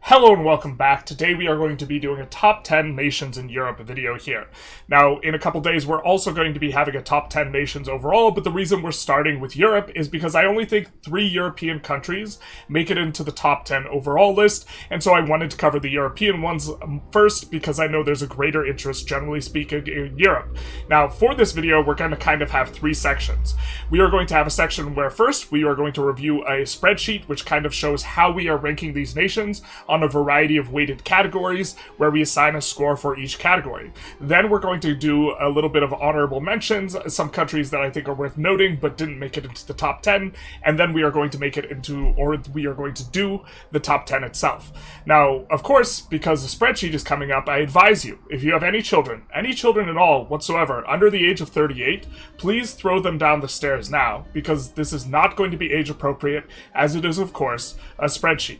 Hello and welcome back. Today we are going to be doing a top 10 nations in Europe video here. Now, in a couple days we're also going to be having a top 10 nations overall, but the reason we're starting with Europe is because I only think 3 European countries make it into the top 10 overall list, and so I wanted to cover the European ones first because I know there's a greater interest, generally speaking, in Europe. Now, for this video, we're going to kind of have 3 sections. We are going to have a section where first we are going to review a spreadsheet which kind of shows how we are ranking these nations on a variety of weighted categories where we assign a score for each category. Then we're going to do a little bit of honorable mentions, some countries that I think are worth noting but didn't make it into the top 10, and then we are going to make it into, or we are going to do the top 10 itself. Now, of course, because the spreadsheet is coming up, I advise you, if you have any children at all whatsoever under the age of 38, please throw them down the stairs now, because this is not going to be age appropriate, as it is, of course, a spreadsheet.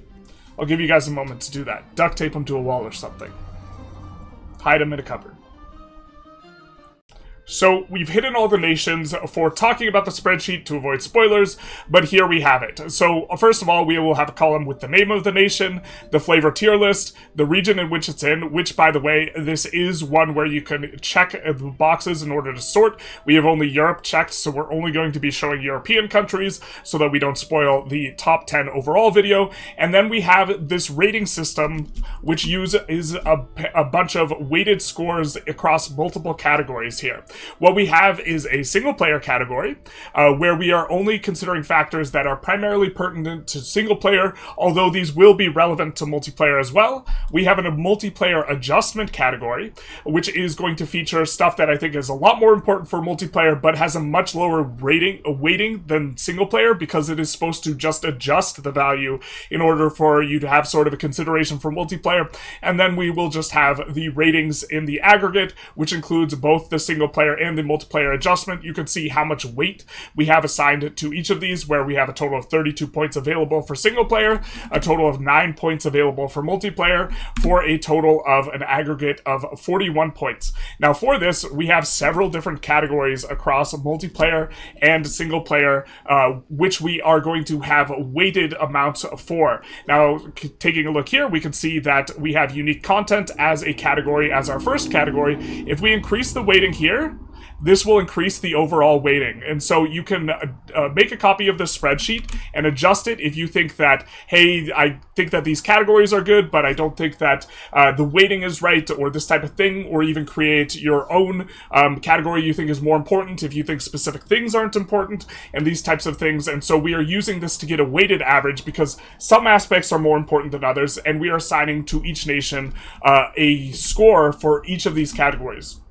I'll give you guys a moment to do that. Duct tape them to a wall or something. Hide them in a cupboard. So, we've hidden all the nations for talking about the spreadsheet to avoid spoilers, but here we have it. So, first of all, we will have a column with the name of the nation, the flavor tier list, the region in which it's in, which, by the way, this is one where you can check the boxes in order to sort. We have only Europe checked, so we're only going to be showing European countries so that we don't spoil the top 10 overall video. And then we have this rating system, which uses a bunch of weighted scores across multiple categories here. What we have is a single-player category, where we are only considering factors that are primarily pertinent to single-player, although these will be relevant to multiplayer as well. We have a multiplayer adjustment category, which is going to feature stuff that I think is a lot more important for multiplayer, but has a much lower weighting than single-player, because it is supposed to just adjust the value in order for you to have sort of a consideration for multiplayer. And then we will just have the ratings in the aggregate, which includes both the single-player and the multiplayer adjustment. You can see how much weight we have assigned to each of these, where we have a total of 32 points available for single player, a total of 9 points available for multiplayer, for a total of an aggregate of 41 points. Now for this, we have several different categories across multiplayer and single player, which we are going to have weighted amounts for. Now, taking a look here, we can see that we have unique content as a category, as our first category. If we increase the weighting here, this will increase the overall weighting. And so you can make a copy of this spreadsheet and adjust it if you think that, hey, I think that these categories are good, but I don't think that the weighting is right, or this type of thing, or even create your own category you think is more important if you think specific things aren't important, and these types of things. And so we are using this to get a weighted average because some aspects are more important than others, and we are assigning to each nation a score for each of these categories.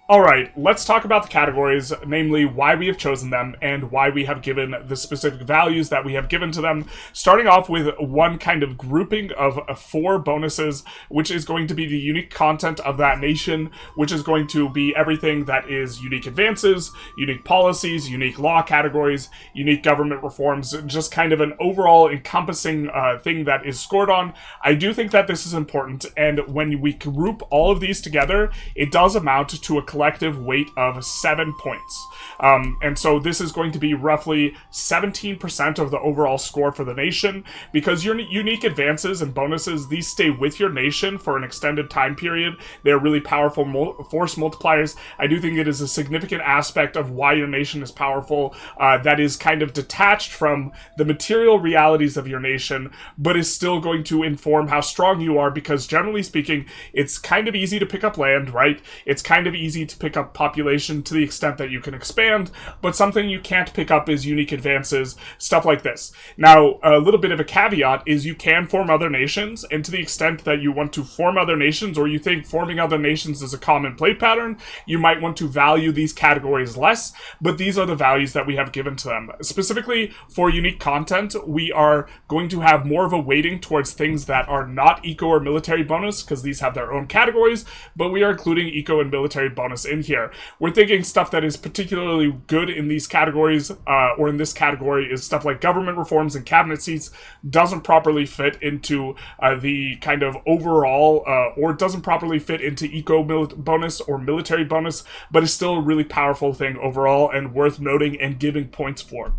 Alright, let's talk about the categories, namely why we have chosen them and why we have given the specific values that we have given to them, starting off with one kind of grouping of 4 bonuses, which is going to be the unique content of that nation, which is going to be everything that is unique advances, unique policies, unique law categories, unique government reforms, just kind of an overall encompassing thing that is scored on. I do think that this is important, and when we group all of these together, it does amount to a collective weight of 7 points. And so this is going to be roughly 17% of the overall score for the nation. Because your unique advances and bonuses, these stay with your nation for an extended time period. They're really powerful force multipliers. I do think it is a significant aspect of why your nation is powerful, that is kind of detached from the material realities of your nation, but is still going to inform how strong you are, because generally speaking, it's kind of easy to pick up land, right? It's kind of easy to pick up population to the extent that you can expand, but something you can't pick up is unique advances, stuff like this. Now, a little bit of a caveat is you can form other nations, and to the extent that you want to form other nations, or you think forming other nations is a common play pattern, you might want to value these categories less, but these are the values that we have given to them. Specifically, for unique content, we are going to have more of a weighting towards things that are not eco or military bonus, because these have their own categories, but we are including eco and military bonus in here. We're thinking stuff that is particularly good in these categories, or in this category, is stuff like government reforms and cabinet seats doesn't properly fit into the kind of overall, or doesn't properly fit into eco bonus or military bonus, but is still a really powerful thing overall and worth noting and giving points for.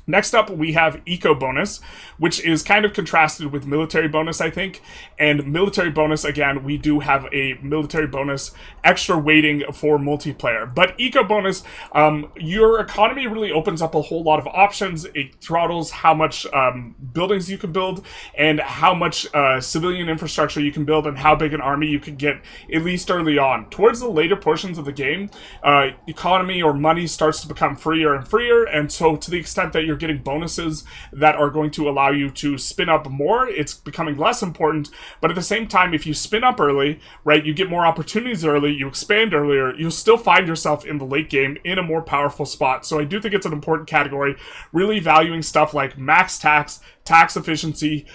Next up, we have Eco Bonus, which is kind of contrasted with Military Bonus, I think. And Military Bonus, again, we do have a Military Bonus extra weighting for multiplayer. But Eco Bonus, your economy really opens up a whole lot of options. It throttles how much buildings you can build and how much civilian infrastructure you can build and how big an army you can get, at least early on. Towards the later portions of the game, economy or money starts to become freer and freer, and so to the extent that you're getting bonuses that are going to allow you to spin up more, it's becoming less important. But at the same time, if you spin up early, right, you get more opportunities early, you expand earlier, you'll still find yourself in the late game in a more powerful spot. So I do think it's an important category, really valuing stuff like max tax efficiency,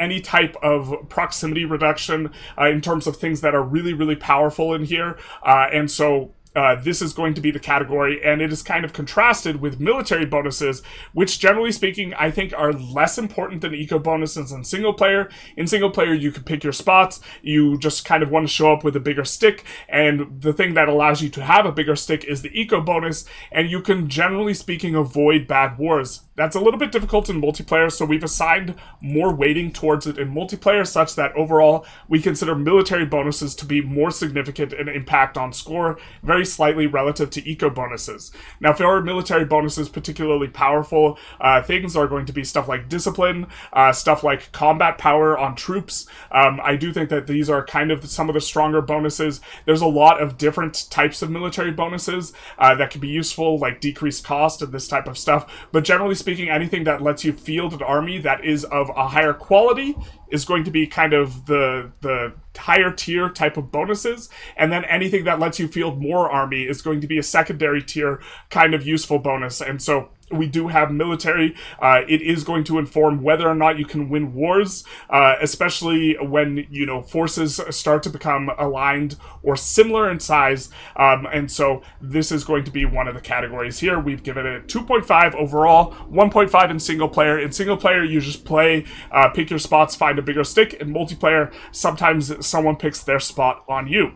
any type of proximity reduction in terms of things that are really, really powerful in here. And so this is going to be the category, and it is kind of contrasted with military bonuses, which generally speaking, I think are less important than eco bonuses in single player. In single player, you can pick your spots, you just kind of want to show up with a bigger stick, and the thing that allows you to have a bigger stick is the eco bonus, and you can generally speaking avoid bad wars. That's a little bit difficult in multiplayer, so we've assigned more weighting towards it in multiplayer, such that overall we consider military bonuses to be more significant in impact on score, very slightly relative to eco bonuses. Now, for our military bonuses, particularly powerful things are going to be stuff like discipline, stuff like combat power on troops. I do think that these are kind of some of the stronger bonuses. There's a lot of different types of military bonuses that can be useful, like decreased cost and this type of stuff, but generally speaking, anything that lets you field an army that is of a higher quality is going to be kind of the higher tier type of bonuses, and then anything that lets you field more army is going to be a secondary tier kind of useful bonus. And so we do have military. It is going to inform whether or not you can win wars, especially when, you know, forces start to become aligned or similar in size. And so this is going to be one of the categories here. We've given it 2.5 overall, 1.5 in single player. In single player, you just play, pick your spots, find a bigger stick. In multiplayer, sometimes someone picks their spot on you.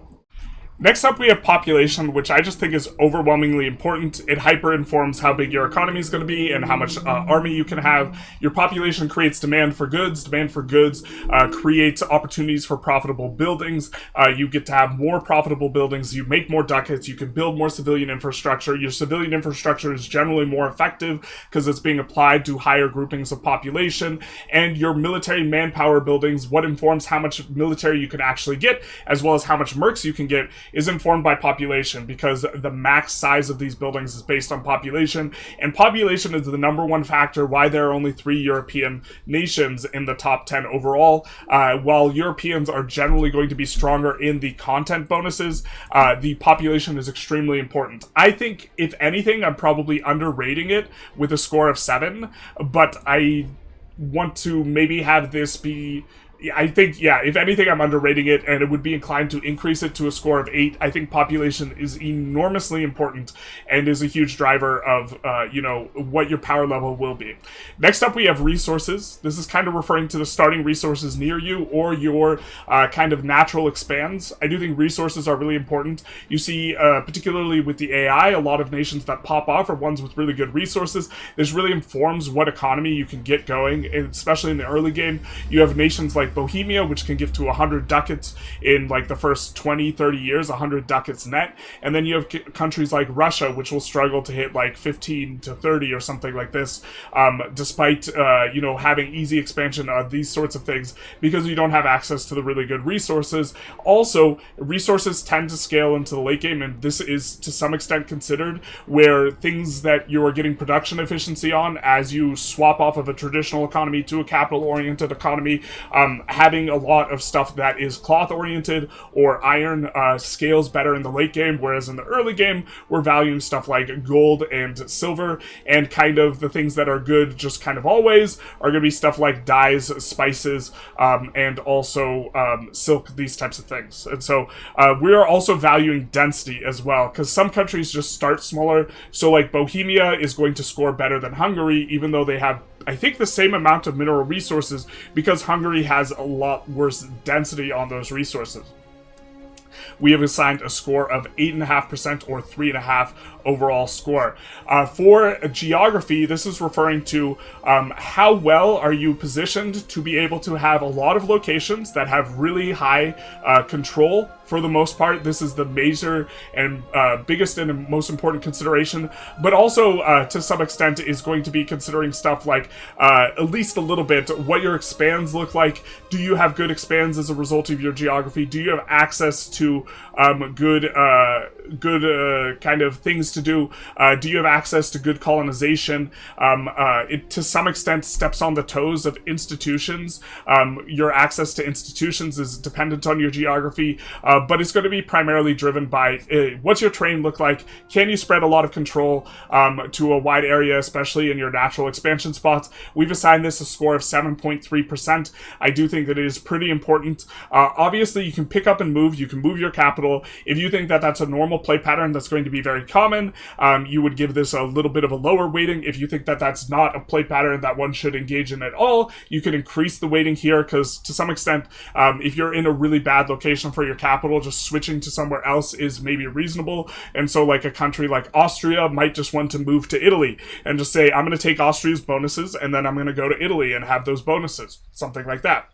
Next up, we have population, which I just think is overwhelmingly important. It hyper-informs how big your economy is going to be and how much army you can have. Your population creates demand for goods. Demand for goods creates opportunities for profitable buildings. You get to have more profitable buildings. You make more ducats. You can build more civilian infrastructure. Your civilian infrastructure is generally more effective because it's being applied to higher groupings of population. And your military manpower buildings, what informs how much military you can actually get, as well as how much mercs you can get, is informed by population, because the max size of these buildings is based on population, and population is the number one factor why there are only 3 European nations in the top 10 overall. While Europeans are generally going to be stronger in the content bonuses, the population is extremely important. I think, if anything, I'm probably underrating it with a score of 7, but I want to maybe have this be... I think, yeah, if anything, I'm underrating it, and it would be inclined to increase it to a score of 8. I think population is enormously important and is a huge driver of, you know, what your power level will be. Next up, we have resources. This is kind of referring to the starting resources near you or your kind of natural expands. I do think resources are really important. You see, particularly with the AI, a lot of nations that pop off are ones with really good resources. This really informs what economy you can get going, especially in the early game. You have nations like Bohemia, which can get to 100 ducats in like the first 20-30 years, 100 ducats net, and then you have countries like Russia, which will struggle to hit like 15 to 30 or something like this, despite you know, having easy expansion of these sorts of things, because you don't have access to the really good resources. Also, resources tend to scale into the late game, and this is to some extent considered, where things that you are getting production efficiency on as you swap off of a traditional economy to a capital-oriented economy, having a lot of stuff that is cloth-oriented or iron scales better in the late game, whereas in the early game, we're valuing stuff like gold and silver, and kind of the things that are good just kind of always are going to be stuff like dyes, spices, and also silk, these types of things. And so we are also valuing density as well, because some countries just start smaller, so like Bohemia is going to score better than Hungary, even though they have, I think, the same amount of mineral resources, because Hungary has a lot worse density on those resources. we have assigned a score of 8.5% or 3.5 overall score. For geography, this is referring to how well are you positioned to be able to have a lot of locations that have really high control. For the most part, this is the major and biggest and most important consideration, but also to some extent is going to be considering stuff like at least a little bit what your expands look like. Do you have good expands as a result of your geography? Do you have access to good kind of things to do? Do you have access to good colonization? It to some extent steps on the toes of institutions. Your access to institutions is dependent on your geography, but it's going to be primarily driven by what's your terrain look like? Can you spread a lot of control to a wide area, especially in your natural expansion spots? We've assigned this a score of 7.3%. I do think that it is pretty important. Obviously, you can pick up and move. You can move your capital. If you think that that's a normal play pattern that's going to be very common, you would give this a little bit of a lower weighting. If you think that that's not a play pattern that one should engage in at all, you can increase the weighting here, because to some extent, if you're in a really bad location for your capital, just switching to somewhere else is maybe reasonable. And so like a country like Austria might just want to move to Italy and just say, I'm going to take Austria's bonuses and then I'm going to go to Italy and have those bonuses, something like that.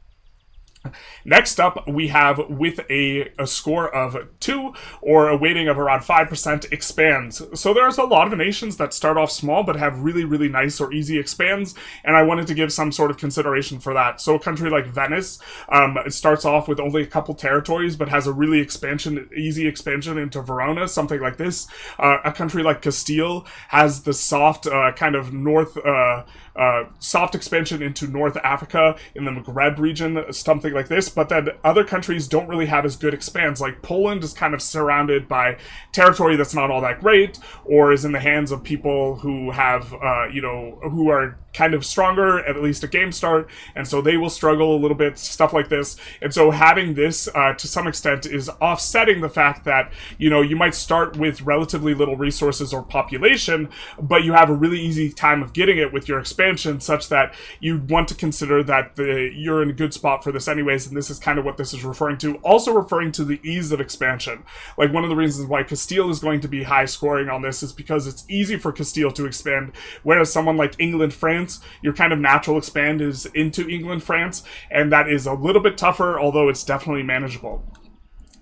Next up, we have with a score of 2 or a weighting of around 5% expands. So there's a lot of nations that start off small but have really, really nice or easy expands, and I wanted to give some sort of consideration for that. So a country like Venice it starts off with only a couple territories but has a really easy expansion into Verona, something like this. A country like Castile has the soft kind of soft expansion into North Africa in the Maghreb region, something like this, but then other countries don't really have as good expands. Like Poland is kind of surrounded by territory that's not all that great, or is in the hands of people who have, who are kind of stronger, at least at game start, and so they will struggle a little bit, stuff like this. And so having this, to some extent, is offsetting the fact that, you might start with relatively little resources or population, but you have a really easy time of getting it with your expansion, such that you want to consider that you're in a good spot for this anyways, and this is kind of what this is referring to. Also referring to the ease of expansion. Like, one of the reasons why Castile is going to be high scoring on this is because it's easy for Castile to expand, whereas someone like England, France, your kind of natural expand is into England, France, and that is a little bit tougher, although it's definitely manageable.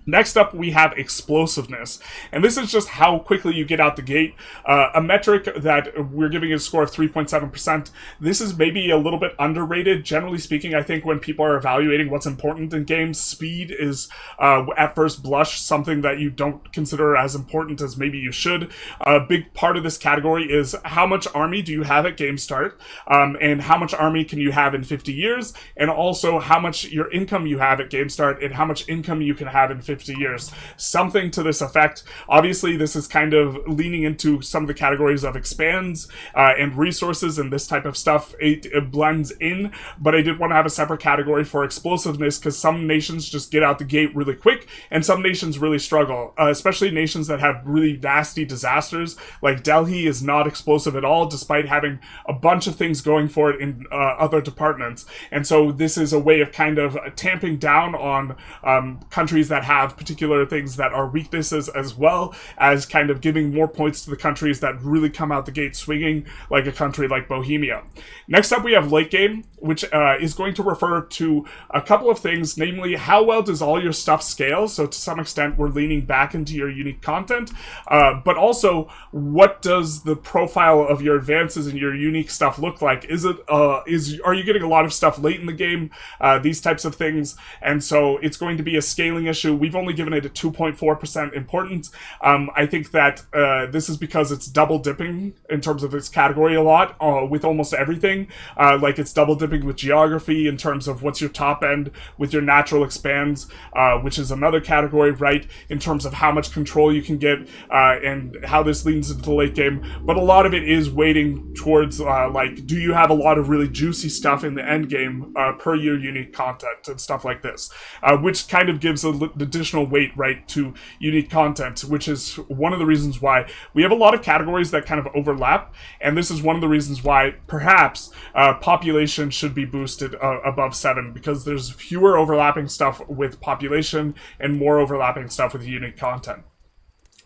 Next up, we have explosiveness, and this is just how quickly you get out the gate. A metric that we're giving it a score of 3.7%. This is maybe a little bit underrated. Generally speaking, I think when people are evaluating what's important in games, speed is, at first blush, something that you don't consider as important as maybe you should. A big part of this category is how much army do you have at game start, and how much army can you have in 50 years, and also how much your income you have at game start, and how much income you can have in 50 years. Something to this effect. Obviously, this is kind of leaning into some of the categories of expands and resources and this type of stuff. It blends in, but I did want to have a separate category for explosiveness, because some nations just get out the gate really quick, and some nations really struggle, especially nations that have really nasty disasters. Like Delhi is not explosive at all, despite having a bunch of things going for it in other departments. And so this is a way of kind of tamping down on countries that have particular things that are weaknesses, as well as kind of giving more points to the countries that really come out the gate swinging, like a country like Bohemia. Next up, we have late game, which is going to refer to a couple of things, namely how well does all your stuff scale. So to some extent, we're leaning back into your unique content, but also what does the profile of your advances and your unique stuff look like? Are you getting a lot of stuff late in the game? These types of things. And so it's going to be a scaling issue. We've only given it a 2.4% importance. I think that this is because it's double dipping in terms of its category a lot with almost everything. Like it's double dipping with geography in terms of what's your top end, with your natural expands, which is another category, right, in terms of how much control you can get and how this leans into the late game. But a lot of it is weighting towards like, do you have a lot of really juicy stuff in the end game per your unique content and stuff like this, which kind of gives the additional weight, right, to unique content, which is one of the reasons why we have a lot of categories that kind of overlap, and this is one of the reasons why perhaps population should be boosted above 7, because there's fewer overlapping stuff with population and more overlapping stuff with unique content.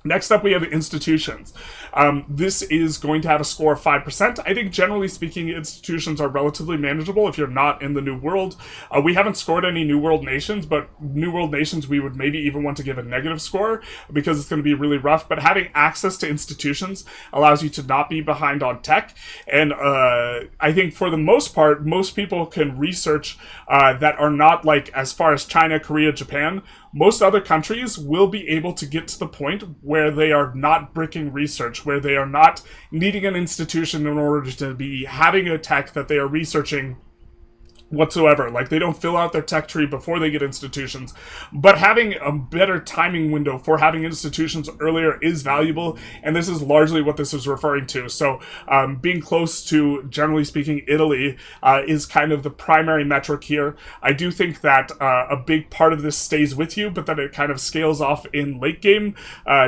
Next up, we have institutions. This is going to have a score of 5%. I think, generally speaking, institutions are relatively manageable if you're not in the New World. We haven't scored any New World nations, but New World nations we would maybe even want to give a negative score because it's going to be really rough. But having access to institutions allows you to not be behind on tech. And I think for the most part, most people can research that are not like, as far as China, Korea, Japan, most other countries will be able to get to the point where they are not bricking research, where they are not needing an institution in order to be having a tech that they are researching whatsoever. Like, they don't fill out their tech tree before they get institutions, but having a better timing window for having institutions earlier is valuable, and this is largely what this is referring to. So being close to, generally speaking, Italy is kind of the primary metric here. I do think that a big part of this stays with you, but that it kind of scales off in late game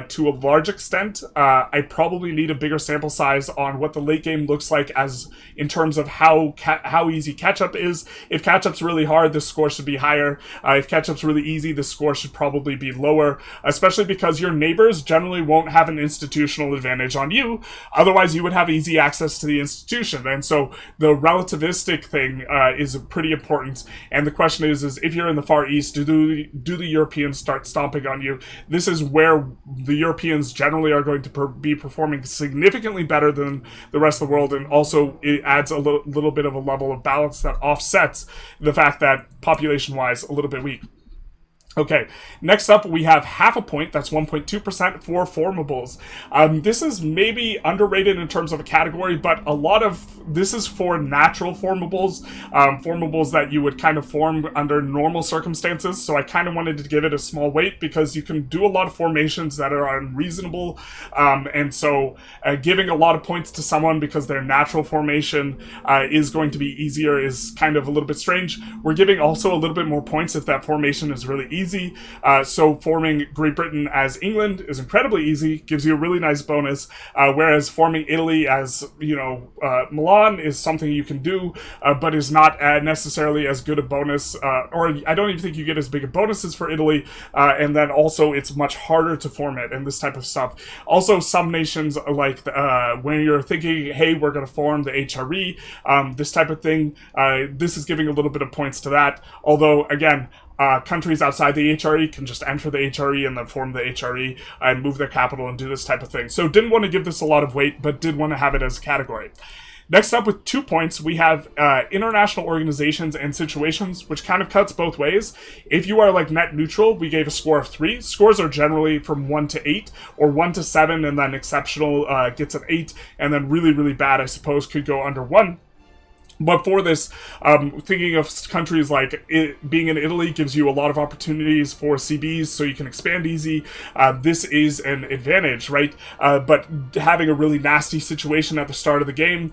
to a large extent. I probably need a bigger sample size on what the late game looks like as in terms of how easy catch-up is. If catch-up's really hard, the score should be higher. If catch-up's really easy, the score should probably be lower, especially because your neighbors generally won't have an institutional advantage on you. Otherwise, you would have easy access to the institution. And so the relativistic thing is pretty important. And the question is if you're in the Far East, do the Europeans start stomping on you? This is where the Europeans generally are going to be performing significantly better than the rest of the world, and also it adds a little bit of a level of balance that offsets the fact that population-wise a little bit weak. Okay, next up we have half a point, that's 1.2% for formables. This is maybe underrated in terms of a category, but a lot of this is for natural formables, formables that you would kind of form under normal circumstances, so I kind of wanted to give it a small weight because you can do a lot of formations that are unreasonable, and so giving a lot of points to someone because their natural formation is going to be easier is kind of a little bit strange. We're giving also a little bit more points if that formation is really easy. So forming Great Britain as England is incredibly easy, gives you a really nice bonus, whereas forming Italy as, Milan is something you can do, but is not necessarily as good a bonus, or I don't even think you get as big a bonuses for Italy, and then also it's much harder to form it and this type of stuff. Also, some nations, like when you're thinking, hey, we're going to form the HRE, this type of thing, this is giving a little bit of points to that, although, again, countries outside the HRE can just enter the HRE and then form the HRE and move their capital and do this type of thing. So didn't want to give this a lot of weight, but did want to have it as a category. Next up with 2 points, we have international organizations and situations, which kind of cuts both ways. If you are like net neutral, we gave a score of 3. Scores are generally from 1 to 8, or 1 to 7, and then exceptional gets an 8, and then really, really bad, I suppose, could go under 1. But for this, thinking of countries like being in Italy gives you a lot of opportunities for CBs, so you can expand easy. This is an advantage, right? But having a really nasty situation at the start of the game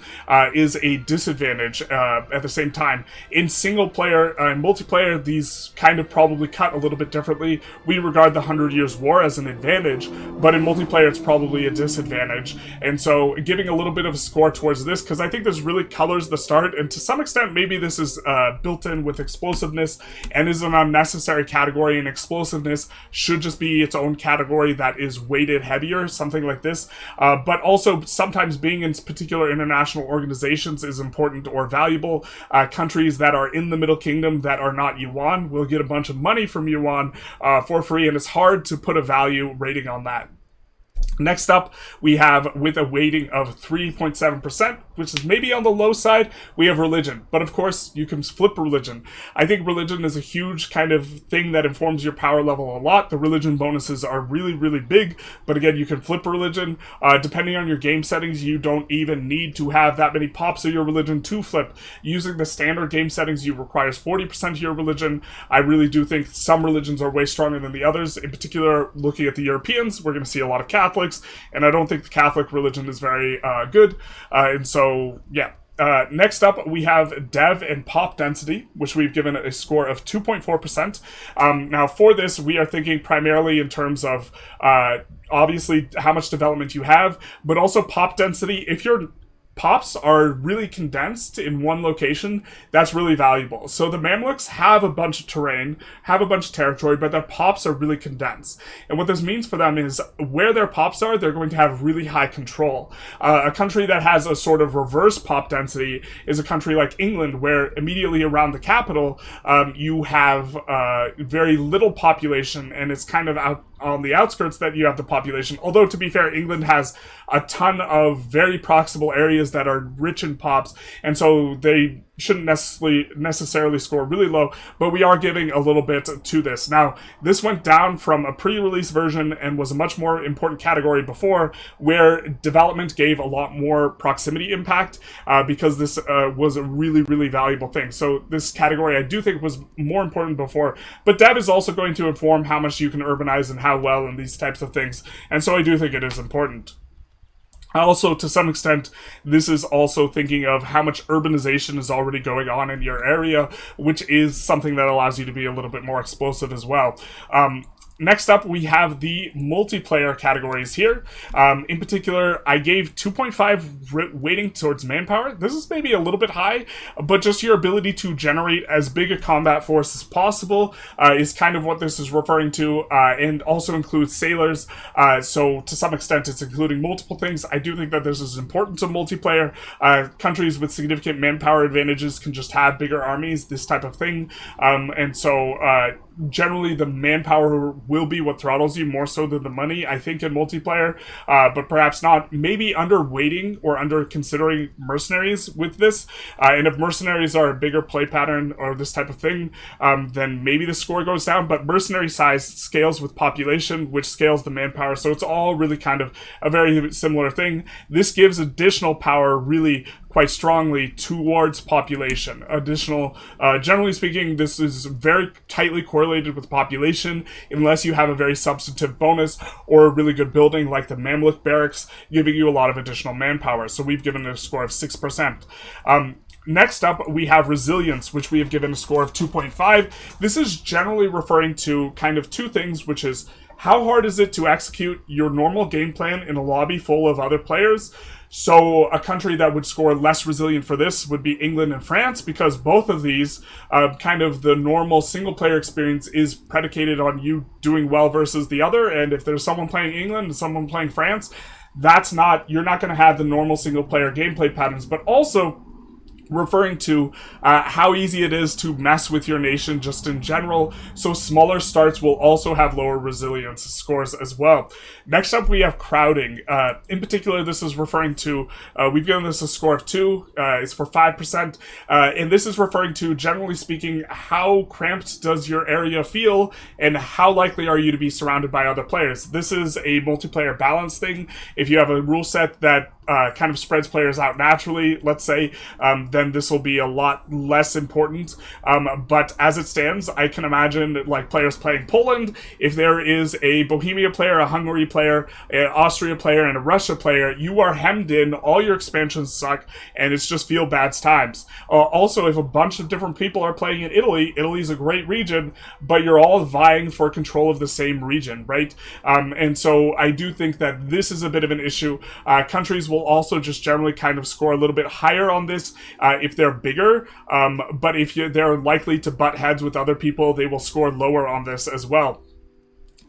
is a disadvantage at the same time. In single player and multiplayer, these kind of probably cut a little bit differently. We regard the 100 Years' War as an advantage, but in multiplayer it's probably a disadvantage. And so giving a little bit of a score towards this, because I think this really colors the start. And to some extent, maybe this is built in with explosiveness and is an unnecessary category, and explosiveness should just be its own category that is weighted heavier, something like this. But also, sometimes being in particular international organizations is important or valuable. Countries that are in the Middle Kingdom that are not yuan will get a bunch of money from yuan for free, and it's hard to put a value rating on that. Next up, we have, with a weighting of 3.7%, which is maybe on the low side, we have religion. But of course, you can flip religion. I think religion is a huge kind of thing that informs your power level a lot. The religion bonuses are really, really big. But again, you can flip religion. Depending on your game settings, you don't even need to have that many pops of your religion to flip. Using the standard game settings, you requires 40% of your religion. I really do think some religions are way stronger than the others. In particular, looking at the Europeans, we're going to see a lot of Catholics. And I don't think the Catholic religion is very good. And so, yeah. Next up, we have dev and pop density, which we've given a score of 2.4%. Now, for this, we are thinking primarily in terms of obviously how much development you have, but also pop density. If your pops are really condensed in one location, that's really valuable. So the Mamluks have a bunch of terrain, have a bunch of territory, but their pops are really condensed. And what this means for them is where their pops are, they're going to have really high control. A country that has a sort of reverse pop density is a country like England, where immediately around the capital, you have very little population, and it's kind of out on the outskirts that you have the population. Although, to be fair, England has a ton of very proximal areas that are rich in pops, and so they shouldn't necessarily score really low, but we are giving a little bit to this. Now, this went down from a pre-release version and was a much more important category before, where development gave a lot more proximity impact, because this was a really, really valuable thing. So this category I do think was more important before, but dev is also going to inform how much you can urbanize and how well and these types of things, and so I do think it is important. Also, to some extent, this is also thinking of how much urbanization is already going on in your area, which is something that allows you to be a little bit more explosive as well. Next up, we have the multiplayer categories here. In particular, I gave 2.5 weighting towards manpower. This is maybe a little bit high, but just your ability to generate as big a combat force as possible is kind of what this is referring to, and also includes sailors. So to some extent, it's including multiple things. I do think that this is important to multiplayer. Countries with significant manpower advantages can just have bigger armies, this type of thing. And so generally the manpower will be what throttles you more so than the money, I think, in multiplayer, but perhaps not. Maybe underweighting or under considering mercenaries with this, and if mercenaries are a bigger play pattern or this type of thing, then maybe the score goes down, but mercenary size scales with population, which scales the manpower, so it's all really kind of a very similar thing. This gives additional power really quite strongly towards population. Generally speaking, this is very tightly correlated with population, unless you have a very substantive bonus or a really good building like the Mamluk barracks, giving you a lot of additional manpower. So we've given it a score of 6%. Next up, we have resilience, which we have given a score of 2.5. This is generally referring to kind of two things, which is how hard is it to execute your normal game plan in a lobby full of other players? So a country that would score less resilient for this would be England and France, because both of these, kind of the normal single-player experience is predicated on you doing well versus the other, and if there's someone playing England and someone playing France, you're not going to have the normal single-player gameplay patterns, but also referring to how easy it is to mess with your nation just in general, so smaller starts will also have lower resilience scores as well. Next up, we have crowding. In particular, this is referring to, we've given this a score of 2, it's for 5%, and this is referring to, generally speaking, how cramped does your area feel, and how likely are you to be surrounded by other players. This is a multiplayer balance thing. If you have a rule set that kind of spreads players out naturally, let's say, then this will be a lot less important. But as it stands, I can imagine like players playing Poland, if there is a Bohemia player, a Hungary player, an Austria player, and a Russia player, you are hemmed in, all your expansions suck, and it's just feel bad times. Also, if a bunch of different people are playing in Italy, Italy's a great region, but you're all vying for control of the same region, right? And so I do think that this is a bit of an issue. Countries will also just generally kind of score a little bit higher on this if they're bigger, but if they're likely to butt heads with other people, they will score lower on this as well.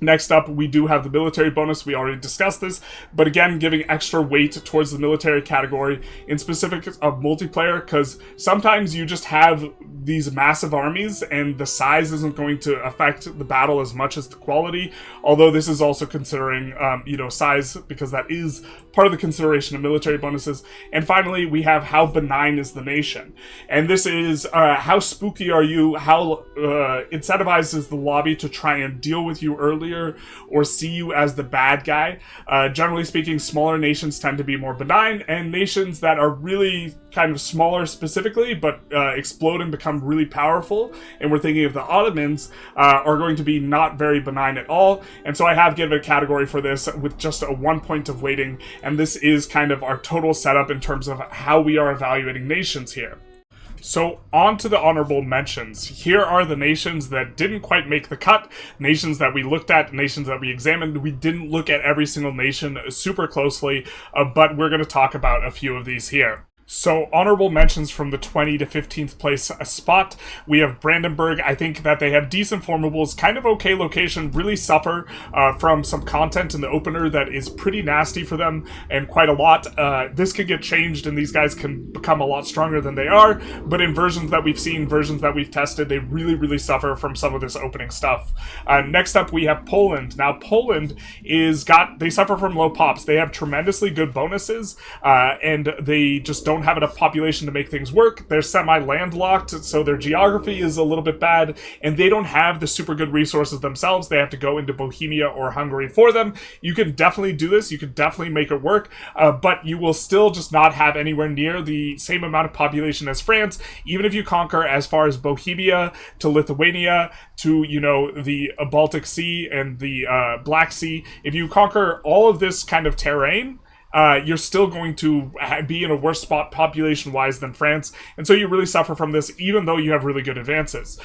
Next up, we do have the military bonus. We already discussed this, but again, giving extra weight towards the military category in specific of multiplayer, because sometimes you just have these massive armies and the size isn't going to affect the battle as much as the quality, although this is also considering, size, because that is part of the consideration of military bonuses. And finally, we have how benign is the nation. And this is how spooky are you, how incentivized is the lobby to try and deal with you earlier, inferior or see you as the bad guy. Generally speaking, smaller nations tend to be more benign, and nations that are really kind of smaller specifically, but explode and become really powerful, and we're thinking of the Ottomans, are going to be not very benign at all. And so I have given a category for this with just a 1 point of weighting, and this is kind of our total setup in terms of how we are evaluating nations here. So on to the honorable mentions. Here are the nations that didn't quite make the cut, nations that we looked at, nations that we examined. We didn't look at every single nation super closely, but we're going to talk about a few of these here. So, honorable mentions from the 20 to 15th place spot. We have Brandenburg. I think that they have decent formables, kind of okay location, really suffer from some content in the opener that is pretty nasty for them, and quite a lot. This could get changed, and these guys can become a lot stronger than they are, but in versions that we've seen, versions that we've tested, they really suffer from some of this opening stuff. Next up, we have Poland. Now, Poland they suffer from low pops. They have tremendously good bonuses, and they just don't have enough population to make things work. They're semi-landlocked, so their geography is a little bit bad, and they don't have the super good resources themselves. They have to go into Bohemia or Hungary for them. You can definitely do this. You can definitely make it work, but you will still just not have anywhere near the same amount of population as France, even if you conquer as far as Bohemia to Lithuania to, the Baltic Sea and the Black Sea. If you conquer all of this kind of terrain, you're still going to be in a worse spot population-wise than France, and so you really suffer from this, even though you have really good advances.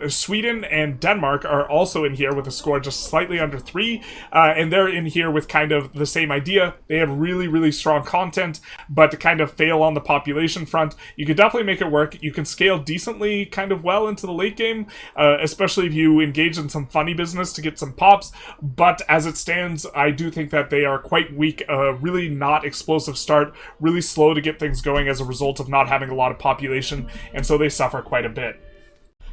Sweden and Denmark are also in here with a score just slightly under 3, and they're in here with kind of the same idea. They have really strong content, but to kind of fail on the population front. You could definitely make it work. You can scale decently kind of well into the late game, especially if you engage in some funny business to get some pops, but as it stands, I do think that they are quite weak, really not explosive start, really slow to get things going as a result of not having a lot of population, and so they suffer quite a bit.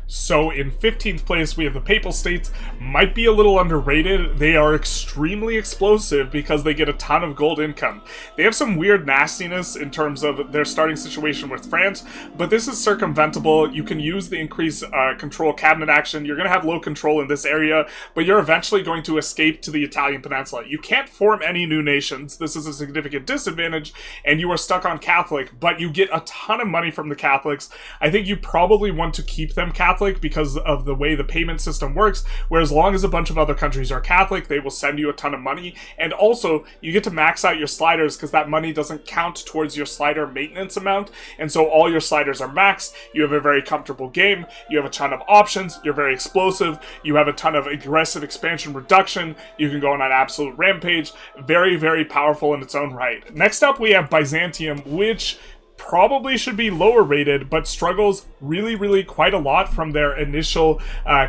So in 15th place, we have the Papal States. Might be a little underrated. They are extremely explosive because they get a ton of gold income. They have some weird nastiness in terms of their starting situation with France, but this is circumventable. You can use the increased control cabinet action. You're going to have low control in this area, but you're eventually going to escape to the Italian peninsula. You can't form any new nations. This is a significant disadvantage, and you are stuck on Catholic, but you get a ton of money from the Catholics. I think you probably want to keep them Catholic because of the way the payment system works, where as long as a bunch of other countries are Catholic, they will send you a ton of money, and also you get to max out your sliders because that money doesn't count towards your slider maintenance amount, and so all your sliders are maxed. You have a very comfortable game, you have a ton of options, you're very explosive, you have a ton of aggressive expansion reduction, you can go on an absolute rampage, very powerful in its own right. Next up we have Byzantium, which probably should be lower rated, but struggles really quite a lot from their initial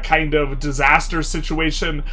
kind of disaster situation.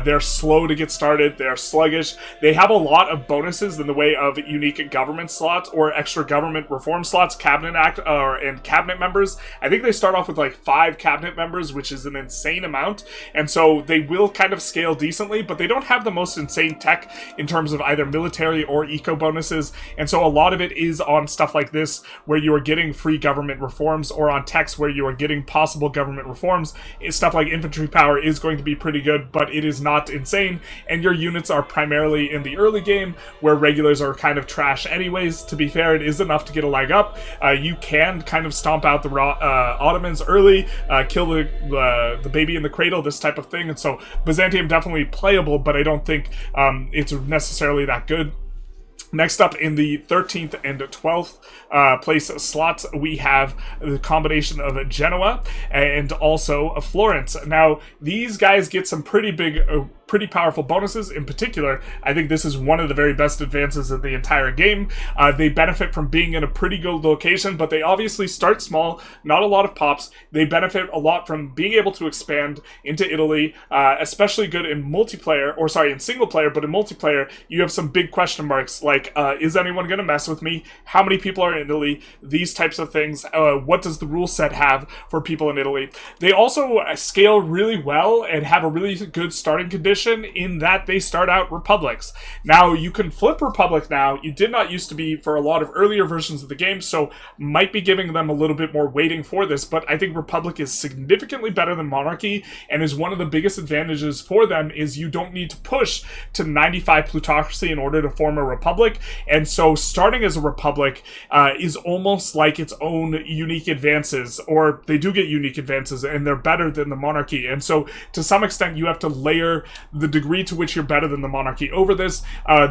They're slow to get started, they're sluggish, they have a lot of bonuses in the way of unique government slots or extra government reform slots, and cabinet members. I think they start off with like 5 cabinet members, which is an insane amount, and so they will kind of scale decently, but they don't have the most insane tech in terms of either military or eco bonuses, and so a lot of it is on stuff like this where you are getting free government reforms, or on techs where you are getting possible government reforms. Stuff like infantry power is going to be pretty good, but it is not insane, and your units are primarily in the early game where regulars are kind of trash anyways. To be fair, it is enough to get a leg up. You can kind of stomp out the Ottomans early, kill the baby in the cradle, this type of thing, and so Byzantium definitely playable, but I don't think it's necessarily that good. Next up, in the 13th and 12th place slots, we have the combination of Genoa and also Florence. Now, these guys get some pretty big, pretty powerful bonuses. In particular, I think this is one of the very best advances of the entire game. They benefit from being in a pretty good location, but they obviously start small, not a lot of pops. They benefit a lot from being able to expand into Italy, especially good in multiplayer, or sorry, in single player, but in multiplayer, you have some big question marks like, is anyone going to mess with me? How many people are in Italy? These types of things. What does the rule set have for people in Italy? They also scale really well and have a really good starting condition position in that they start out republics. Now, you can flip republic now. You did not used to be for a lot of earlier versions of the game, so might be giving them a little bit more weighting for this, but I think republic is significantly better than monarchy, and is one of the biggest advantages for them is you don't need to push to 95 plutocracy in order to form a republic, and so starting as a republic is almost like its own unique advances, or they do get unique advances, and they're better than the monarchy, and so to some extent you have to layer the degree to which you're better than the monarchy over this.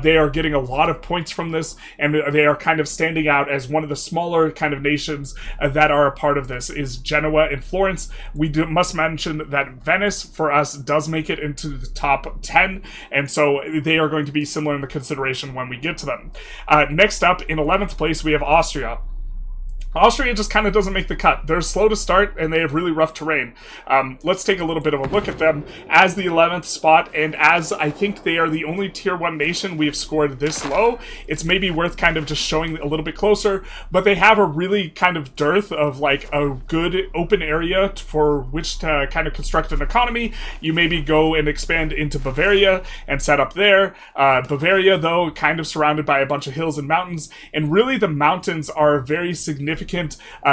They are getting a lot of points from this, and they are kind of standing out as one of the smaller kind of nations that are a part of this is Genoa and Florence. We must mention that Venice for us does make it into the top 10, and so they are going to be similar in the consideration when we get to them. Next up, in 11th place, we have Austria. Austria just kind of doesn't make the cut. They're slow to start, and they have really rough terrain. Let's take a little bit of a look at them as the 11th spot, and as I think they are the only Tier 1 nation we have scored this low, it's maybe worth kind of just showing a little bit closer, but they have a really kind of dearth of, like, a good open area for which to kind of construct an economy. You maybe go and expand into Bavaria and set up there. Bavaria, though, kind of surrounded by a bunch of hills and mountains, and really the mountains are very significant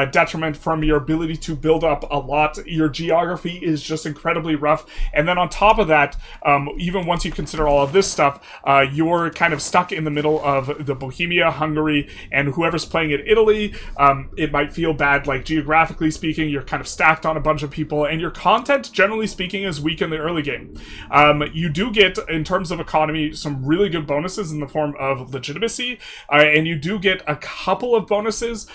detriment from your ability to build up a lot. Your geography is just incredibly rough, and then on top of that, even once you consider all of this stuff, you're kind of stuck in the middle of the Bohemia, Hungary, and whoever's playing in Italy. It might feel bad, like geographically speaking, you're kind of stacked on a bunch of people, and your content, generally speaking, is weak in the early game. You do get, in terms of economy, some really good bonuses in the form of legitimacy, and you do get a couple of bonuses,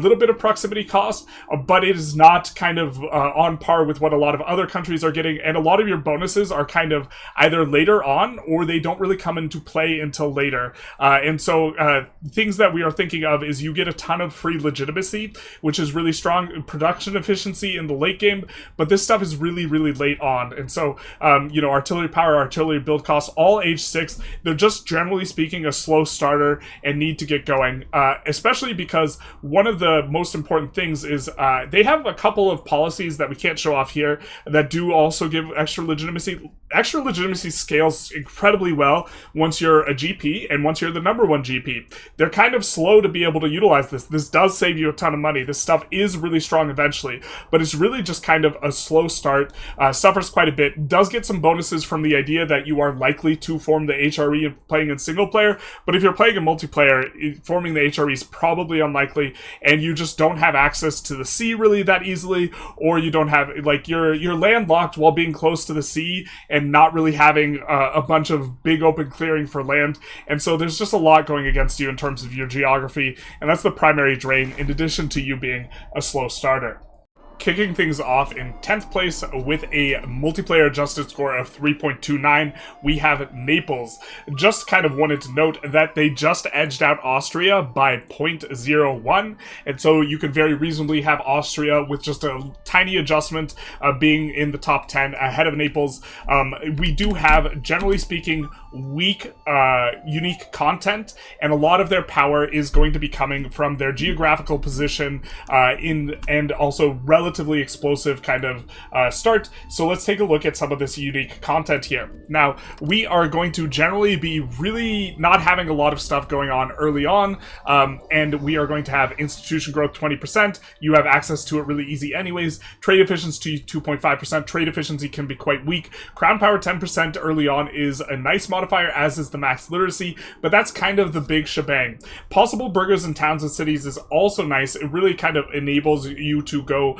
little bit of proximity cost, but it is not kind of on par with what a lot of other countries are getting, and a lot of your bonuses are kind of either later on or they don't really come into play until later. And so things that we are thinking of is you get a ton of free legitimacy, which is really strong production efficiency in the late game, but this stuff is really, really late on. And so, you know, artillery power, artillery build costs, all age 6, they're just generally speaking a slow starter and need to get going, especially because one of the most important things is they have a couple of policies that we can't show off here that do also give extra legitimacy. Extra legitimacy scales incredibly well once you're a GP and once you're the number 1 GP. They're kind of slow to be able to utilize this. This does save you a ton of money. This stuff is really strong eventually, but it's really just kind of a slow start. Suffers quite a bit. Does get some bonuses from the idea that you are likely to form the HRE playing in single player, but if you're playing in multiplayer, forming the HRE is probably unlikely, and you just don't have access to the sea really that easily, or you don't have, like, you're landlocked while being close to the sea and not really having a bunch of big open clearing for land, and so there's just a lot going against you in terms of your geography, and that's the primary drain, in addition to you being a slow starter. Kicking things off in 10th place with a multiplayer adjusted score of 3.29, we have Naples. Just kind of wanted to note that they just edged out Austria by 0.01, and so you can very reasonably have Austria with just a tiny adjustment being in the top 10 ahead of Naples. We do have, generally speaking, weak unique content, and a lot of their power is going to be coming from their geographical position and also relatively explosive kind of start. So let's take a look at some of this unique content here. Now, we are going to generally be really not having a lot of stuff going on early on, and we are going to have institution growth 20%. You have access to it really easy anyways. Trade efficiency 2.5%. Trade efficiency can be quite weak. Crown power 10% early on is a nice modifier, as is the max literacy, but that's kind of the big shebang. Possible burgers in towns and cities is also nice. It really kind of enables you to go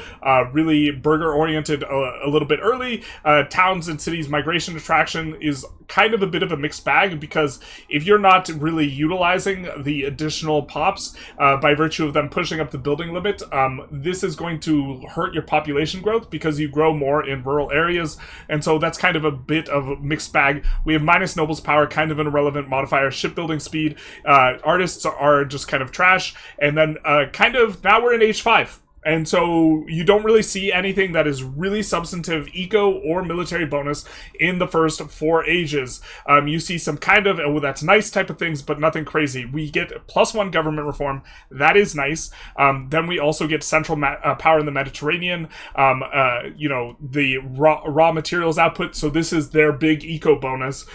really burger oriented a little bit early. Towns and cities migration attraction is kind of a bit of a mixed bag, because if you're not really utilizing the additional pops by virtue of them pushing up the building limit, this is going to hurt your population growth because you grow more in rural areas, and so that's kind of a bit of a mixed bag. We have minus nobles power, kind of an irrelevant modifier. Shipbuilding speed, artists are just kind of trash, and then kind of now we're in H5. And so you don't really see anything that is really substantive eco or military bonus in the first 4 ages. You see some kind of, oh, that's nice type of things, but nothing crazy. We get +1 government reform. That is nice. Then we also get central power in the Mediterranean. The raw materials output. So this is their big eco bonus,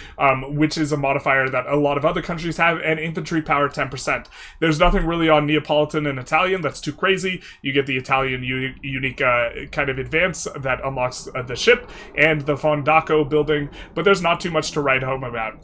which is a modifier that a lot of other countries have, and infantry power 10%. There's nothing really on Neapolitan and Italian that's too crazy. You get the Italian unique kind of advance that unlocks the ship and the Fondaco building, but there's not too much to write home about.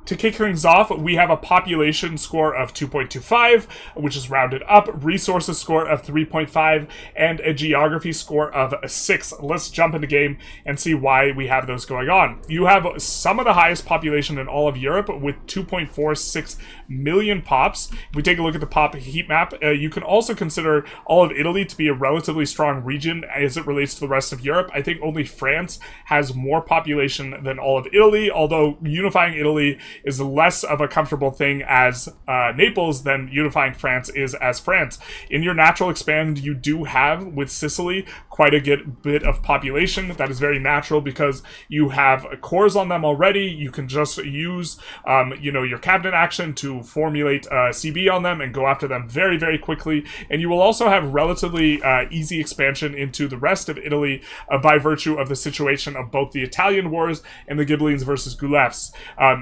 To kick things off, we have a population score of 2.25, which is rounded up, resources score of 3.5, and a geography score of 6. Let's jump into game and see why we have those going on. You have some of the highest population in all of Europe with 2.46 million pops. If we take a look at the pop heat map, you can also consider all of Italy to be a relatively strong region as it relates to the rest of Europe. I think only France has more population than all of Italy, although unifying Italy is less of a comfortable thing as Naples than unifying France is as France. In your natural expand, you do have, with Sicily, quite a good bit of population. That is very natural because you have cores on them already. You can just use, your cabinet action to formulate CB on them and go after them very, very quickly. And you will also have relatively easy expansion into the rest of Italy by virtue of the situation of both the Italian wars and the Ghibellines versus Guelphs.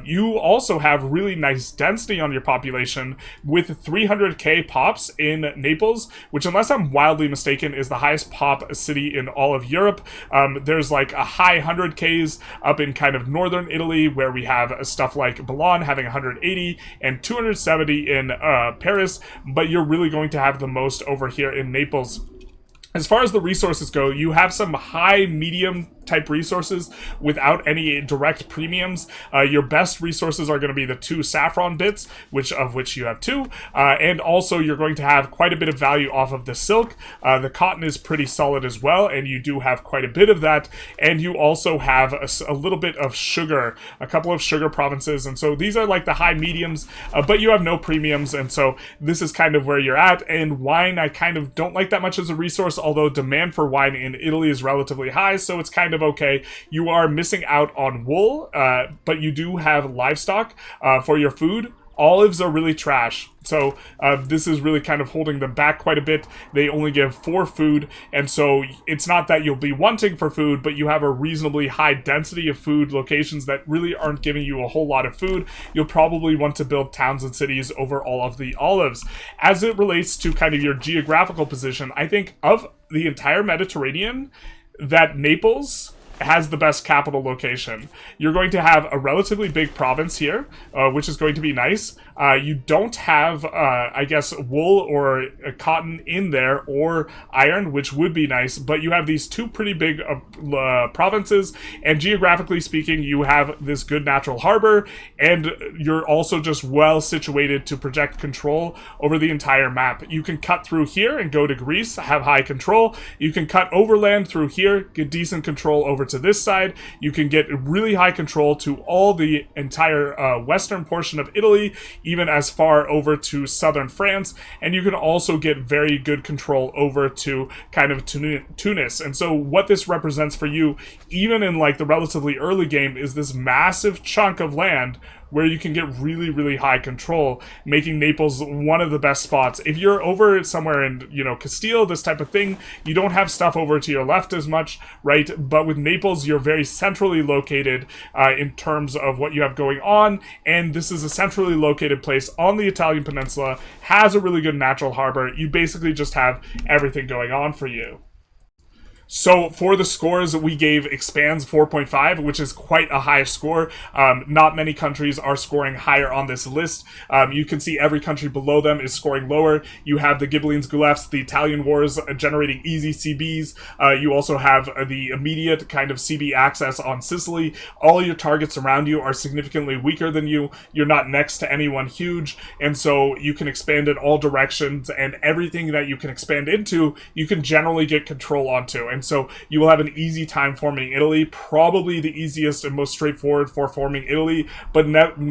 You also have really nice density on your population with 300k pops in Naples, which, unless I'm wildly mistaken, is the highest pop city in all of Europe. There's like a high 100ks up in kind of northern Italy, where we have stuff like Milan having 180 and 270 in Paris, but you're really going to have the most over here in Naples. As far as the resources go, you have some high, medium type resources without any direct premiums. Your best resources are going to be the 2 saffron bits, which you have 2, and also you're going to have quite a bit of value off of the silk. The cotton is pretty solid as well, and you do have quite a bit of that, and you also have a little bit of sugar, a couple of sugar provinces, and so these are like the high mediums, but you have no premiums, and so this is kind of where you're at. And wine, I kind of don't like that much as a resource, although demand for wine in Italy is relatively high, so it's kind of okay. You are missing out on wool, but you do have livestock for your food. Olives are really trash, so this is really kind of holding them back quite a bit. They only give 4 food, and so it's not that you'll be wanting for food, but you have a reasonably high density of food locations that really aren't giving you a whole lot of food. You'll probably want to build towns and cities over all of the olives. As it relates to kind of your geographical position, I think of the entire Mediterranean, that Naples has the best capital location. You're going to have a relatively big province here, which is going to be nice. You don't have, I guess, wool or cotton in there, or iron, which would be nice, but you have these 2 pretty big provinces, and geographically speaking, you have this good natural harbor, and you're also just well situated to project control over the entire map. You can cut through here and go to Greece, have high control. You can cut overland through here, get decent control over to this side. You can get really high control to all the entire western portion of Italy, even as far over to southern France, and you can also get very good control over to kind of Tunis. And so what this represents for you, even in like the relatively early game, is this massive chunk of land where you can get really, really high control, making Naples one of the best spots. If you're over somewhere in, Castile, this type of thing, you don't have stuff over to your left as much, right? But with Naples, you're very centrally located in terms of what you have going on, and this is a centrally located place on the Italian peninsula, has a really good natural harbor. You basically just have everything going on for you. So for the scores, we gave Expands 4.5, which is quite a high score. Not many countries are scoring higher on this list. You can see every country below them is scoring lower. You have the Ghibellines, Guelphs, the Italian wars generating easy CBs. You also have the immediate kind of CB access on Sicily. All your targets around you are significantly weaker than you. You're not next to anyone huge, and so you can expand in all directions, and everything that you can expand into, you can generally get control onto. And and so you will have an easy time forming Italy, probably the easiest and most straightforward for forming Italy, but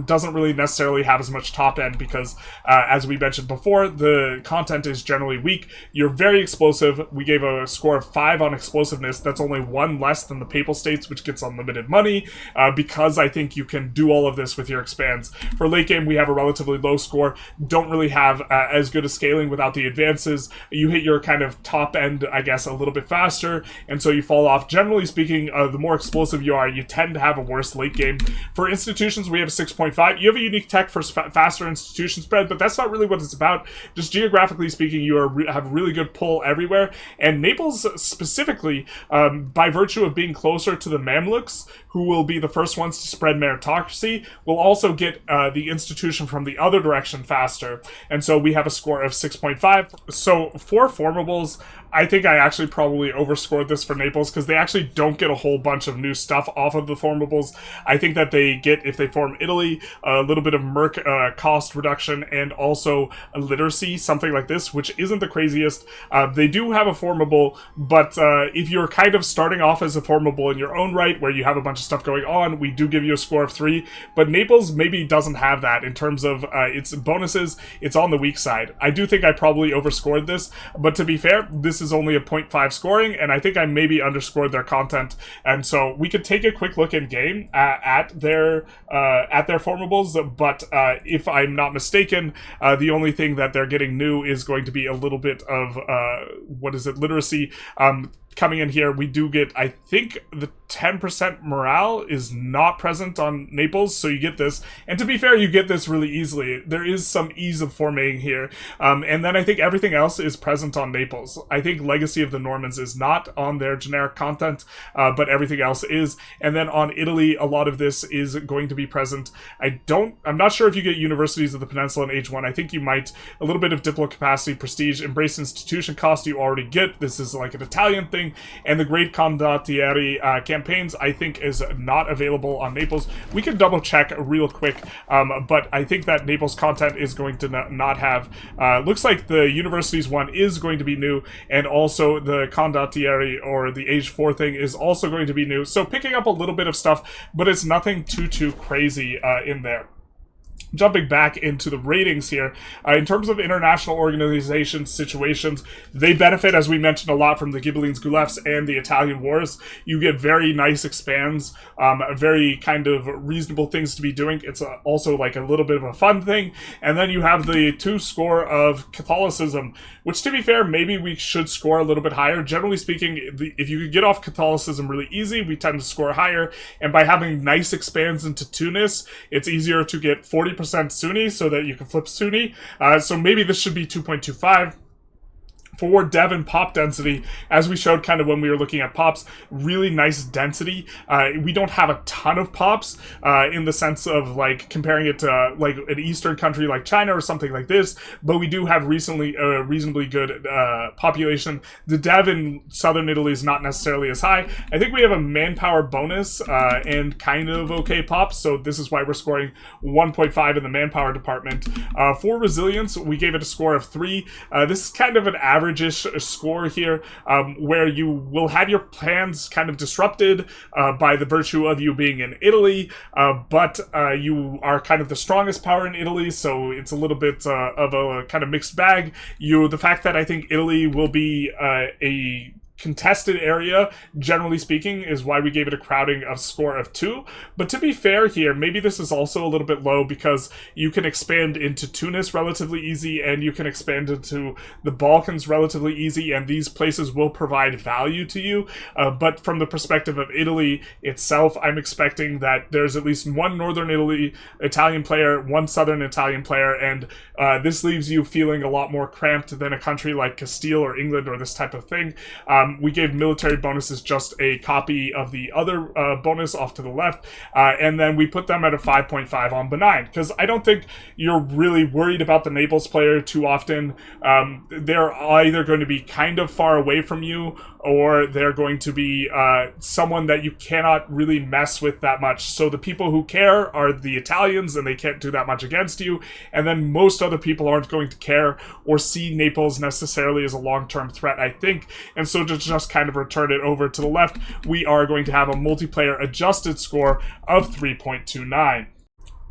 doesn't really necessarily have as much top end because, as we mentioned before, the content is generally weak. You're very explosive. We gave a score of 5 on explosiveness. That's only 1 less than the Papal States, which gets unlimited money, because I think you can do all of this with your expands. For late game, we have a relatively low score. Don't really have as good a scaling without the advances. You hit your kind of top end, I guess, a little bit faster, and so you fall off. Generally speaking, the more explosive you are, you tend to have a worse late game. For institutions, we have a 6.5. You have a unique tech for faster institution spread, but that's not really what it's about. Just geographically speaking, you have really good pull everywhere, and Naples specifically, by virtue of being closer to the Mamluks, who will be the first ones to spread meritocracy, will also get the institution from the other direction faster, and so we have a score of 6.5. So for formables, I think I actually probably overscored this for Naples because they actually don't get a whole bunch of new stuff off of the formables. I think that they get, if they form Italy, a little bit of merc cost reduction and also literacy, something like this, which isn't the craziest. They do have a formable, but if you're kind of starting off as a formable in your own right, where you have a bunch of stuff going on, we do give you a score of 3, but Naples maybe doesn't have that in terms of its bonuses. It's on the weak side. I do think I probably overscored this, but to be fair, this is only a 0.5 scoring, and I think I maybe underscored their content, and so we could take a quick look in game at their formables, but if I'm not mistaken, the only thing that they're getting new is going to be a little bit of literacy. Coming in here, we do get, I think, the 10% morale is not present on Naples, so you get this. And to be fair, you get this really easily. There is some ease of formatting here. And then I think everything else is present on Naples. I think Legacy of the Normans is not on their generic content, but everything else is. And then on Italy, a lot of this is going to be present. I'm not sure if you get Universities of the Peninsula in Age 1. I think you might. A little bit of Diplo Capacity, Prestige, Embrace Institution cost you already get. This is like an Italian thing. And the Great Condottieri campaigns, I think, is not available on Naples. We can double check real quick, but I think that Naples content is going to not have. Looks like the Universities one is going to be new, and also the Condottieri or the Age 4 thing is also going to be new. So picking up a little bit of stuff, but it's nothing too crazy in there. Jumping back into the ratings here, in terms of international organization situations, they benefit, as we mentioned, a lot from the Ghibellines, Gulefs, and the Italian Wars. You get very nice expands, very kind of reasonable things to be doing. It's also like a little bit of a fun thing. And then you have the 2 score of Catholicism, which, to be fair, maybe we should score a little bit higher. Generally speaking, if you could get off Catholicism really easy, we tend to score higher. And by having nice expands into Tunis, it's easier to get 40% Sunni so that you can flip Sunni. So maybe this should be 2.25. For dev and pop density, as we showed kind of when we were looking at pops, really nice density. We don't have a ton of pops in the sense of like comparing it to like an Eastern country like China or something like this, but we do have reasonably good population. The dev in Southern Italy is not necessarily as high. I think we have a manpower bonus and kind of okay pops, so this is why we're scoring 1.5 in the manpower department. For resilience, we gave it a score of 3. This is kind of an average score here, where you will have your plans kind of disrupted by the virtue of you being in Italy, but you are kind of the strongest power in Italy, so it's a little bit of a kind of mixed bag. The fact that I think Italy will be a contested area, generally speaking, is why we gave it a crowding of score of 2. But to be fair here, maybe this is also a little bit low because you can expand into Tunis relatively easy, and you can expand into the Balkans relatively easy, and these places will provide value to you. But from the perspective of Italy itself, I'm expecting that there's at least 1 Northern Italy Italian player, 1 Southern Italian player, and this leaves you feeling a lot more cramped than a country like Castile or England or this type of thing. We gave military bonuses just a copy of the other bonus off to the left, and then we put them at a 5.5 on benign, because I don't think you're really worried about the Naples player too often. They're either going to be kind of far away from you, or they're going to be someone that you cannot really mess with that much. So the people who care are the Italians, and they can't do that much against you, and then most other people aren't going to care or see Naples necessarily as a long-term threat, I think. And so to just kind of return it over to the left, we are going to have a multiplayer adjusted score of 3.29.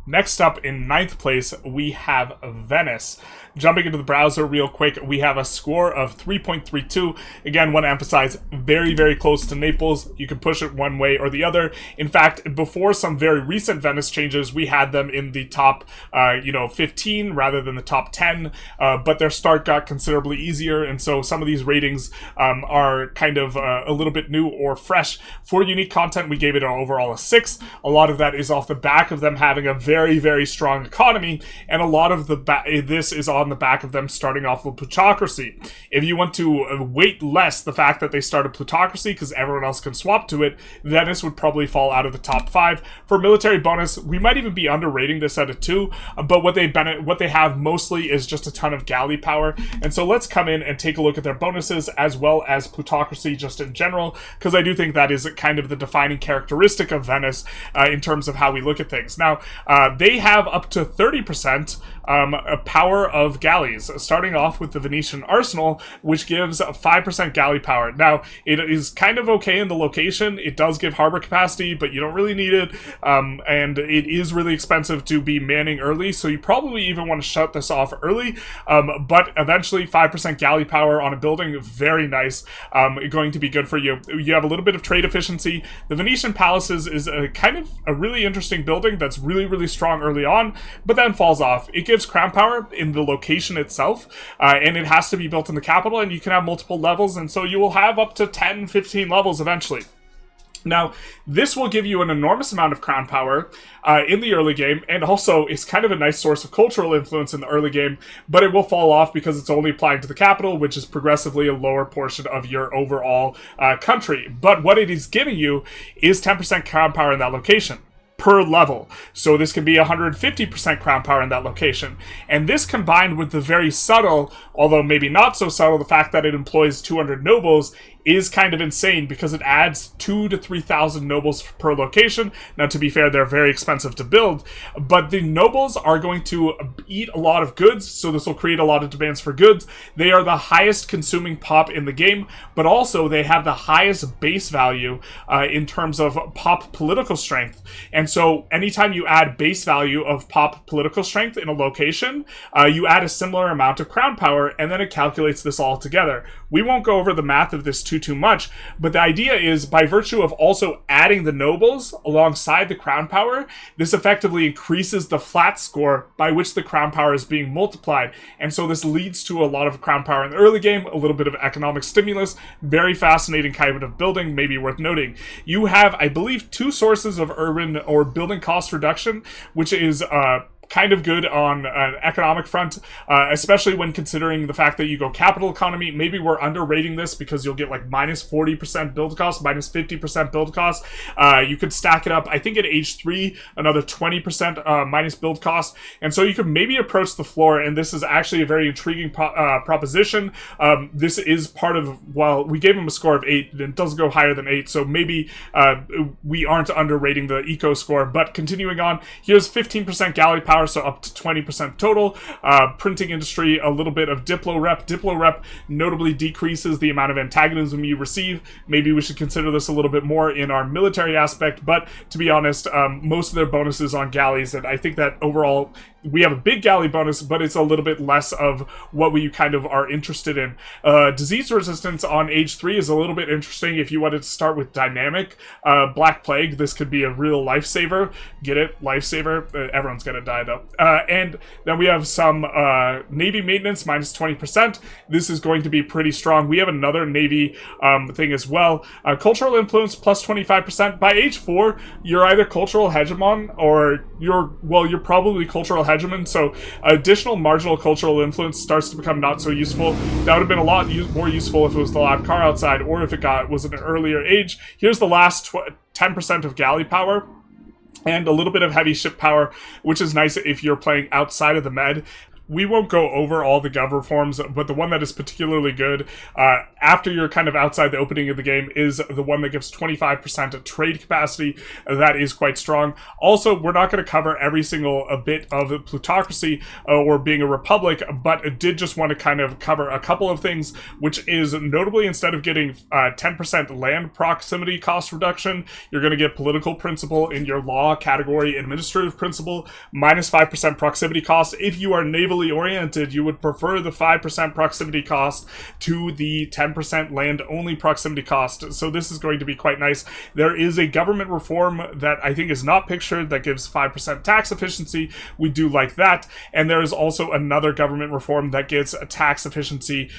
Next up in 9th place, we have Venice. Jumping into the browser real quick, we have a score of 3.32. Again, want to emphasize, very, very close to Naples. You can push it one way or the other. In fact, before some very recent Venice changes, we had them in the top, 15 rather than the top 10, but their start got considerably easier, and so some of these ratings are kind of a little bit new or fresh. For unique content, we gave it an overall a 6. A lot of that is off the back of them having a very, very strong economy, and a lot of this is on the back of them starting off with plutocracy. If you want to weight less the fact that they started plutocracy because everyone else can swap to it, Venice would probably fall out of the top 5. For military bonus, we might even be underrating this at a 2, but what they have mostly is just a ton of galley power, and so let's come in and take a look at their bonuses as well as plutocracy just in general, because I do think that is kind of the defining characteristic of Venice in terms of how we look at things. Now, they have up to 30% power of galleys, starting off with the Venetian arsenal, which gives 5% galley power. Now, it is kind of okay in the location. It does give harbor capacity, but you don't really need it, and it is really expensive to be manning early, so you probably even want to shut this off early, but eventually 5% galley power on a building, very nice, going to be good for you. You have a little bit of trade efficiency. The Venetian Palaces is a kind of a really interesting building that's really, really strong early on, but then falls off. It gives crown power in the location itself, and it has to be built in the capital, and you can have multiple levels, and so you will have up to 10, 15 levels eventually. Now, this will give you an enormous amount of crown power in the early game, and also is kind of a nice source of cultural influence in the early game, but it will fall off because it's only applying to the capital, which is progressively a lower portion of your overall country. But what it is giving you is 10% crown power in that location per level. So this can be 150% crown power in that location. And this combined with the very subtle, although maybe not so subtle, the fact that it employs 200 nobles is kind of insane because it adds 2,000 to 3,000 nobles per location. Now, to be fair, they're very expensive to build, but the nobles are going to eat a lot of goods, so this will create a lot of demands for goods. They are the highest consuming pop in the game, but also they have the highest base value in terms of pop political strength. And so anytime you add base value of pop political strength in a location, you add a similar amount of crown power, and then it calculates this all together. We won't go over the math of this too much, but the idea is by virtue of also adding the nobles alongside the crown power, this effectively increases the flat score by which the crown power is being multiplied, and so this leads to a lot of crown power in the early game, a little bit of economic stimulus. Very fascinating kind of building, maybe worth noting. You have, I believe, 2 sources of urban or building cost reduction, which is kind of good on an economic front, especially when considering the fact that you go capital economy. Maybe we're underrating this because you'll get like minus 40% build cost, minus 50% build cost. You could stack it up, I think at age 3, another 20% minus build cost. And so you could maybe approach the floor, and this is actually a very intriguing proposition. This is part of, well, we gave him a score of 8, it does go higher than 8, so maybe we aren't underrating the eco score. But continuing on, here's 15% galley power, so up to 20% total. Printing industry, a little bit of Diplo Rep. Diplo Rep notably decreases the amount of antagonism you receive. Maybe we should consider this a little bit more in our military aspect, but to be honest, most of their bonuses on galleys, and I think that overall we have a big galley bonus, but it's a little bit less of what we kind of are interested in. Disease resistance on age 3 is a little bit interesting. If you wanted to start with dynamic Black Plague, this could be a real lifesaver. Get it? Lifesaver. Everyone's gonna die though. And then we have some Navy maintenance, minus 20%. This is going to be pretty strong. We have another Navy thing as well. Cultural influence, plus 25%. By age 4, you're either cultural hegemon or you're probably cultural hegemon, so additional marginal cultural influence starts to become not so useful. That would have been a lot more useful if it was the loud car outside, or if it was an earlier age. Here's the last 10% of galley power, and a little bit of heavy ship power, which is nice if you're playing outside of the med. we won't go over all the gov reforms, but the one that is particularly good, after you're kind of outside the opening of the game, is the one that gives 25% trade capacity. That is quite strong. Also, we're not going to cover every single bit of plutocracy or being a republic, but it did just want to kind of cover a couple of things, which is notably, instead of getting 10% land proximity cost reduction, you're going to get political principle in your law category, administrative principle, minus 5% proximity cost. If you are navally oriented, you would prefer the 5% proximity cost to the 10% land only proximity cost. So this is going to be quite nice. There is a government reform that I think is not pictured that gives 5% tax efficiency. We do like that. And there is also another government reform that gives a tax efficiency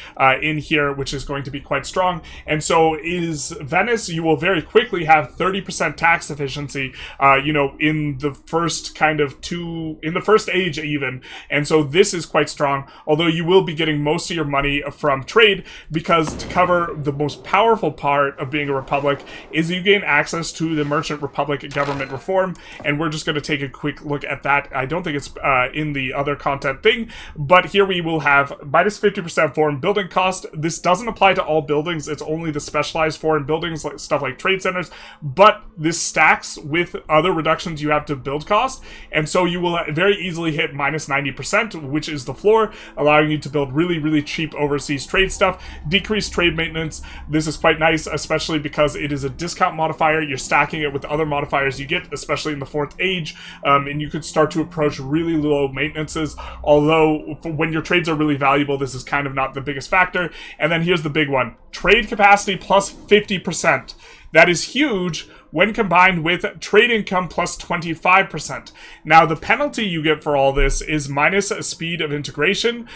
in here, which is going to be quite strong. And so is Venice. You will very quickly have 30% tax efficiency, in the first in the first age even. And so this is quite strong, although you will be getting most of your money from trade, because to cover the most powerful part of being a republic is you gain access to the Merchant Republic government reform, and we're just going to take a quick look at that. I don't think it's in the other content thing, but here we will have minus 50% foreign building cost. This doesn't apply to all buildings, it's only the specialized foreign buildings, like stuff like trade centers, but this stacks with other reductions you have to build cost, and so you will very easily hit minus 90%, which is the floor, allowing you to build really, really cheap overseas trade stuff. Decrease trade maintenance. This is quite nice, especially because it is a discount modifier. You're stacking it with other modifiers you get, especially in the 4th age, and you could start to approach really low maintenances, although when your trades are really valuable, this is kind of not the biggest factor. And then here's the big one. Trade capacity plus 50%. That is huge when combined with trade income plus 25%. Now, the penalty you get for all this is minus speed of integration,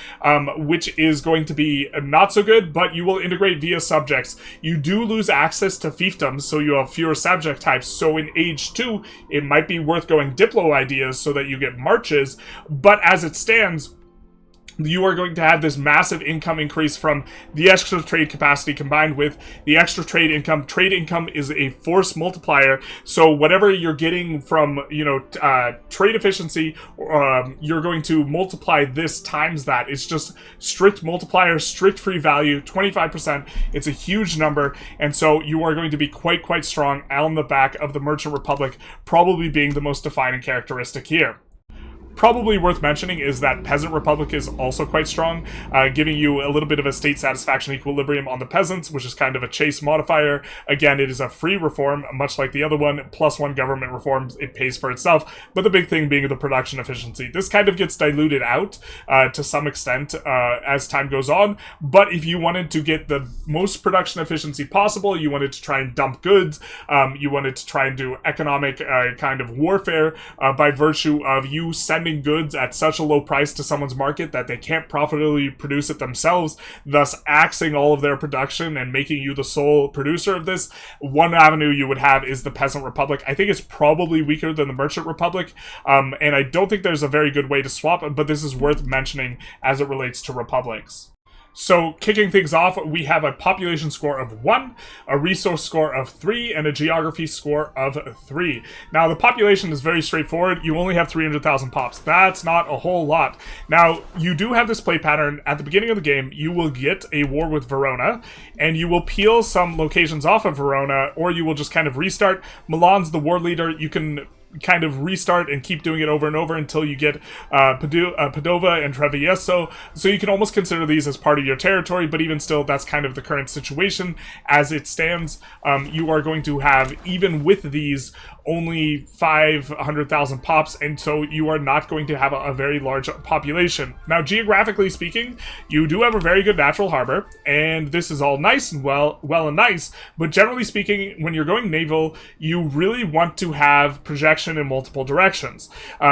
which is going to be not so good, but you will integrate via subjects. You do lose access to fiefdoms, so you have fewer subject types. So in Age 2, it might be worth going Diplo ideas so that you get marches, but as it stands, you are going to have this massive income increase from the extra trade capacity combined with the extra trade income. Trade income is a force multiplier, so whatever you're getting from, trade efficiency, you're going to multiply this times that. It's just strict multiplier, strict free value, 25%. It's a huge number, and so you are going to be quite strong on the back of the Merchant Republic, probably being the most defining characteristic here. Probably worth mentioning is that Peasant Republic is also quite strong, giving you a little bit of a state satisfaction equilibrium on the peasants, which is kind of a chase modifier. Again, it is a free reform, much like the other one, plus one government reform. It pays for itself, but the big thing being the production efficiency. This kind of gets diluted out to some extent as time goes on, but if you wanted to get the most production efficiency possible, you wanted to try and dump goods, you wanted to try and do economic kind of warfare by virtue of you sending goods at such a low price to someone's market that they can't profitably produce it themselves, thus axing all of their production and making you the sole producer of this. One avenue you would have is the Peasant Republic. I think it's probably weaker than the Merchant Republic, and I don't think there's a very good way to swap, but this is worth mentioning as it relates to republics. So, kicking things off, we have a population score of 1, a resource score of 3, and a geography score of 3. Now, the population is very straightforward. You only have 300,000 pops. That's not a whole lot. Now, you do have this play pattern. At the beginning of the game, you will get a war with Verona, and you will peel some locations off of Verona, or you will just kind of restart. Milan's the war leader. You can kind of restart and keep doing it over and over until you get Padova and Treviso. So you can almost consider these as part of your territory, but even still, that's kind of the current situation. As it stands, you are going to have, even with these, only 500,000 pops, and so you are not going to have a very large population. Now, geographically speaking, you do have a very good natural harbor, and this is all nice and well and nice, but generally speaking, when you're going naval, you really want to have projection in multiple directions,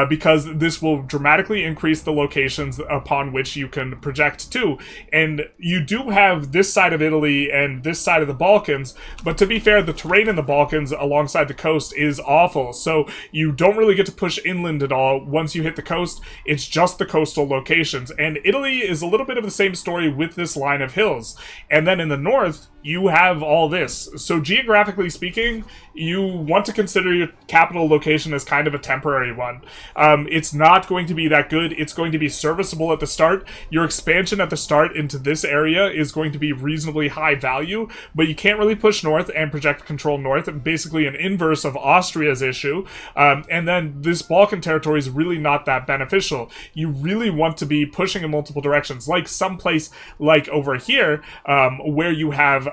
because this will dramatically increase the locations upon which you can project to. And you do have this side of Italy and this side of the Balkans, but to be fair, the terrain in the Balkans alongside the coast is awful, so you don't really get to push inland at all. Once you hit the coast, it's just the coastal locations, and Italy is a little bit of the same story with this line of hills. And then in the north, you have all this. So geographically speaking, you want to consider your capital location situation is kind of a temporary one. It's not going to be that good. It's going to be serviceable at the start. Your expansion at the start into this area is going to be reasonably high value, but you can't really push north and project control north. Basically an inverse of Austria's issue. And then this Balkan territory is really not that beneficial. You really want to be pushing in multiple directions, like someplace like over here, where you have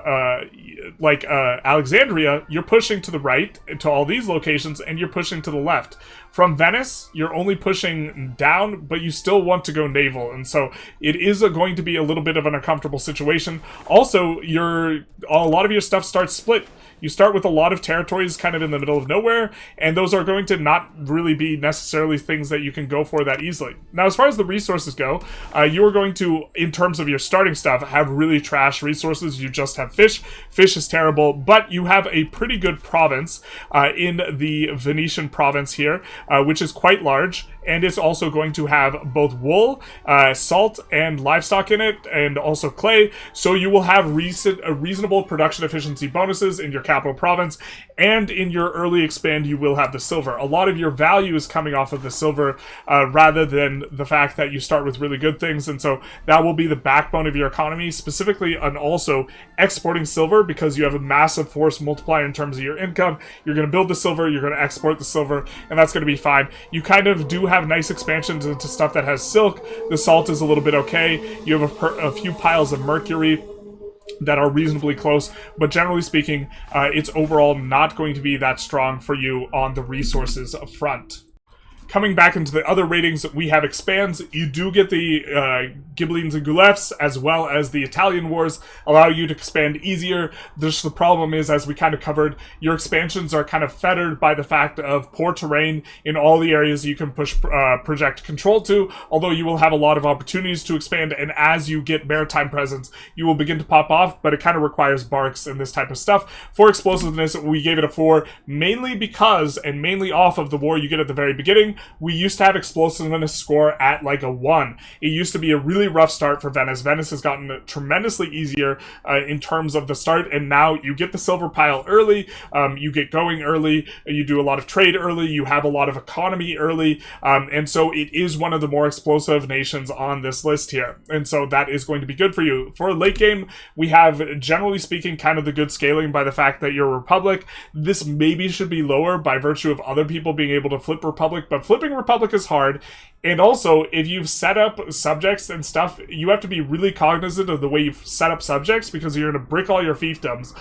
Alexandria. You're pushing to the right to all these locations, and you're pushing to the left. From Venice, you're only pushing down, but you still want to go naval, and so it is going to be a little bit of an uncomfortable situation. Also, a lot of your stuff starts split. You start with a lot of territories kind of in the middle of nowhere, and those are going to not really be necessarily things that you can go for that easily. Now, as far as the resources go, you are going to, in terms of your starting stuff, have really trash resources. You just have fish. Fish is terrible, but you have a pretty good province in the Venetian province here, which is quite large, and it's also going to have both wool, salt, and livestock in it, and also clay, so you will have reasonable production efficiency bonuses in your capital province, and in your early expand you will have the silver. A lot of your value is coming off of the silver rather than the fact that you start with really good things, and so that will be the backbone of your economy, specifically on also exporting silver, because you have a massive force multiplier in terms of your income. You're going to build the silver, you're going to export the silver, and that's going to be fine. You kind of do have nice expansions into stuff that has silk. The salt is a little bit okay. You have a few piles of mercury that are reasonably close, but generally speaking, it's overall not going to be that strong for you on the resources front. Coming back into the other ratings, we have expands. You do get the Ghibellines and Gulefs, as well as the Italian wars, allow you to expand easier. The problem is, as we kind of covered, your expansions are kind of fettered by the fact of poor terrain in all the areas you can push project control to, although you will have a lot of opportunities to expand, and as you get maritime presence, you will begin to pop off, but it kind of requires barks and this type of stuff. For explosiveness, we gave it a 4, mainly because, and mainly off of the war you get at the very beginning. We used to have explosiveness score at like a 1. It used to be a really rough start for Venice. Venice has gotten tremendously easier in terms of the start, and now you get the silver pile early, you get going early, you do a lot of trade early, you have a lot of economy early, and so it is one of the more explosive nations on this list here, and so that is going to be good for you. For late game, we have, generally speaking, kind of the good scaling by the fact that you're a Republic. This maybe should be lower by virtue of other people being able to flip Republic, but flipping Republic is hard. And also, if you've set up subjects and stuff, you have to be really cognizant of the way you've set up subjects, because you're going to brick all your fiefdoms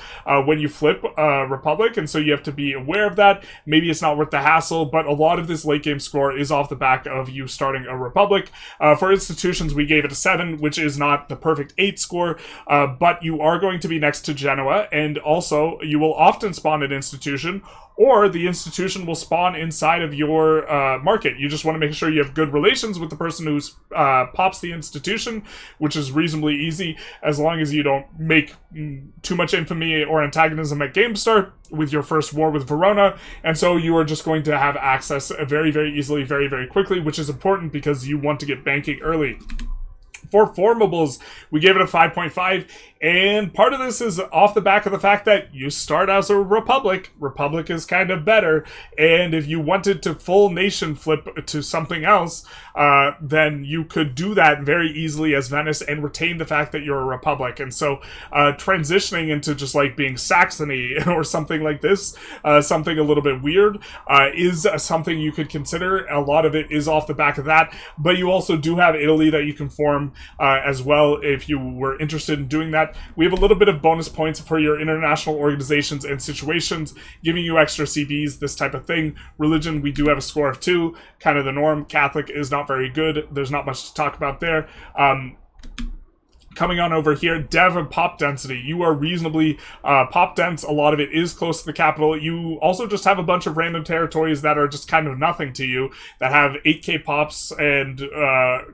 when you flip Republic, and so you have to be aware of that. Maybe it's not worth the hassle, but a lot of this late game score is off the back of you starting a Republic. For institutions, we gave it a 7, which is not the perfect 8 score, but you are going to be next to Genoa, and also you will often spawn an institution, or the institution will spawn inside of your market. You just want to make sure you have good relations with the person who pops the institution, which is reasonably easy as long as you don't make too much infamy or antagonism at game start with your first war with Verona, and so you are just going to have access very, very easily, very, very quickly, which is important because you want to get banking early. For formables, we gave it a 5.5, and part of this is off the back of the fact that you start as a Republic. Republic is kind of better, and if you wanted to full nation flip to something else, then you could do that very easily as Venice and retain the fact that you're a Republic. And so transitioning into just like being Saxony or something like this, something a little bit weird, is something you could consider. A lot of it is off the back of that, but you also do have Italy that you can form as well if you were interested in doing that. We have a little bit of bonus points for your international organizations and situations, giving you extra CBs, this type of thing. Religion, we do have a score of 2, kind of the norm. Catholic is not very good. There's not much to talk about there. Coming on over here, dev and pop density. You are reasonably pop dense. A lot of it is close to the capital. You also just have a bunch of random territories that are just kind of nothing to you, that have 8k pops and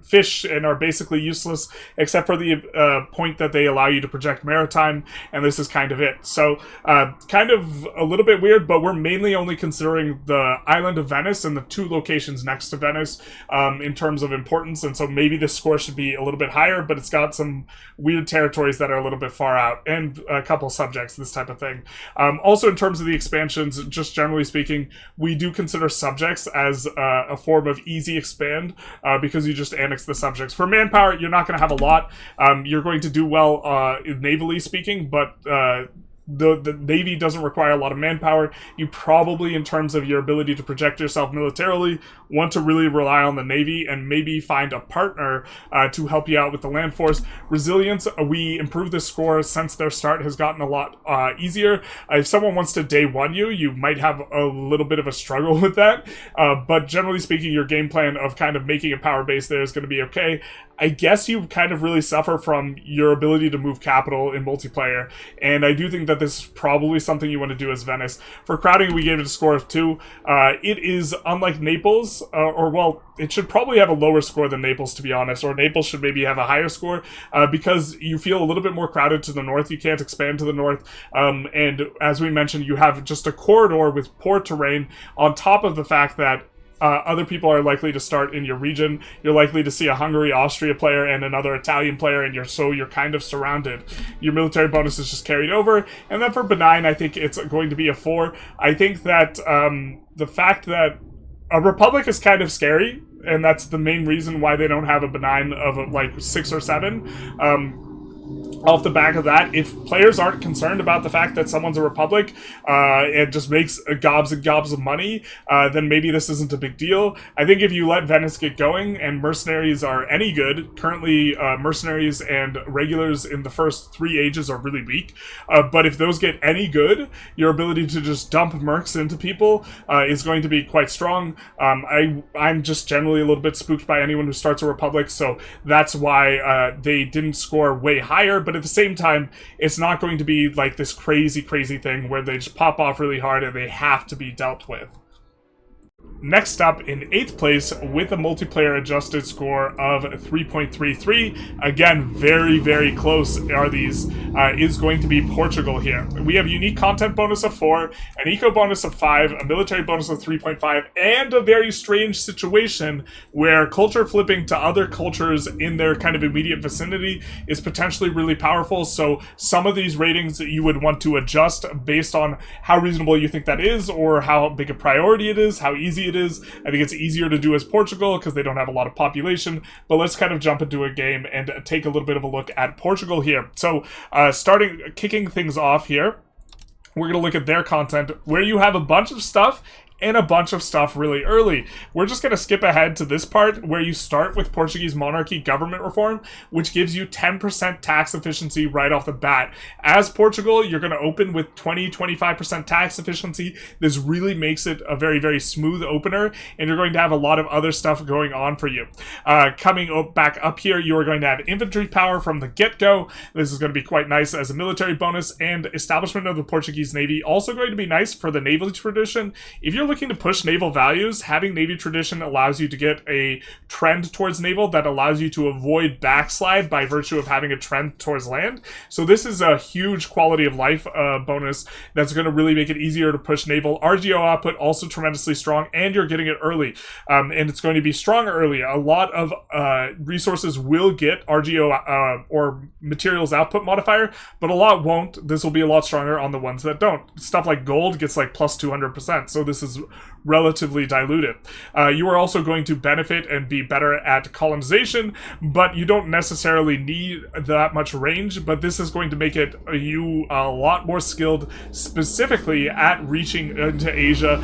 fish and are basically useless, except for the point that they allow you to project maritime, and this is kind of it. So kind of a little bit weird, but we're mainly only considering the island of Venice and the 2 locations next to Venice in terms of importance, and so maybe this score should be a little bit higher, but it's got some weird territories that are a little bit far out, and a couple subjects, this type of thing. Also, in terms of the expansions, just generally speaking, we do consider subjects as a form of easy expand because you just annex the subjects. For manpower, you're not going to have a lot. You're going to do well navally speaking, but the Navy doesn't require a lot of manpower. You probably, in terms of your ability to project yourself militarily, want to really rely on the Navy and maybe find a partner to help you out with the land force. Resilience, we improved the score since their start has gotten a lot easier. If someone wants to day one you, you might have a little bit of a struggle with that, but generally speaking, your game plan of kind of making a power base there is going to be okay. I guess you kind of really suffer from your ability to move capital in multiplayer, and I do think that this is probably something you want to do as Venice. For crowding, we gave it a score of 2. It is, unlike Naples, it should probably have a lower score than Naples, to be honest, or Naples should maybe have a higher score, because you feel a little bit more crowded to the north. You can't expand to the north, and as we mentioned, you have just a corridor with poor terrain, on top of the fact that other people are likely to start in your region. You're likely to see a Hungary-Austria player and another Italian player, and you're kind of surrounded. Your military bonus is just carried over. And then for benign, I think it's going to be a 4. I think that the fact that a republic is kind of scary, and that's the main reason why they don't have a benign of like 6 or 7. Off the back of that, if players aren't concerned about the fact that someone's a republic and just makes gobs and gobs of money, then maybe this isn't a big deal. I think if you let Venice get going and mercenaries are any good, currently mercenaries and regulars in the first 3 ages are really weak, but if those get any good, your ability to just dump mercs into people is going to be quite strong. I'm just generally a little bit spooked by anyone who starts a republic, so that's why they didn't score way higher, but at the same time, it's not going to be like this crazy thing where they just pop off really hard and they have to be dealt with. Next up, in 8th place, with a multiplayer adjusted score of 3.33, again, very close are these, is going to be Portugal here. We have unique content bonus of 4, an eco bonus of 5, a military bonus of 3.5, and a very strange situation where culture flipping to other cultures in their kind of immediate vicinity is potentially really powerful, so some of these ratings that you would want to adjust based on how reasonable you think that is, or how big a priority it is, how easy it is. I think it's easier to do as Portugal because they don't have a lot of population, but let's kind of jump into a game and take a little bit of a look at Portugal here. So kicking things off here, we're going to look at their content where you have a bunch of stuff and a bunch of stuff really early. We're just going to skip ahead to this part where you start with Portuguese monarchy government reform, which gives you 10% tax efficiency right off the bat. As Portugal, you're going to open with 20-25% tax efficiency. This really makes it a very smooth opener, and you're going to have a lot of other stuff going on for you. Coming back up here, you are going to have infantry power from the get-go. This is going to be quite nice as a military bonus, and establishment of the Portuguese Navy, also going to be nice for the naval tradition. If you're looking to push naval values, having Navy tradition allows you to get a trend towards naval that allows you to avoid backslide by virtue of having a trend towards land. So this is a huge quality of life bonus that's going to really make it easier to push naval. RGO output also tremendously strong, and you're getting it early. And it's going to be strong early. A lot of resources will get RGO or materials output modifier, but a lot won't. This will be a lot stronger on the ones that don't. Stuff like gold gets like plus 200%, so this is relatively diluted. You are also going to benefit and be better at colonization, but you don't necessarily need that much range, but this is going to make it you a lot more skilled specifically at reaching into Asia,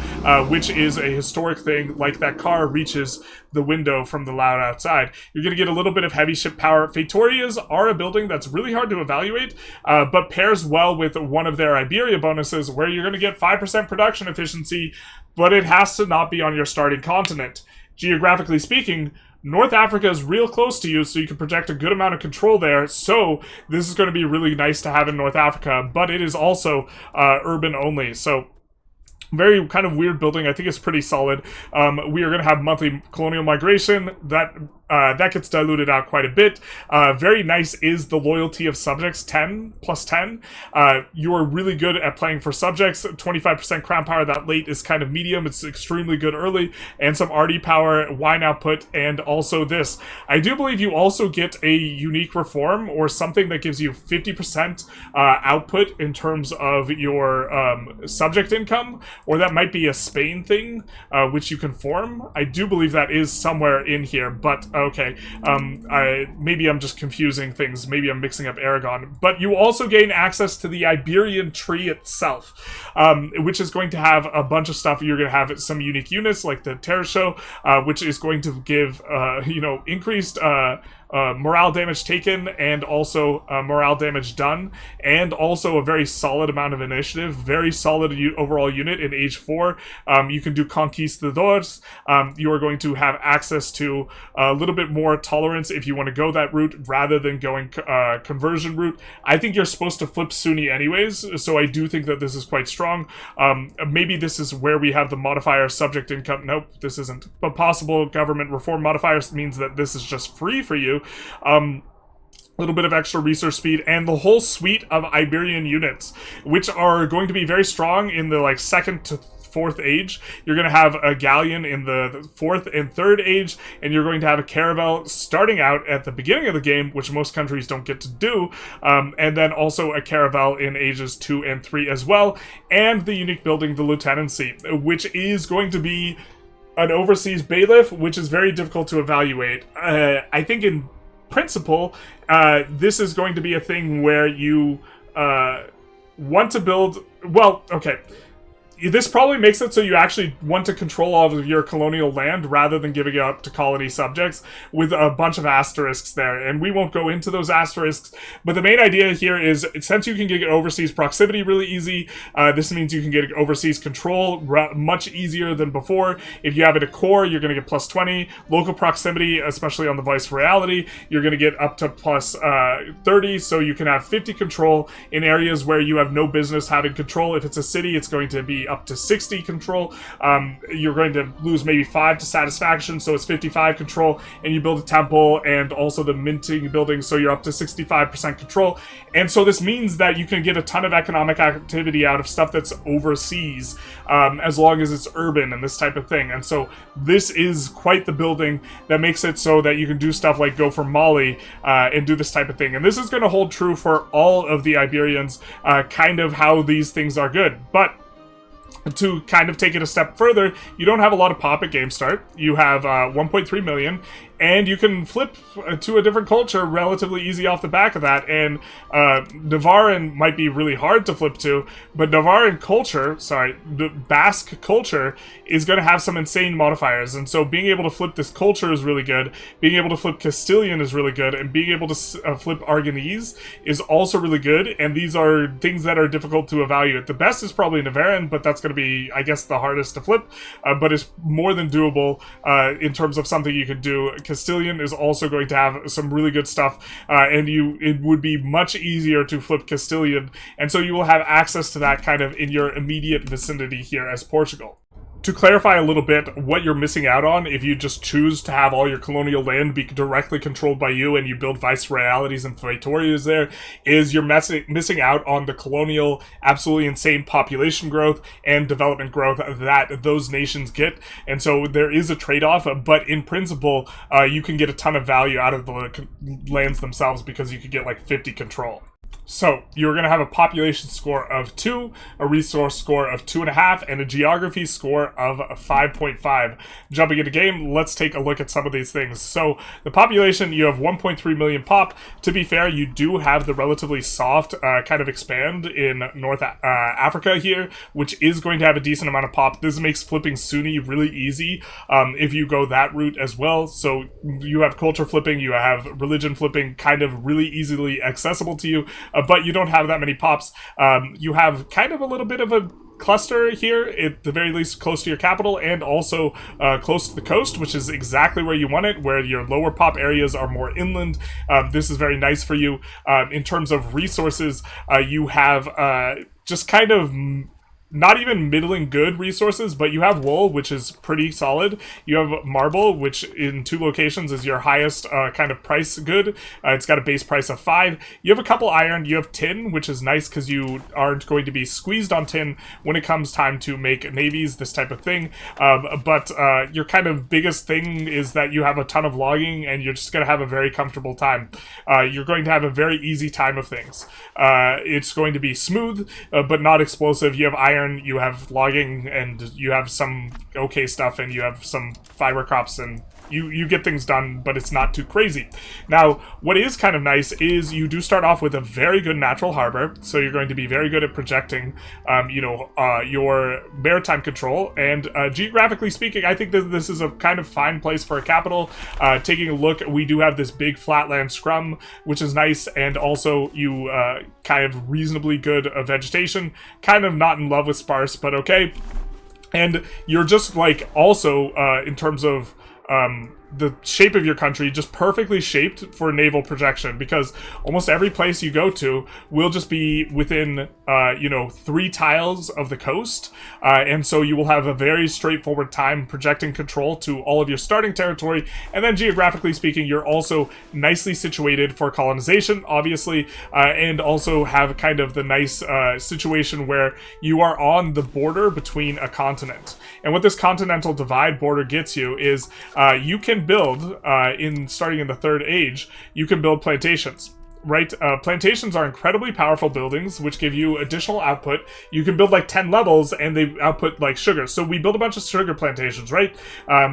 which is a historic thing, like that car reaches the window from the loud outside. You're going to get a little bit of heavy ship power. Fetorias are a building that's really hard to evaluate, but pairs well with one of their Iberia bonuses, where you're going to get 5% production efficiency, but it has to not be on your starting continent. Geographically speaking, North Africa is real close to you, so you can project a good amount of control there, so this is going to be really nice to have in North Africa, but it is also urban only, so very kind of weird building. I think it's pretty solid. We are going to have monthly colonial migration. That that gets diluted out quite a bit. Very nice is the loyalty of subjects, 10 plus 10. You are really good at playing for subjects. 25% crown power that late is kind of medium. It's extremely good early. And some RD power, wine output, and also this. I do believe you also get a unique reform or something that gives you 50% output in terms of your subject income, or that might be a Spain thing, which you can form. I do believe that is somewhere in here, but okay. Maybe I'm just confusing things. Maybe I'm mixing up Aragon. But you also gain access to the Iberian tree itself, which is going to have a bunch of stuff. You're going to have some unique units like the Terror Show, which is going to give, increased morale damage taken, and also morale damage done, and also a very solid amount of initiative, very solid overall unit in Age 4. You can do Conquistadors. You are going to have access to a little bit more tolerance if you want to go that route, rather than going conversion route. I think you're supposed to flip Sunni anyways, so I do think that this is quite strong. Maybe this is where we have the modifier subject income. Nope, this isn't. But possible government reform modifiers means that this is just free for you. A little bit of extra resource speed, and the whole suite of Iberian units, which are going to be very strong in the second to fourth age. You're going to have a galleon in the fourth and third age, and you're going to have a caravel starting out at the beginning of the game, which most countries don't get to do, and then also a caravel in ages 2 and 3 as well, and the unique building, the lieutenancy, which is going to be an overseas bailiff, which is very difficult to evaluate. I think in principle, this is going to be a thing where you want to build... Well, okay. This probably makes it so you actually want to control all of your colonial land rather than giving it up to colony subjects, with a bunch of asterisks there. And we won't go into those asterisks, but the main idea here is, since you can get overseas proximity really easy, this means you can get overseas control much easier than before. If you have it a core, you're going to get plus 20. Local proximity, especially on the Viceroyalty, you're going to get up to plus 30, so you can have 50 control in areas where you have no business having control. If it's a city, it's going to be up to 60 control. You're going to lose maybe 5 to satisfaction, so it's 55 control, and you build a temple and also the minting building, so you're up to 65% control. And so this means that you can get a ton of economic activity out of stuff that's overseas, as long as it's urban and this type of thing. And so this is quite the building that makes it so that you can do stuff like go for Mali and do this type of thing. And this is going to hold true for all of the Iberians, kind of how these things are good. But to kind of take it a step further, you don't have a lot of pop at game start. You have 1.3 million, and you can flip to a different culture relatively easy off the back of that. And Navarran might be really hard to flip to, but Navarran culture, the Basque culture, is going to have some insane modifiers. And so being able to flip this culture is really good. Being able to flip Castilian is really good. And being able to flip Aragonese is also really good. And these are things that are difficult to evaluate. The best is probably Navarran, but that's going to be, I guess, the hardest to flip. But it's more than doable in terms of something you could do. Castilian is also going to have some really good stuff, and it would be much easier to flip Castilian, and so you will have access to that kind of in your immediate vicinity here as Portugal. To clarify a little bit what you're missing out on if you just choose to have all your colonial land be directly controlled by you and you build viceroyalities and feitorias there, is you're missing out on the colonial, absolutely insane population growth and development growth that those nations get. And so there is a trade-off, but in principle, you can get a ton of value out of the lands themselves because you could get like 50 control. So, you're going to have a population score of 2, a resource score of 2.5, and a geography score of 5.5. Jumping into game, let's take a look at some of these things. So, the population, you have 1.3 million pop. To be fair, you do have the relatively soft kind of expand in North Africa here, which is going to have a decent amount of pop. This makes flipping Sunni really easy if you go that route as well. So, you have culture flipping, you have religion flipping kind of really easily accessible to you. But you don't have that many pops. You have kind of a little bit of a cluster here, at the very least close to your capital, and also close to the coast, which is exactly where you want it, where your lower pop areas are more inland. This is very nice for you. In terms of resources, you have just kind of not even middling good resources, but you have wool, which is pretty solid. You have marble, which in 2 locations is your highest kind of price good. It's got a base price of 5. You have a couple iron. You have tin, which is nice because you aren't going to be squeezed on tin when it comes time to make navies, this type of thing. But your kind of biggest thing is that you have a ton of logging, and you're just going to have a very comfortable time. You're going to have a very easy time of things. It's going to be smooth, but not explosive. You have iron, you have logging, and you have some okay stuff, and you have some fiber crops, and you get things done, but it's not too crazy. Now, what is kind of nice is you do start off with a very good natural harbor, so you're going to be very good at projecting, your maritime control, and geographically speaking, I think that this is a kind of fine place for a capital. Taking a look, we do have this big flatland scrum, which is nice, and also you kind of reasonably good vegetation, kind of not in love with sparse, but okay. And you're just like also in terms of the shape of your country, just perfectly shaped for naval projection, because almost every place you go to will just be within 3 tiles of the coast, and so you will have a very straightforward time projecting control to all of your starting territory. And then geographically speaking, you're also nicely situated for colonization, obviously, and also have kind of the nice situation where you are on the border between a continent. And what this continental divide border gets you is you can build, starting in the 3rd age, you can build plantations. Right? Plantations are incredibly powerful buildings, which give you additional output. You can build like 10 levels, and they output like sugar. So we build a bunch of sugar plantations, right?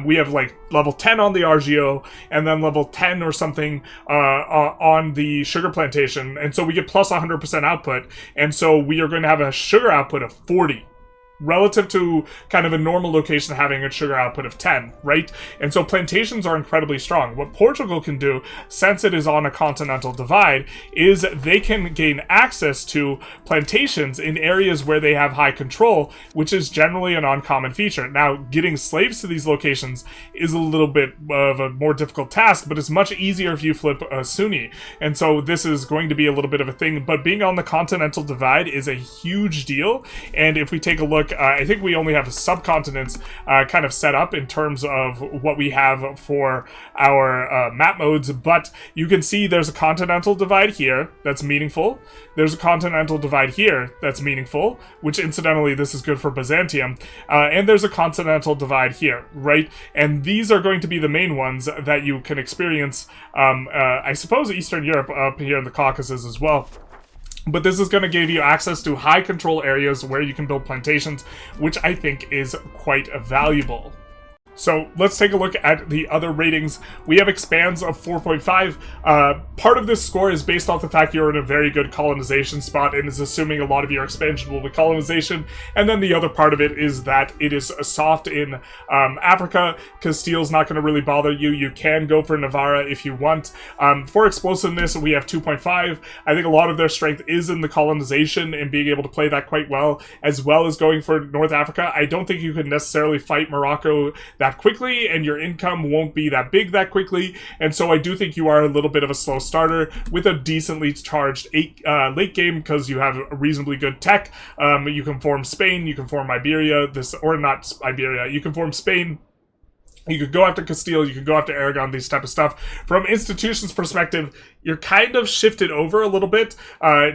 We have like level 10 on the RGO, and then level 10 or something on the sugar plantation. And so we get plus 100% output. And so we are going to have a sugar output of 40. Relative to kind of a normal location having a sugar output of 10, right? And so plantations are incredibly strong. What Portugal can do, since it is on a continental divide, is they can gain access to plantations in areas where they have high control, which is generally an uncommon feature. Now, getting slaves to these locations is a little bit of a more difficult task, but it's much easier if you flip a Sunni. And so this is going to be a little bit of a thing, but being on the continental divide is a huge deal. And if we take a look, I think we only have subcontinents kind of set up in terms of what we have for our map modes, but you can see there's a continental divide here that's meaningful. There's a continental divide here that's meaningful, which incidentally, this is good for Byzantium. And there's a continental divide here, right? And these are going to be the main ones that you can experience, I suppose, Eastern Europe up here in the Caucasus as well. But this is going to give you access to high control areas where you can build plantations, which I think is quite valuable. So let's take a look at the other ratings. We have expands of 4.5. Part of this score is based off the fact you're in a very good colonization spot and is assuming a lot of your expansion will be colonization. And then the other part of it is that it is soft in Africa. Castile's not going to really bother you. You can go for Navarra if you want. For explosiveness, we have 2.5. I think a lot of their strength is in the colonization and being able to play that quite well as going for North Africa. I don't think you can necessarily fight Morocco that quickly, and your income won't be that big that quickly, and so I do think you are a little bit of a slow starter with a decently charged late game, because you have a reasonably good tech. You can form Spain, you can form Iberia, you can form Spain. You could go after Castile, you could go after Aragon, these type of stuff. From institutions perspective, you're kind of shifted over a little bit,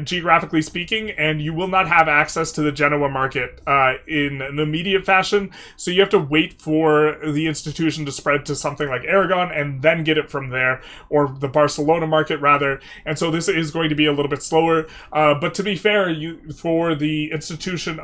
geographically speaking, and you will not have access to the Genoa market in an immediate fashion, so you have to wait for the institution to spread to something like Aragon and then get it from there, or the Barcelona market rather, and so this is going to be a little bit slower, but to be fair, for the institution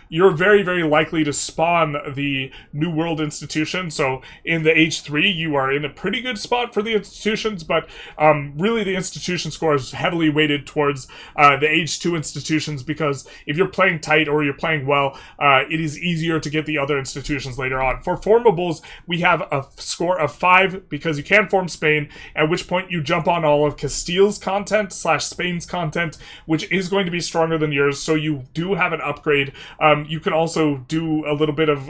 you're very, very likely to spawn the New World institution, so in the H3, you are in a pretty good spot for the institutions, but really the institution score is heavily weighted towards the H2 institutions, because if you're playing tight or you're playing well, it is easier to get the other institutions later on. For formables, we have a score of 5 because you can form Spain, at which point you jump on all of Castile's content / Spain's content, which is going to be stronger than yours, so you do have an upgrade. You can also do a little bit of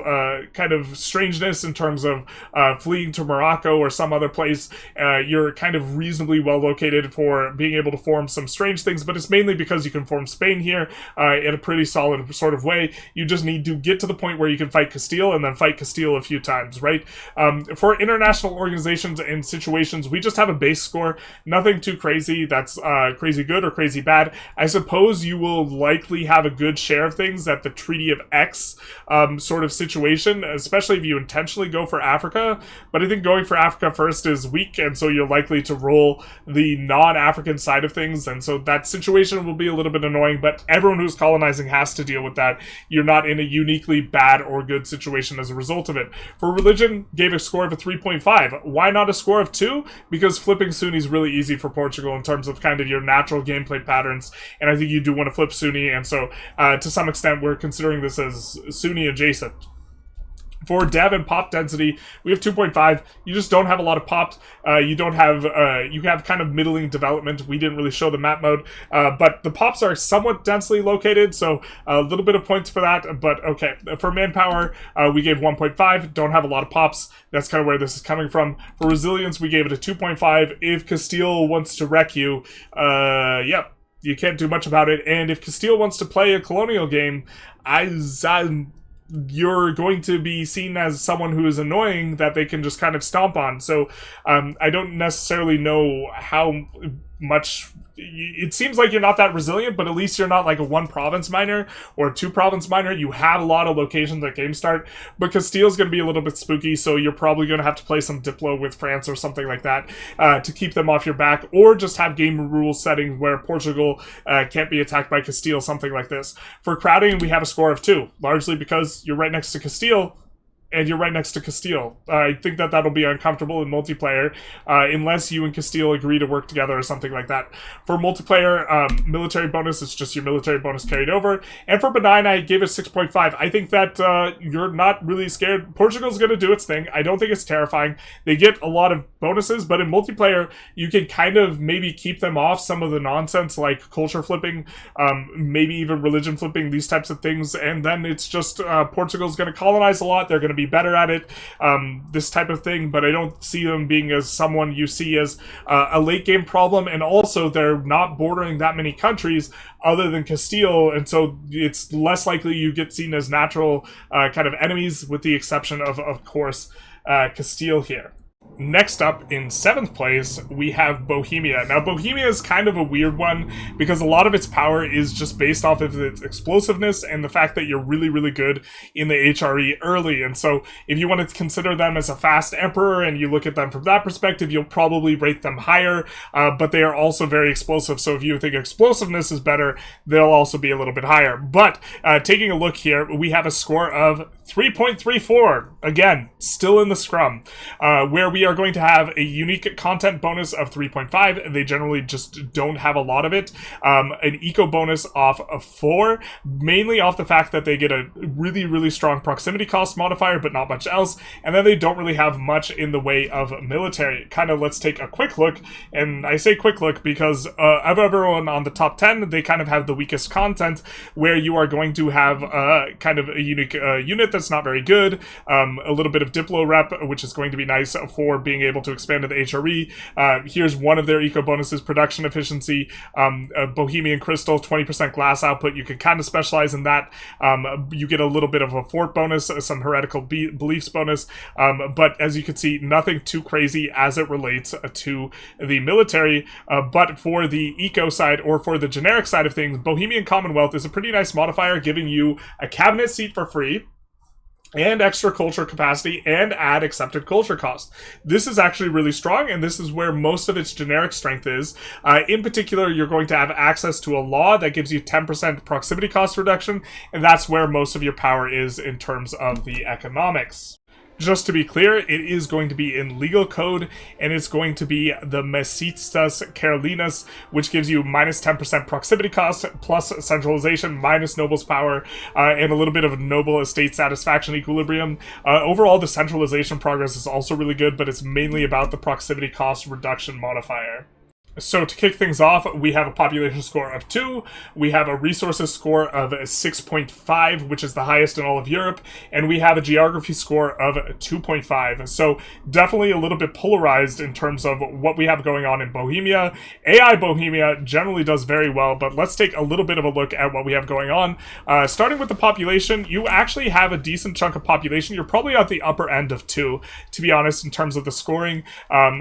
kind of strangeness in terms of of fleeing to Morocco or some other place, you're kind of reasonably well located for being able to form some strange things, but it's mainly because you can form Spain here in a pretty solid sort of way. You just need to get to the point where you can fight Castile and then fight Castile a few times, right? For international organizations and situations, we just have a base score, nothing too crazy that's crazy good or crazy bad. I suppose you will likely have a good share of things at the Treaty of X sort of situation, especially if you intentionally go for Africa, but I think going for Africa first is weak, and so you're likely to roll the non-African side of things, and so that situation will be a little bit annoying, but everyone who's colonizing has to deal with that. You're not in a uniquely bad or good situation as a result of it. For religion, gave a score of a 3.5. Why not a score of 2? Because flipping Sunni is really easy for Portugal in terms of kind of your natural gameplay patterns, and I think you do want to flip Sunni, and so to some extent we're considering this as Sunni adjacent. For dev and pop density, we have 2.5. You just don't have a lot of pops. You have kind of middling development. We didn't really show the map mode, but the pops are somewhat densely located, so a little bit of points for that, but okay. For manpower, we gave 1.5. Don't have a lot of pops. That's kind of where this is coming from. For resilience, we gave it a 2.5. If Castile wants to wreck you, yep. You can't do much about it, and if Castile wants to play a colonial game, you're going to be seen as someone who is annoying that they can just kind of stomp on. So I don't necessarily know how much... It seems like you're not that resilient, but at least you're not like a 1-province miner or a 2-province miner. You have a lot of locations at game start, but Castile's going to be a little bit spooky, so you're probably going to have to play some Diplo with France or something like that to keep them off your back, or just have game rule settings where Portugal can't be attacked by Castile, something like this. For crowding, we have a score of 2, largely because you're right next to Castile, and you're right next to Castile. I think that that'll be uncomfortable in multiplayer, unless you and Castile agree to work together or something like that. For multiplayer, military bonus, it's just your military bonus carried over. And for benign, I gave it 6.5. I think that you're not really scared. Portugal's going to do its thing. I don't think it's terrifying. They get a lot of bonuses, but in multiplayer, you can kind of maybe keep them off some of the nonsense like culture flipping, maybe even religion flipping, these types of things. And then it's just Portugal's going to colonize a lot. They're going to be better at it, this type of thing, but I don't see them being as someone you see as a late game problem, and also they're not bordering that many countries other than Castile, and so it's less likely you get seen as natural kind of enemies, with the exception of course, Castile here. Next up, in 7th place, we have Bohemia. Now, Bohemia is kind of a weird one because a lot of its power is just based off of its explosiveness and the fact that you're really, really good in the HRE early. And so if you want to consider them as a fast emperor and you look at them from that perspective, you'll probably rate them higher, but they are also very explosive. So if you think explosiveness is better, they'll also be a little bit higher. But taking a look here, we have a score of 3.34. Again, still in the scrum, where we are going to have a unique content bonus of 3.5. They generally just don't have a lot of it. An eco bonus off of 4, mainly off the fact that they get a really, really strong proximity cost modifier, but not much else. And then they don't really have much in the way of military. Kind of, let's take a quick look. And I say quick look because of everyone on the top 10, they kind of have the weakest content, where you are going to have kind of a unique unit that's not very good, a little bit of Diplo rep, which is going to be nice for being able to expand to the HRE. Here's one of their eco bonuses: production efficiency, Bohemian Crystal, 20% glass output. You can kind of specialize in that. You get a little bit of a fort bonus, some heretical beliefs bonus, but as you can see, nothing too crazy as it relates to the military. But for the eco side, or for the generic side of things, Bohemian Commonwealth is a pretty nice modifier, giving you a cabinet seat for free, and extra culture capacity, and add accepted culture cost. This is actually really strong, and this is where most of its generic strength is. In particular, you're going to have access to a law that gives you 10% proximity cost reduction, and that's where most of your power is in terms of the economics. Just to be clear, it is going to be in legal code, and it's going to be the Mesistas Carolinas, which gives you minus 10% proximity cost, plus centralization, minus nobles power, and a little bit of noble estate satisfaction equilibrium. Overall, the centralization progress is also really good, but it's mainly about the proximity cost reduction modifier. So to kick things off, we have a population score of 2, we have a resources score of 6.5, which is the highest in all of Europe, and we have a geography score of 2.5. So definitely a little bit polarized in terms of what we have going on in Bohemia. AI Bohemia generally does very well, but let's take a little bit of a look at what we have going on. Starting with the population, you actually have a decent chunk of population. You're probably at the upper end of 2, to be honest, in terms of the scoring.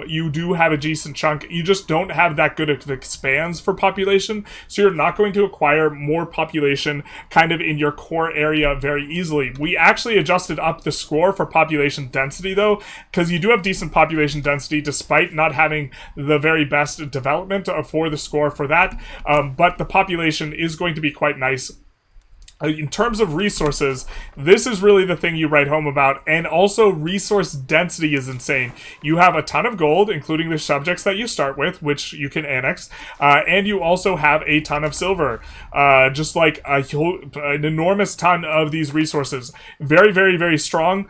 You do have a decent chunk. You just don't have that good of expands for population, so you're not going to acquire more population kind of in your core area very easily. We actually adjusted up the score for population density though, because you do have decent population density despite not having the very best development for the score for that, but the population is going to be quite nice. In terms of resources, this is really the thing you write home about, and also resource density is insane. You have a ton of gold, including the subjects that you start with, which you can annex, and you also have a ton of silver, just like an enormous ton of these resources. Very, very, very strong.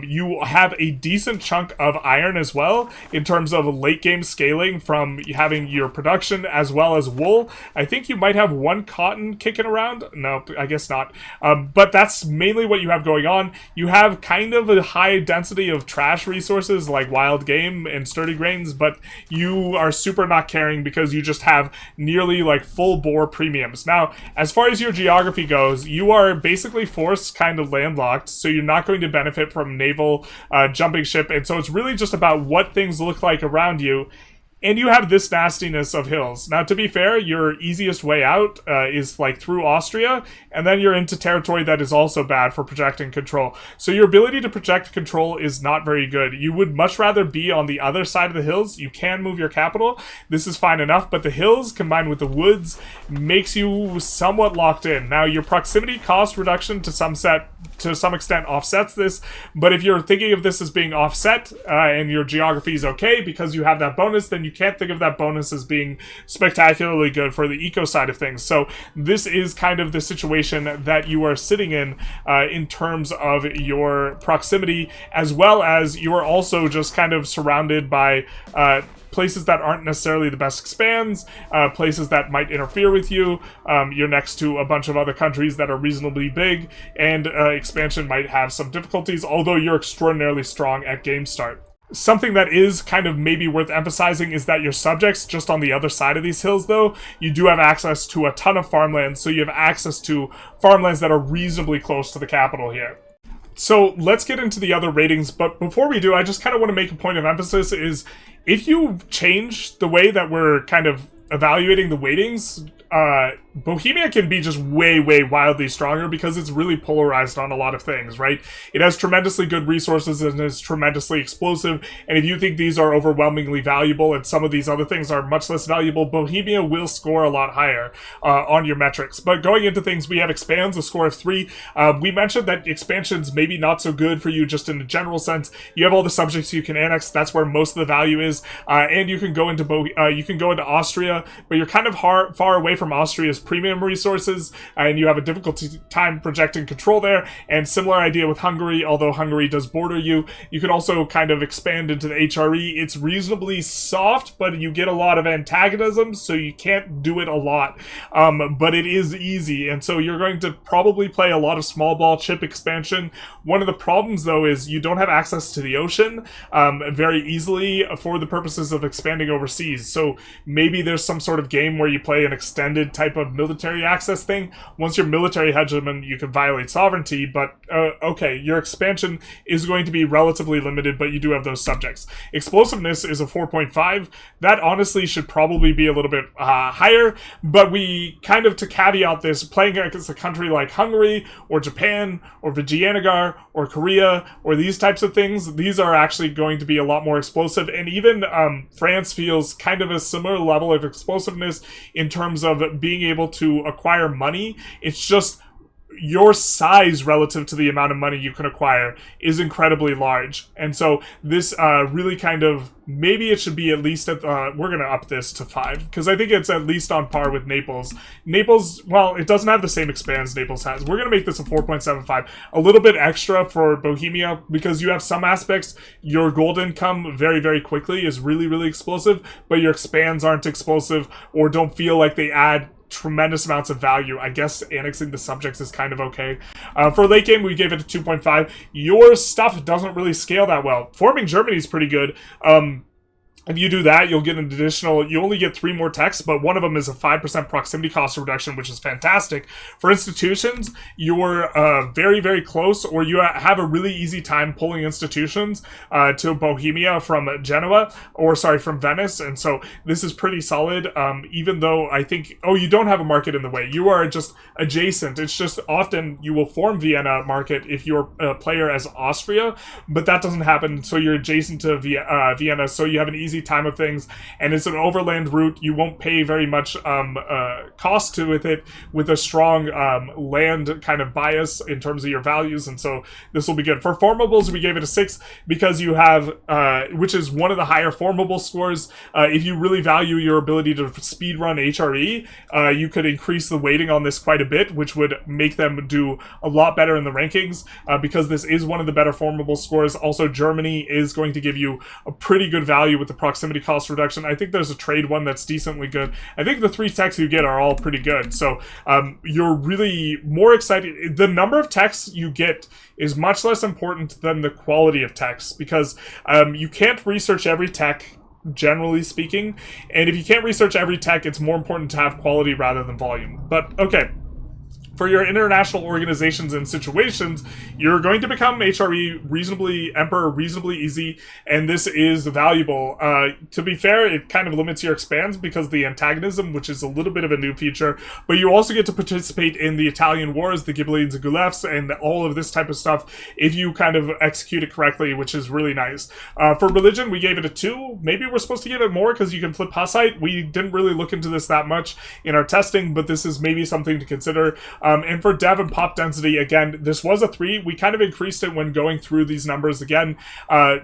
You have a decent chunk of iron as well, in terms of late game scaling from having your production as well as wool. I think you might have 1 cotton kicking around. No, I guess not. But that's mainly what you have going on. You have kind of a high density of trash resources like wild game and sturdy grains, but you are super not caring because you just have nearly like full bore premiums. Now, as far as your geography goes, you are basically forced kind of landlocked, so you're not going to benefit from naval jumping ship, and so it's really just about what things look like around you. And you have this nastiness of hills. Now, to be fair, your easiest way out is like through Austria, and then you're into territory that is also bad for projecting control. So your ability to project control is not very good. You would much rather be on the other side of the hills. You can move your capital. This is fine enough, but the hills combined with the woods makes you somewhat locked in. Now, your proximity cost reduction to some extent offsets this, but if you're thinking of this as being offset and your geography is okay because you have that bonus, then you can't think of that bonus as being spectacularly good for the eco side of things. So this is kind of the situation that you are sitting in terms of your proximity, as well as you are also just kind of surrounded by places that aren't necessarily the best expands, places that might interfere with you. You're next to a bunch of other countries that are reasonably big, and expansion might have some difficulties, although you're extraordinarily strong at game start. Something that is kind of maybe worth emphasizing is that your subjects, just on the other side of these hills though, you do have access to a ton of farmlands, so you have access to farmlands that are reasonably close to the capital here. So let's get into the other ratings, but before we do, I just kind of want to make a point of emphasis is, if you change the way that we're kind of evaluating the weightings, Bohemia can be just way, way wildly stronger because it's really polarized on a lot of things, right? It has tremendously good resources and is tremendously explosive, and if you think these are overwhelmingly valuable and some of these other things are much less valuable, Bohemia will score a lot higher on your metrics. But going into things, we have expands, a score of 3. We mentioned that expansion's maybe not so good for you just in a general sense. You have all the subjects you can annex, that's where most of the value is, and you can go into Austria, but you're kind of far away from Austria's premium resources, and you have a difficult time projecting control there. And similar idea with Hungary, although Hungary does border you. You can also kind of expand into the HRE. It's reasonably soft, but you get a lot of antagonism, so you can't do it a lot. But it is easy, and so you're going to probably play a lot of small ball chip expansion. One of the problems, though, is you don't have access to the ocean very easily for the purposes of expanding overseas. So maybe there's some sort of game where you play an extended type of military access thing. Once you're military hegemon, you can violate sovereignty, but okay, your expansion is going to be relatively limited, but you do have those subjects. Explosiveness is a 4.5. That honestly should probably be a little bit higher, but we kind of, to caveat this, playing against a country like Hungary or Japan or Vijayanagar or Korea or these types of things, these are actually going to be a lot more explosive, and even France feels kind of a similar level of explosiveness in terms of being able to acquire money. It's just your size relative to the amount of money you can acquire is incredibly large. And so this really kind of, maybe it should be at least at, we're going to up this to 5, because I think it's at least on par with Naples. Naples, well, it doesn't have the same expands Naples has. We're going to make this a 4.75. A little bit extra for Bohemia, because you have some aspects. Your gold income very, very quickly is really, really explosive, but your expands aren't explosive or don't feel like they add tremendous amounts of value. I guess annexing the subjects is kind of okay. For late game, we gave it a 2.5. Your stuff doesn't really scale that well. Forming Germany is pretty good. If you do that, you'll get an additional, you only get 3 more techs, but one of them is a 5% proximity cost reduction, which is fantastic. For institutions, you're very, very close, or you have a really easy time pulling institutions to Bohemia from Genoa, or sorry, from Venice, and so this is pretty solid, even though I think, oh, you don't have a market in the way. You are just adjacent. It's just often you will form Vienna market if you're a player as Austria, but that doesn't happen, so you're adjacent to Vienna, so you have an easy time of things, and it's an overland route. You won't pay very much cost to with it, with a strong land kind of bias in terms of your values, and so this will be good. For formables, we gave it a 6 because you have, which is one of the higher formable scores. If you really value your ability to speedrun HRE, you could increase the weighting on this quite a bit, which would make them do a lot better in the rankings, because this is one of the better formable scores. Also, Germany is going to give you a pretty good value with the proximity cost reduction. I think there's a trade one that's decently good. I think the 3 techs you get are all pretty good. So you're really more excited. The number of techs you get is much less important than the quality of techs, because you can't research every tech, generally speaking. And if you can't research every tech, it's more important to have quality rather than volume. But okay. For your international organizations and situations, you're going to become HRE Emperor reasonably easy, and this is valuable. To be fair, it kind of limits your expands because of the antagonism, which is a little bit of a new feature, but you also get to participate in the Italian wars, the Ghibellines and Gulefs, and all of this type of stuff if you kind of execute it correctly, which is really nice. For religion, we gave it a 2. Maybe we're supposed to give it more because you can flip Hussite. We didn't really look into this that much in our testing, but this is maybe something to consider. And for dev and pop density, again, this was a 3. We kind of increased it when going through these numbers again,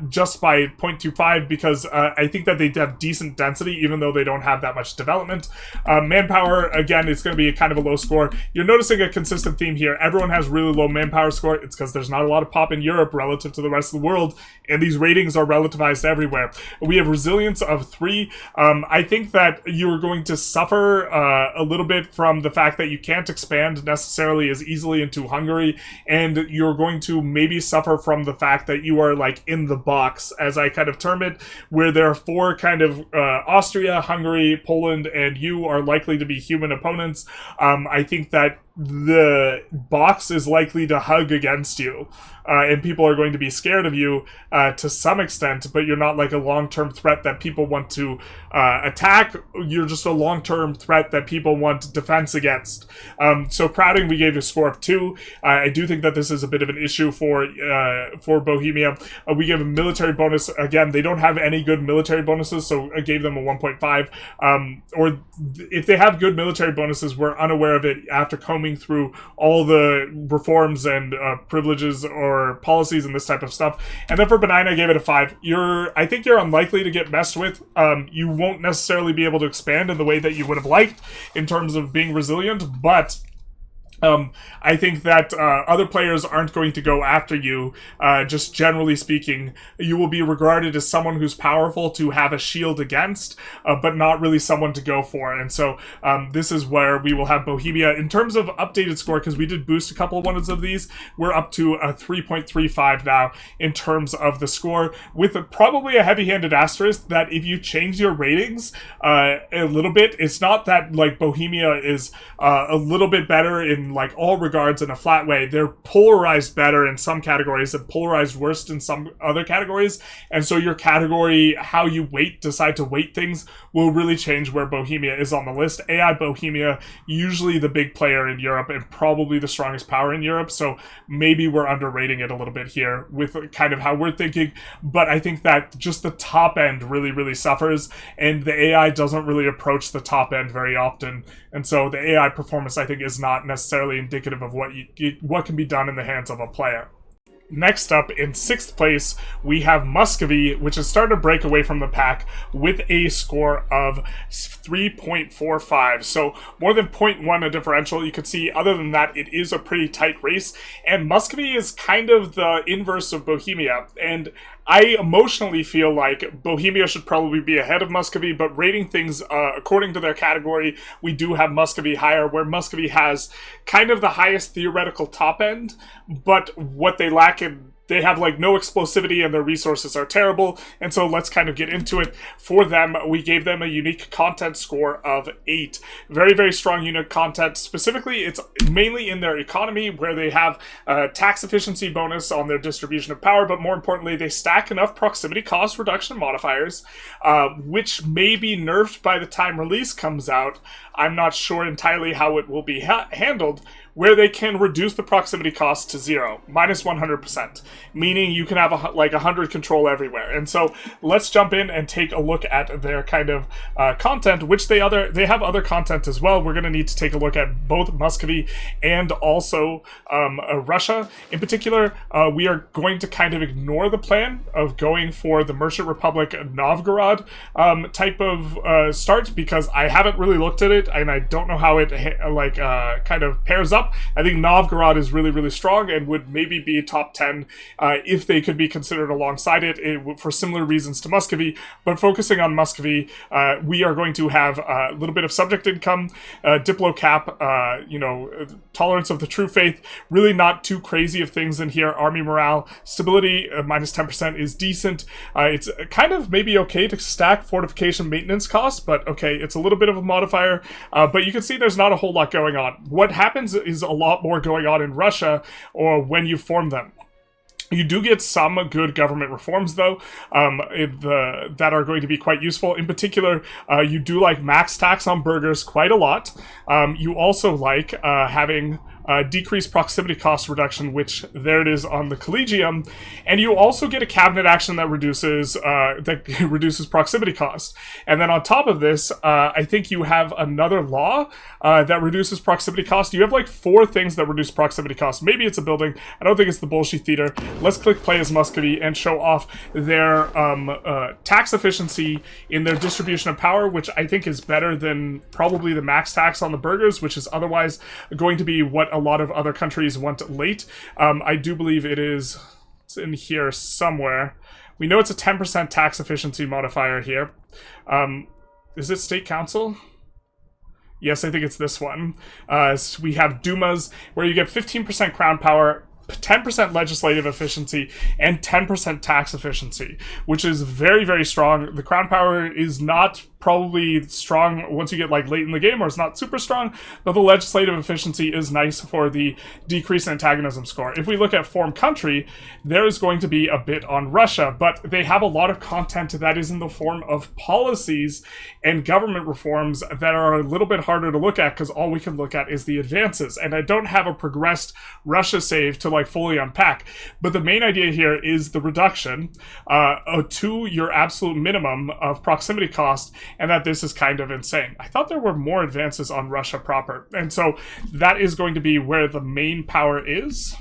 just by 0.25, because I think that they have decent density, even though they don't have that much development. Manpower, again, it's going to be a kind of a low score. You're noticing a consistent theme here. Everyone has really low manpower score. It's because there's not a lot of pop in Europe relative to the rest of the world, and these ratings are relativized everywhere. We have resilience of 3. I think that you're going to suffer a little bit from the fact that you can't expand necessarily as easily into Hungary, and you're going to maybe suffer from the fact that you are like in the box, as I kind of term it, where there are 4 kind of Austria, Hungary, Poland, and you are likely to be human opponents. I think that the box is likely to hug against you, and people are going to be scared of you to some extent, but you're not like a long-term threat that people want to attack. You're just a long-term threat that people want defense against. So crowding, we gave a score of 2. I do think that this is a bit of an issue for Bohemia. We gave a military bonus. Again, they don't have any good military bonuses, so I gave them a 1.5. Or if they have good military bonuses, we're unaware of it after combing through all the reforms and privileges or policies and this type of stuff. And then for benign, I gave it a 5. I think you're unlikely to get messed with. You won't necessarily be able to expand in the way that you would have liked in terms of being resilient, but I think that other players aren't going to go after you. Just generally speaking, you will be regarded as someone who's powerful to have a shield against, but not really someone to go for. And so this is where we will have Bohemia. In terms of updated score, because we did boost a couple of ones of these, we're up to a 3.35 now in terms of the score, with probably a heavy-handed asterisk that if you change your ratings a little bit, it's not that like Bohemia is a little bit better in like all regards in a flat way. They're polarized better in some categories and polarized worst in some other categories, and so your category, how you decide to weight things, will really change where Bohemia is on the list. AI Bohemia, usually the big player in Europe and probably the strongest power in Europe, so maybe we're underrating it a little bit here with kind of how we're thinking, but I think that just the top end really, really suffers, and the AI doesn't really approach the top end very often, and so the AI performance, I think, is not necessarily necessarily indicative of what can be done in the hands of a player. Next up, in 6th place, we have Muscovy, which has started to break away from the pack with a score of 3.45. So more than 0.1 a differential. You can see, other than that, it is a pretty tight race. And Muscovy is kind of the inverse of Bohemia. And I emotionally feel like Bohemia should probably be ahead of Muscovy, but rating things according to their category, we do have Muscovy higher, where Muscovy has kind of the highest theoretical top end, but what they lack in, they have like no explosivity and their resources are terrible. And so let's kind of get into it. For them, we gave them a unique content score of 8. Very, very strong unique content. Specifically, it's mainly in their economy, where they have a tax efficiency bonus on their distribution of power, but more importantly, they stack enough proximity cost reduction modifiers, which may be nerfed by the time release comes out. I'm not sure entirely how it will be handled, where they can reduce the proximity cost to 0, minus 100%, meaning you can have like 100 control everywhere. And so let's jump in and take a look at their kind of content, which they have other content as well. We're going to need to take a look at both Muscovy and also Russia. In particular, we are going to kind of ignore the plan of going for the Merchant Republic Novgorod type of start, because I haven't really looked at it and I don't know how it kind of pairs up. I think Novgorod is really, really strong and would maybe be top 10 if they could be considered alongside it for similar reasons to Muscovy. But focusing on Muscovy, we are going to have a little bit of subject income, Diplo cap, tolerance of the true faith, really not too crazy of things in here. Army morale, stability, minus 10% is decent. It's kind of maybe okay to stack fortification maintenance costs, but okay, it's a little bit of a modifier. But you can see there's not a whole lot going on. What happens is a lot more going on in Russia, or when you form them. You do get some good government reforms, though, that are going to be quite useful. In particular, you do like max tax on burgers quite a lot. You also like having decreased proximity cost reduction, which there it is on the Collegium, and you also get a cabinet action that reduces proximity cost. And then on top of this, I think you have another law that reduces proximity cost. You have like 4 things that reduce proximity cost. Maybe it's a building. I don't think it's the Bolshoi Theater. Let's click play as Muscovy and show off their tax efficiency in their distribution of power, which I think is better than probably the max tax on the burgers, which is otherwise going to be what a lot of other countries want late. I do believe it's in here somewhere. We know it's a 10% tax efficiency modifier here. Is it State Council? Yes, I think it's this one. So we have Dumas, where you get 15% crown power, 10% legislative efficiency, and 10% tax efficiency, which is very, very strong. The crown power is not probably strong once you get like late in the game, or it's not super strong, but the legislative efficiency is nice for the decrease in antagonism score. If we look at form country, there is going to be a bit on Russia, but they have a lot of content that is in the form of policies and government reforms that are a little bit harder to look at, because all we can look at is the advances, and I don't have a progressed Russia save to like fully unpack. But the main idea here is the reduction to your absolute minimum of proximity cost, and that this is kind of insane. I thought there were more advances on Russia proper, and so that is going to be where the main power is.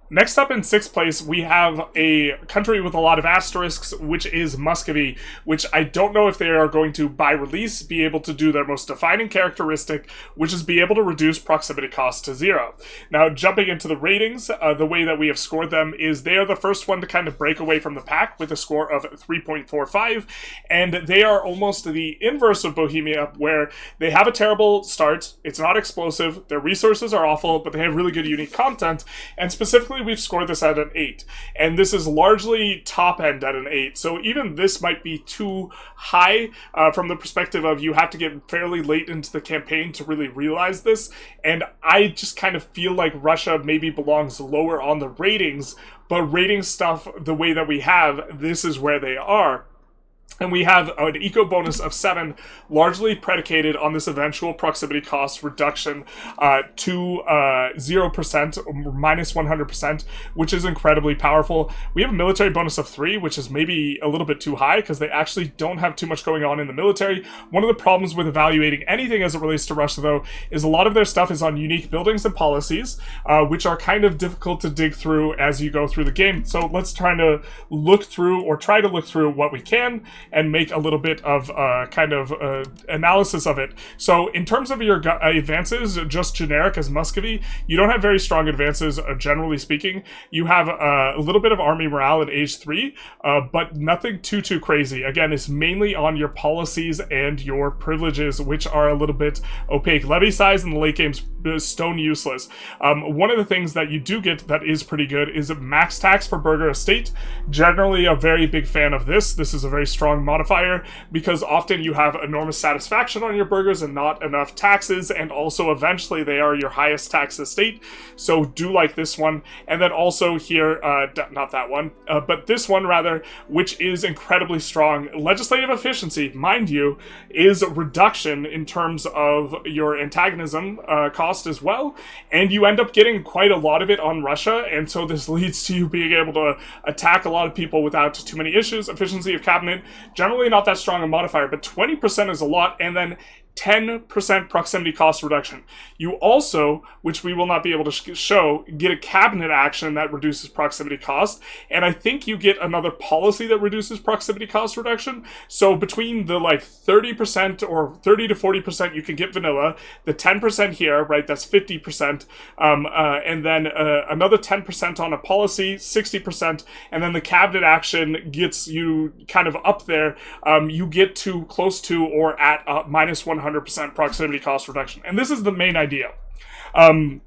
Next up in 6th place, we have a country with a lot of asterisks, which is Muscovy, which I don't know if they are going to, by release, be able to do their most defining characteristic, which is be able to reduce proximity cost to 0. Now, jumping into the ratings, the way that we have scored them is they are the first one to kind of break away from the pack with a score of 3.45, and they are almost the inverse of Bohemia, where they have a terrible start, it's not explosive, their resources are awful, but they have really good unique content, and specifically we've scored this at an 8, and this is largely top end at an 8, so even this might be too high from the perspective of you have to get fairly late into the campaign to really realize this, and I just kind of feel like Russia maybe belongs lower on the ratings, but rating stuff the way that we have, this is where they are. And we have an eco bonus of 7, largely predicated on this eventual proximity cost reduction to 0% or minus 100%, which is incredibly powerful. We have a military bonus of 3, which is maybe a little bit too high because they actually don't have too much going on in the military. One of the problems with evaluating anything as it relates to Russia, though, is a lot of their stuff is on unique buildings and policies, which are kind of difficult to dig through as you go through the game. So let's try to look through what we can and make a little bit of analysis of it. So in terms of your advances, just generic as Muscovy, you don't have very strong advances, generally speaking. You have a little bit of army morale at age 3, but nothing too crazy. Again, it's mainly on your policies and your privileges, which are a little bit opaque. Levy size in the late game's stone useless. One of the things that you do get that is pretty good is max tax for burgher estate. Generally a very big fan of this. This is a very strong modifier because often you have enormous satisfaction on your burghers and not enough taxes, and also eventually they are your highest tax estate, so do like this one. And then also here, not that one, but this one rather, which is incredibly strong. Legislative efficiency, mind you, is reduction in terms of your antagonism cost as well, and you end up getting quite a lot of it on Russia, and so this leads to you being able to attack a lot of people without too many issues. Efficiency of cabinet, generally not that strong a modifier, but 20% is a lot, and then 10% proximity cost reduction. You also, which we will not be able to show, get a cabinet action that reduces proximity cost, and I think you get another policy that reduces proximity cost reduction. So between the 30% or 30 to 40% you can get vanilla, the 10% here, right, that's 50%, and then another 10% on a policy, 60%, and then the cabinet action gets you kind of up there. You get to close to or at minus 100% proximity cost reduction. And this is the main idea. And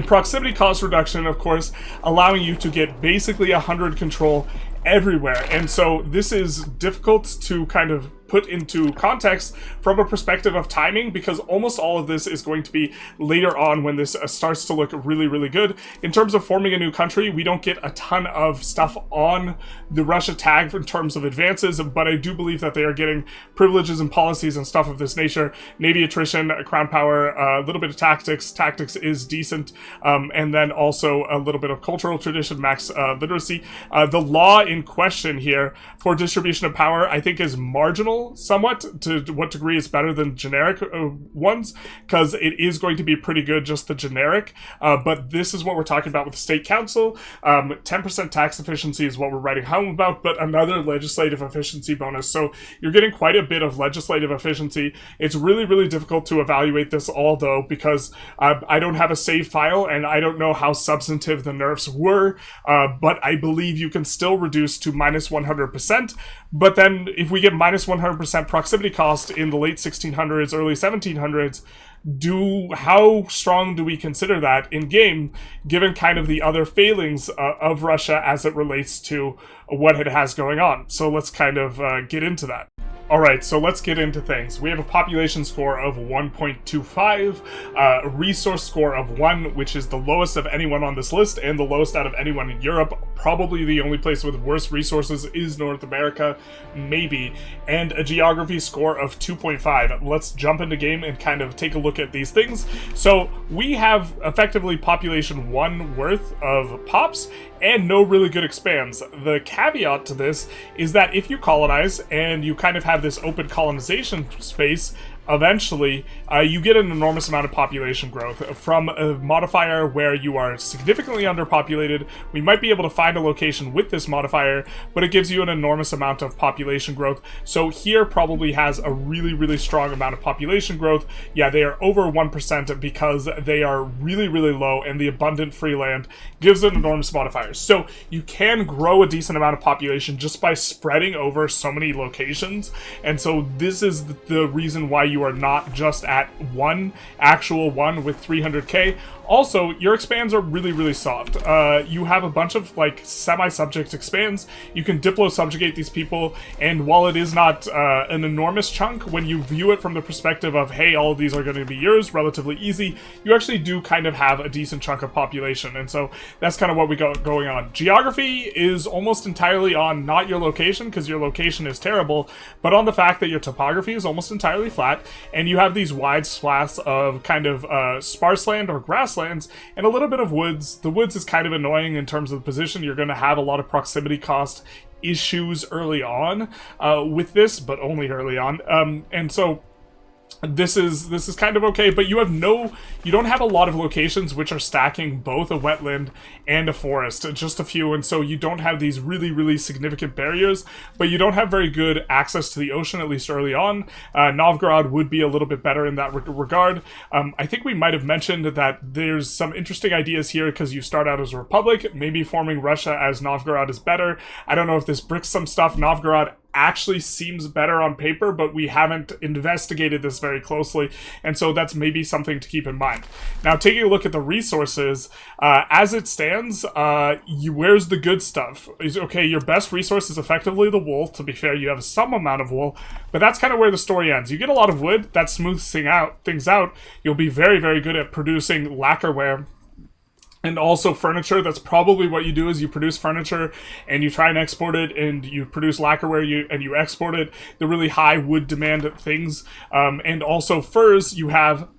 proximity cost reduction, of course, allowing you to get basically 100 control everywhere. And so this is difficult to kind of put into context from a perspective of timing, because almost all of this is going to be later on when this starts to look really good. In terms of forming a new country, we don't get a ton of stuff on the Russia tag in terms of advances, but I do believe that they are getting privileges and policies and stuff of this nature. Navy attrition, crown power, a little bit of tactics. Tactics is decent, and then also a little bit of cultural tradition, max literacy. The law in question here for distribution of power, I think, is marginal somewhat. To what degree it's better than generic ones, because it is going to be pretty good, just the generic, but this is what we're talking about with the state council. 10% tax efficiency is what we're writing home about, but another legislative efficiency bonus, so you're getting quite a bit of legislative efficiency. It's really difficult to evaluate this all, though, because I don't have a save file and I don't know how substantive the nerfs were, but I believe you can still reduce to minus 100%, but then if we get minus 100% proximity cost in the late 1600s, early 1700s, how strong do we consider that in game, given kind of the other failings of Russia as it relates to what it has going on? So let's kind of get into that. Alright, so let's get into things. We have a population score of 1.25, a resource score of 1, which is the lowest of anyone on this list, and the lowest out of anyone in Europe. Probably the only place with worse resources is North America, maybe. And a geography score of 2.5. Let's jump into game and kind of take a look at these things. So we have effectively population 1 worth of pops, and no really good expands. The caveat to this is that if you colonize and you kind of have this open colonization space, eventually you get an enormous amount of population growth from a modifier where you are significantly underpopulated. We might be able to find a location with this modifier, but it gives you an enormous amount of population growth. So here probably has a really strong amount of population growth. Yeah, they are over 1% because they are really low, and the abundant free land gives an enormous modifier. So you can grow a decent amount of population just by spreading over so many locations, and so this is the reason why you you are not just at one actual one with 300k. Also, your expands are really, really soft. You have a bunch of, like, semi-subject expands. You can diplo-subjugate these people, and while it is not an enormous chunk, when you view it from the perspective of, hey, all of these are going to be yours, relatively easy, you actually do kind of have a decent chunk of population, and so that's kind of what we got going on. Geography is almost entirely on not your location, because your location is terrible, but on the fact that your topography is almost entirely flat, and you have these wide swaths of kind of sparse land or grasslands, and a little bit of woods. The woods is kind of annoying in terms of the position. You're going to have a lot of proximity cost issues early on with this, but only early on. And so this is kind of okay, but you don't have a lot of locations which are stacking both a wetland and a forest, just a few, and so you don't have these really, really significant barriers, but you don't have very good access to the ocean, at least early on. Novgorod would be a little bit better in that regard. I think we might have mentioned that there's some interesting ideas here, because you start out as a republic, maybe forming Russia as Novgorod is better. I don't know if this bricks some stuff. Novgorod actually seems better on paper, but we haven't investigated this very closely, and so that's maybe something to keep in mind. Now, taking a look at the resources, as it stands, where's the good stuff? Okay, your best resource is effectively the wool. To be fair, you have some amount of wool, but that's kind of where the story ends. You get a lot of wood, that smooths things out. You'll be very, very good at producing lacquerware. And also furniture. That's probably what you do, is you produce furniture and you try and export it, and you produce lacquerware and you export it, the really high wood demand things. And also furs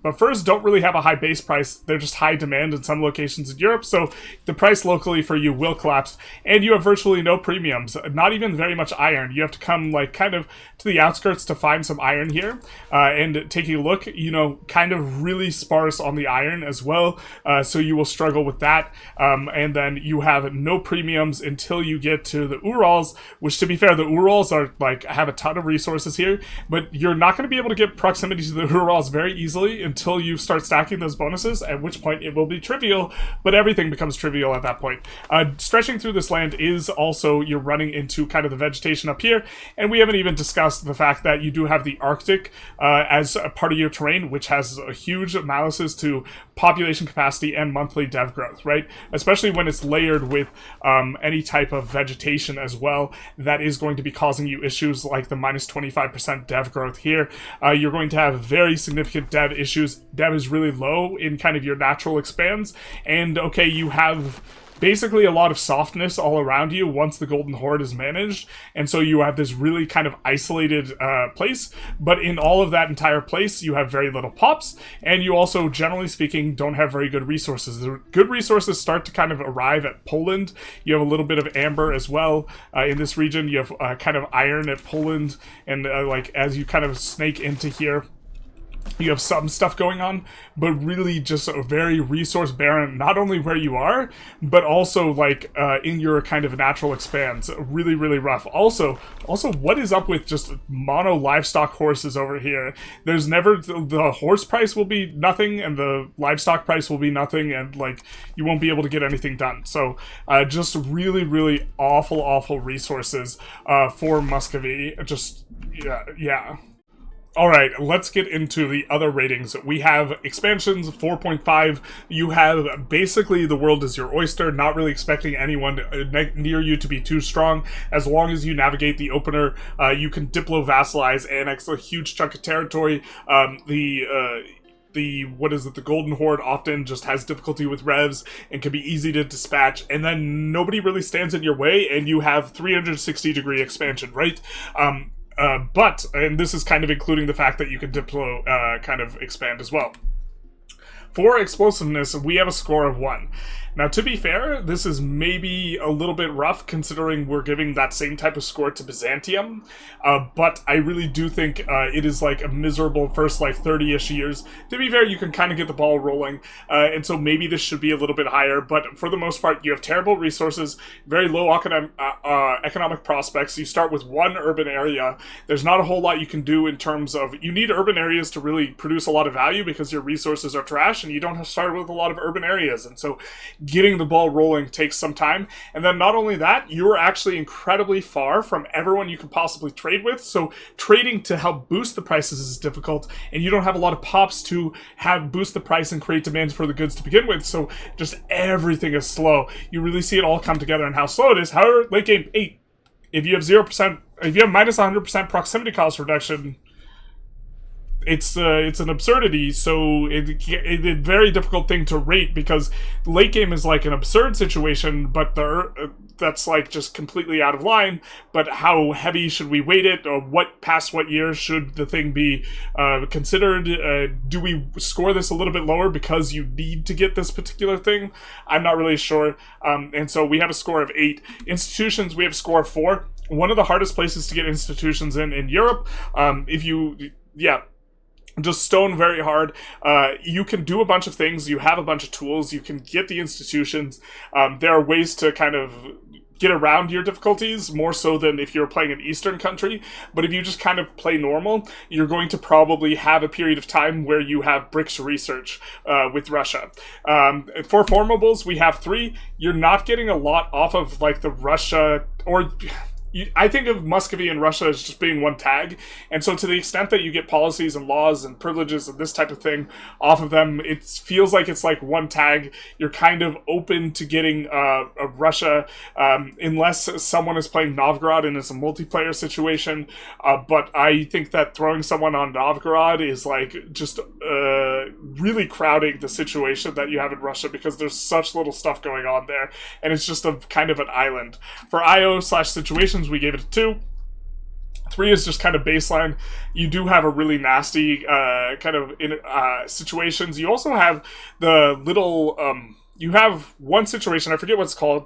but furs don't really have a high base price. They're just high demand in some locations in Europe, so the price locally for you will collapse, and you have virtually no premiums, not even very much iron. You have to come, like, kind of to the outskirts to find some iron here, and taking a look, kind of really sparse on the iron as well, so you will struggle with that, and then you have no premiums until you get to the Urals, which, to be fair, the Urals are, like, have a ton of resources here, but you're not going to be able to get proximity to the Urals very easily until you start stacking those bonuses, at which point it will be trivial, but everything becomes trivial at that point. Stretching through this land is also, you're running into kind of the vegetation up here, and we haven't even discussed the fact that you do have the Arctic as a part of your terrain, which has a huge malices to population capacity and monthly dev growth, right? Especially when it's layered with any type of vegetation as well, that is going to be causing you issues like the minus 25% dev growth here. You're going to have very significant dev issues. Dev is really low in kind of your natural expands, and okay, you have basically a lot of softness all around you once the Golden Horde is managed, and so you have this really kind of isolated place, but in all of that entire place you have very little pops, and you also, generally speaking, don't have very good resources. The good resources start to kind of arrive at Poland. You have a little bit of amber as well in this region. You have kind of iron at Poland, and like as you kind of snake into here, you have some stuff going on, but really just a very resource barren, not only where you are, but also like in your kind of natural expanse. Really, really rough. Also, what is up with just mono livestock horses over here? There's never, the horse price will be nothing, and the livestock price will be nothing, and like you won't be able to get anything done. So just really, really awful resources for Muscovy. Just, yeah. Alright, let's get into the other ratings. We have expansions, 4.5. You have basically the world is your oyster, not really expecting anyone near you to be too strong. As long as you navigate the opener, you can diplo-vassalize, annex a huge chunk of territory. The Golden Horde often just has difficulty with revs and can be easy to dispatch, and then nobody really stands in your way, and you have 360-degree expansion, right? And this is kind of including the fact that you can diplo kind of expand as well. For explosiveness, we have a score of 1. Now, to be fair, this is maybe a little bit rough considering we're giving that same type of score to Byzantium, but I really do think it is like a miserable first like 30-ish years. To be fair, you can kind of get the ball rolling, and so maybe this should be a little bit higher, but for the most part, you have terrible resources, very low economic prospects. You start with one urban area. There's not a whole lot you can do in terms of, you need urban areas to really produce a lot of value because your resources are trash, population. You don't have started with a lot of urban areas, and so getting the ball rolling takes some time. And then not only that, you're actually incredibly far from everyone you can possibly trade with, so trading to help boost the prices is difficult, and you don't have a lot of pops to have boost the price and create demand for the goods to begin with, so just everything is slow. You really see it all come together and how slow it is. However, late game 8, if you have 0%, if you have minus 100% proximity cost reduction, it's an absurdity, so it's a very difficult thing to rate, because late game is like an absurd situation, but that's like just completely out of line. But how heavy should we weight it, or past what year should the thing be considered? Do we score this a little bit lower because you need to get this particular thing? I'm not really sure. And so we have a score of 8. Institutions, we have a score of 4. One of the hardest places to get institutions in Europe. Just stone very hard. You can do a bunch of things. You have a bunch of tools. You can get the institutions. There are ways to kind of get around your difficulties, more so than if you're playing an Eastern country. But if you just kind of play normal, you're going to probably have a period of time where you have BRICS research with Russia. For formables, we have 3. You're not getting a lot off of like the Russia, or I think of Muscovy and Russia as just being one tag, and so to the extent that you get policies and laws and privileges and this type of thing off of them, it feels like it's like one tag. You're kind of open to getting a Russia, unless someone is playing Novgorod and it's a multiplayer situation, but I think that throwing someone on Novgorod is like just really crowding the situation that you have in Russia, because there's such little stuff going on there, and it's just a kind of an island. For IO/situations, we gave it a 2. 3 is just kind of baseline. You do have a really nasty kind of situations. You also have the little you have one situation, I forget what it's called,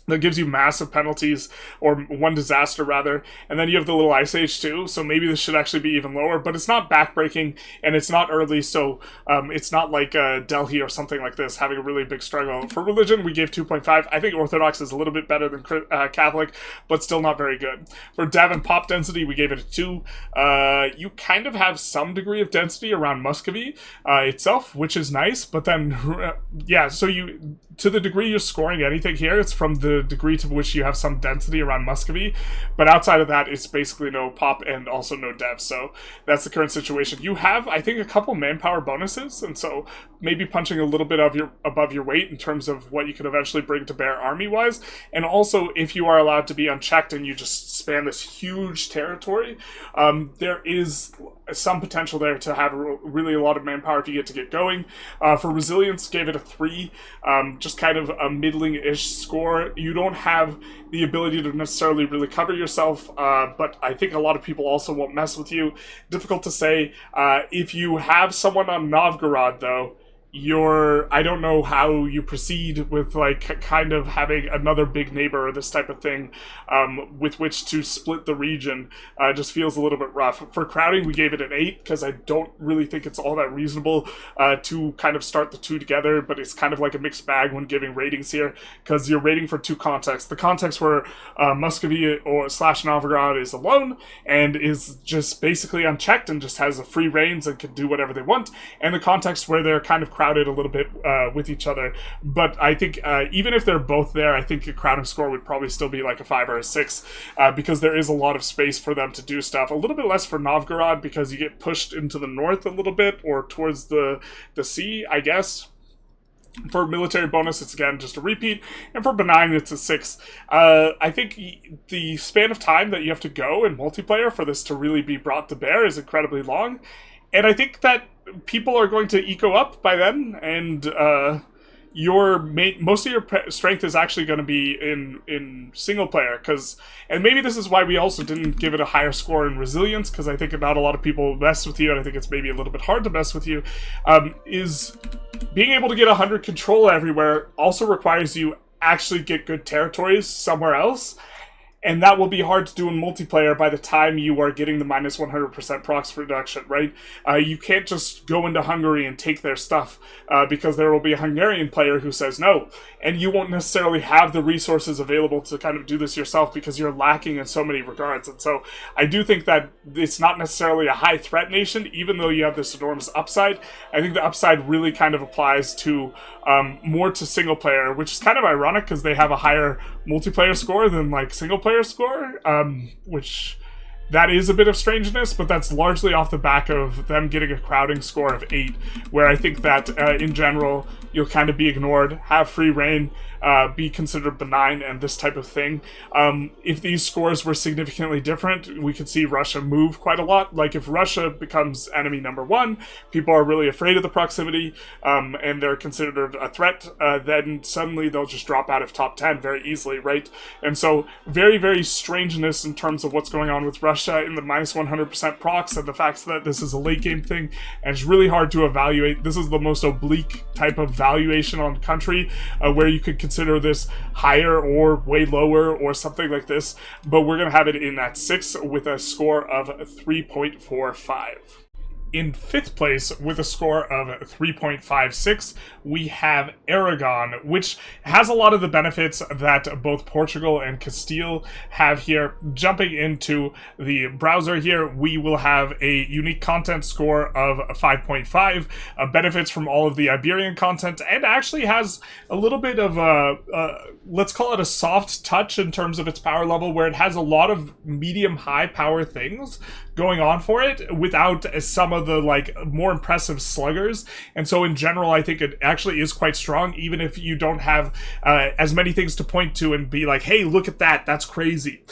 that gives you massive penalties, or one disaster rather, and then you have the little Ice Age too, so maybe this should actually be even lower, but it's not backbreaking, and it's not early, so it's not like Delhi or something like this having a really big struggle. For religion, we gave 2.5. I think Orthodox is a little bit better than Catholic, but still not very good. For dev and pop density, we gave it a 2. You kind of have some degree of density around Muscovy itself, which is nice, but then, so to the degree you're scoring anything here, it's from the degree to which you have some density around Muscovy, but outside of that, it's basically no pop and also no dev, so that's the current situation. You have, I think, a couple manpower bonuses, and so maybe punching a little bit above your weight in terms of what you could eventually bring to bear army-wise, and also if you are allowed to be unchecked and you just span this huge territory, there is some potential there to have really a lot of manpower if you get going. For resilience, gave it a 3, just kind of a middling-ish score. You don't have the ability to necessarily really cover yourself, but I think a lot of people also won't mess with you. Difficult to say. If you have someone on Novgorod, though, I don't know how you proceed with like kind of having another big neighbor or this type of thing with which to split the region. Just feels a little bit rough. For crowding, we gave it an 8 because I don't really think it's all that reasonable to kind of start the two together, but it's kind of like a mixed bag when giving ratings here, because you're rating for 2 contexts. The context where Muscovy or / Novgorod is alone and is just basically unchecked and just has a free reins and can do whatever they want, and the context where they're kind of crowded a little bit with each other. But I think even if they're both there, I think a crowding score would probably still be like a 5 or a 6 because there is a lot of space for them to do stuff. A little bit less for Novgorod because you get pushed into the north a little bit or towards the sea, I guess. For military bonus, it's again just a repeat, and for benign, it's a 6. I think the span of time that you have to go in multiplayer for this to really be brought to bear is incredibly long, and I think that people are going to eco up by then, and most of your strength is actually going to be in single player, and maybe this is why we also didn't give it a higher score in resilience, because I think not a lot of people mess with you, and I think it's maybe a little bit hard to mess with you, is being able to get 100 control everywhere also requires you actually get good territories somewhere else. And that will be hard to do in multiplayer by the time you are getting the minus 100% procs reduction, right? You can't just go into Hungary and take their stuff because there will be a Hungarian player who says no. And you won't necessarily have the resources available to kind of do this yourself because you're lacking in so many regards. And so I do think that it's not necessarily a high threat nation, even though you have this enormous upside. I think the upside really kind of applies to more to single player, which is kind of ironic because they have a higher multiplayer score than like single player score, which that is a bit of strangeness, but that's largely off the back of them getting a crowding score of 8, where I think that in general you'll kind of be ignored, have free reign, be considered benign, and this type of thing. If these scores were significantly different, we could see Russia move quite a lot. Like if Russia becomes enemy number 1, people are really afraid of the proximity, and they're considered a threat, then suddenly they'll just drop out of top 10 very easily, right? And so very, very strangeness in terms of what's going on with Russia in the minus 100% procs, and the fact that this is a late game thing, and it's really hard to evaluate. This is the most oblique type of valuation on country, where you could consider this higher or way lower or something like this, but we're going to have it in at 6 with a score of 3.45. In 5th place, with a score of 3.56, we have Aragon, which has a lot of the benefits that both Portugal and Castile have here. Jumping into the browser here, we will have a unique content score of 5.5, benefits from all of the Iberian content, and actually has a little bit of let's call it a soft touch in terms of its power level, where it has a lot of medium-high power things going on for it without some of the like more impressive sluggers. And so in general, I think it actually is quite strong, even if you don't have as many things to point to and be like, hey, look at that, that's crazy.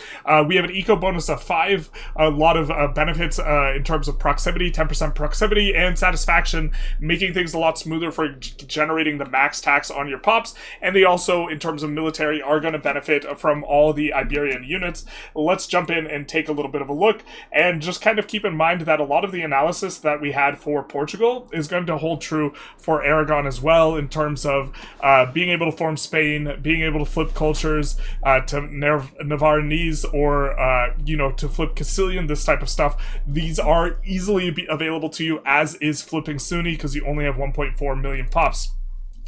We have an eco bonus of 5, a lot of benefits in terms of proximity, 10% proximity, and satisfaction, making things a lot smoother for generating the max tax on your pops. And they also, in terms of military, are going to benefit from all the Iberian units. Let's jump in and take a little bit of a look, and just kind of keep in mind that a lot of the analysis that we had for Portugal is going to hold true for Aragon as well, in terms of being able to form Spain, being able to flip cultures to Navarrese, or to flip Castilian, this type of stuff. These are easily available to you, as is flipping Sunni, because you only have 1.4 million pops.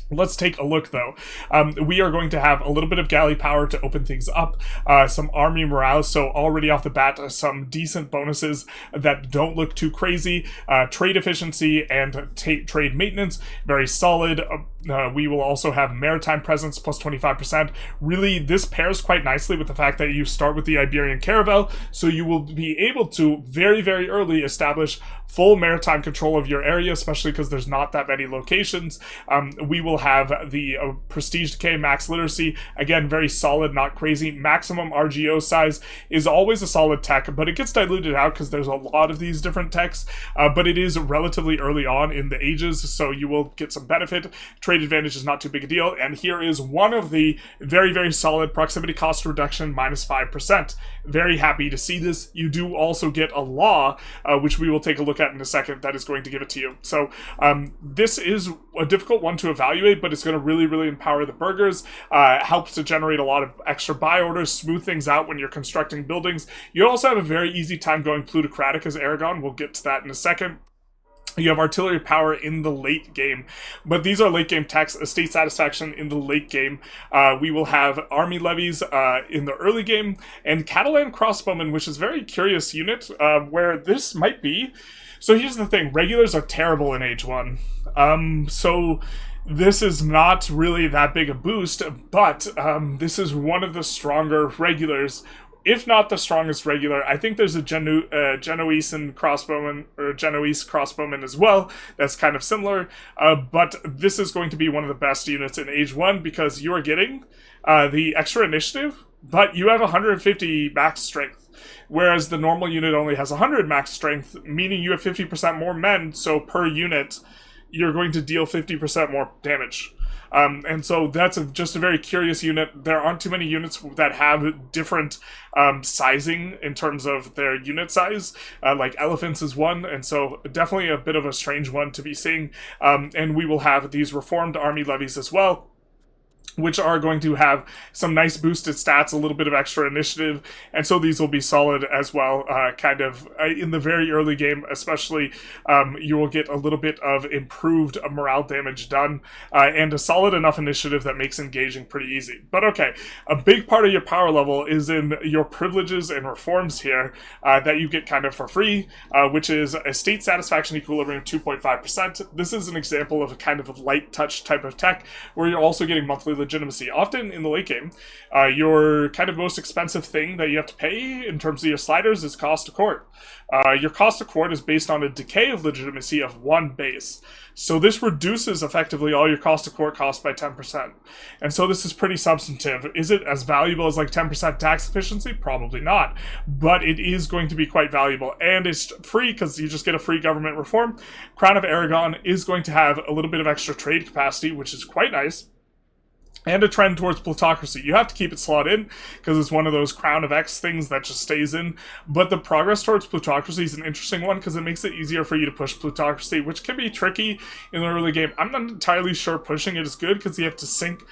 Let's take a look, though. We are going to have a little bit of galley power to open things up, some army morale, so already off the bat, some decent bonuses that don't look too crazy, trade efficiency and trade maintenance, very solid. We will also have maritime presence plus 25%. Really, this pairs quite nicely with the fact that you start with the Iberian Caravel, so you will be able to very, very early establish full maritime control of your area, especially because there's not that many locations. We will have the prestige decay, max literacy, again very solid, not crazy. Maximum RGO size is always a solid tech, but it gets diluted out because there's a lot of these different techs, but it is relatively early on in the ages, so you will get some benefit. Trade advantage is not too big a deal, and here is one of the very, very solid proximity cost reduction, minus 5%. Very happy to see this. You do also get a law, which we will take a look at in a second, that is going to give it to you. So this is a difficult one to evaluate, but it's going to really, really empower the burghers, helps to generate a lot of extra buy orders, smooth things out when you're constructing buildings. You also have a very easy time going plutocratic as Aragon. We'll get to that in a second. You have artillery power in the late game, but these are late game techs. Estate satisfaction in the late game. We will have army levies in the early game, and Catalan crossbowmen, which is a very curious unit, where this might be. So here's the thing, regulars are terrible in Age 1. So this is not really that big a boost, but this is one of the stronger regulars, if not the strongest regular. I think there's a Genoese crossbowman, or Genoese crossbowman as well, that's kind of similar, but this is going to be one of the best units in Age 1, because you are getting the extra initiative, but you have 150 max strength, whereas the normal unit only has 100 max strength, meaning you have 50% more men, so per unit, you're going to deal 50% more damage. And so that's just a very curious unit. There aren't too many units that have different sizing in terms of their unit size, like elephants is one, and so definitely a bit of a strange one to be seeing. And we will have these reformed army levies as well. which are going to have some nice boosted stats, a little bit of extra initiative, and so these will be solid as well, in the very early game especially. You will get a little bit of improved morale damage done, and a solid enough initiative that makes engaging pretty easy. But okay, a big part of your power level is in your privileges and reforms here, that you get kind of for free, which is a state satisfaction equilibrium 2.5%. This is an example of a kind of a light touch type of tech, where you're also getting monthly legitimacy. Often in the late game, your kind of most expensive thing that you have to pay in terms of your sliders is cost to court. Your cost to court is based on a decay of legitimacy of 1 base. So this reduces effectively all your cost to court costs by 10%. And so this is pretty substantive. Is it as valuable as like 10% tax efficiency? Probably not. But it is going to be quite valuable. And it's free because you just get a free government reform. Crown of Aragon is going to have a little bit of extra trade capacity, which is quite nice. And a trend towards plutocracy. You have to keep it slotted in, because it's one of those Crown of X things that just stays in. But the progress towards plutocracy is an interesting one, because it makes it easier for you to push plutocracy, which can be tricky in the early game. I'm not entirely sure pushing it is good, because you have to sync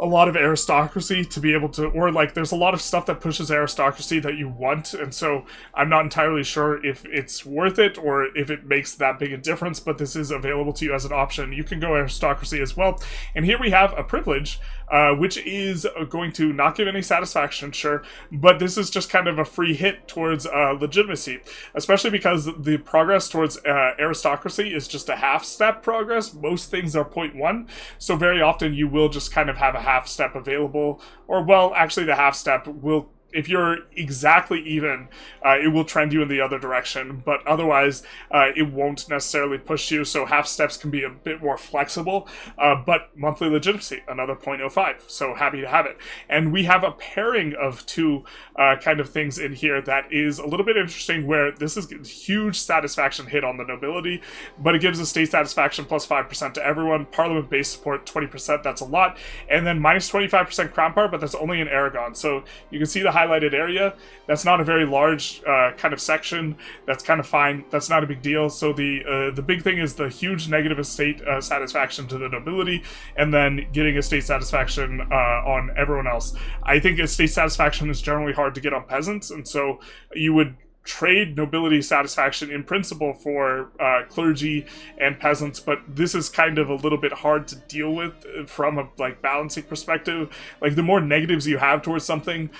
a lot of aristocracy to be able to, or like there's a lot of stuff that pushes aristocracy that you want, and so I'm not entirely sure if it's worth it or if it makes that big a difference, but this is available to you as an option. You can go aristocracy as well. And here we have a privilege, which is going to not give any satisfaction, sure, but this is just kind of a free hit towards legitimacy, especially because the progress towards aristocracy is just a half-step progress. Most things are 0.1, so very often you will just kind of have a half step available, or well, actually the half step will, if you're exactly even, it will trend you in the other direction, but otherwise it won't necessarily push you, so half steps can be a bit more flexible, but monthly legitimacy, another 0.05, so happy to have it. And we have a pairing of two kind of things in here that is a little bit interesting, where this is a huge satisfaction hit on the nobility, but it gives a state satisfaction plus 5% to everyone, parliament base support 20%, that's a lot, and then minus 25% crown power, but that's only in Aragon, so you can see the highlighted area. That's not a very large kind of section. That's kind of fine. That's not a big deal. So the big thing is the huge negative estate satisfaction to the nobility, and then getting estate satisfaction on everyone else. I think estate satisfaction is generally hard to get on peasants, and so you would trade nobility satisfaction in principle for clergy and peasants, but this is kind of a little bit hard to deal with from a like balancing perspective. Like the more negatives you have towards something,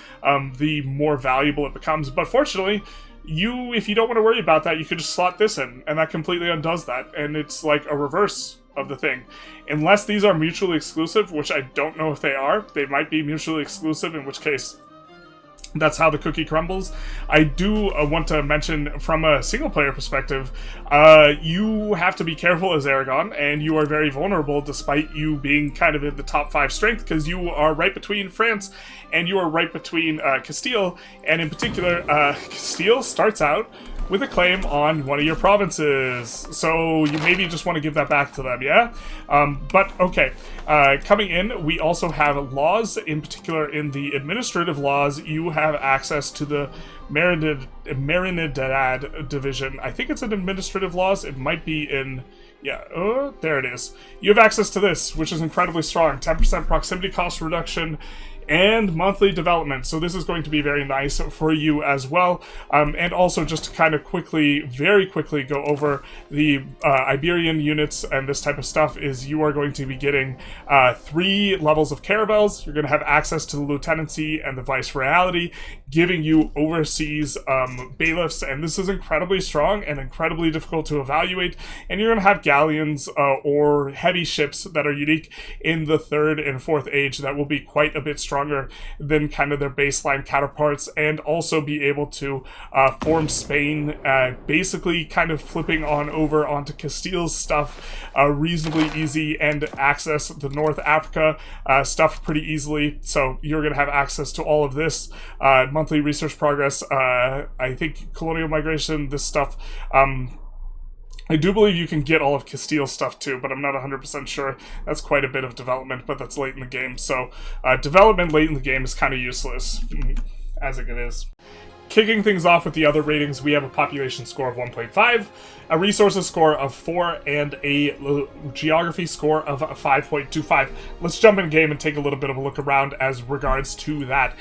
the more valuable it becomes. But fortunately, if you don't want to worry about that, you could just slot this in, and that completely undoes that, and it's like a reverse of the thing. Unless these are mutually exclusive, which I don't know if they are. They might be mutually exclusive, in which case that's how the cookie crumbles. I do want to mention, from a single-player perspective, you have to be careful as Aragon, and you are very vulnerable despite you being kind of in the top 5 strength, because you are right between France and you are right between Castile, and in particular, Castile starts out with a claim on one of your provinces, so you maybe just want to give that back to them, yeah? But okay, coming in, we also have laws. In particular, in the administrative laws, you have access to the Marinidad division. I think it's an administrative laws. It might be in, yeah, there it is. You have access to this, which is incredibly strong. 10% proximity cost reduction and monthly development, so this is going to be very nice for you as well. And also, just to kind of very quickly go over the Iberian units and this type of stuff, is you are going to be getting 3 levels of caravels. You're going to have access to the lieutenancy and the viceroyalty, giving you overseas bailiffs, and this is incredibly strong and incredibly difficult to evaluate. And you're going to have galleons or heavy ships that are unique in the 3rd and 4th age that will be quite a bit stronger than kind of their baseline counterparts, and also be able to form Spain, basically kind of flipping on over onto Castile's stuff reasonably easy, and access the North Africa stuff pretty easily. So you're going to have access to all of this. Monthly research progress, I think colonial migration, this stuff. I do believe you can get all of Castile's stuff too, but I'm not 100% sure. That's quite a bit of development, but that's late in the game. So development late in the game is kind of useless, as it is. Kicking things off with the other ratings, we have a population score of 1.5, a resources score of 4, and a geography score of 5.25. Let's jump in game and take a little bit of a look around as regards to that.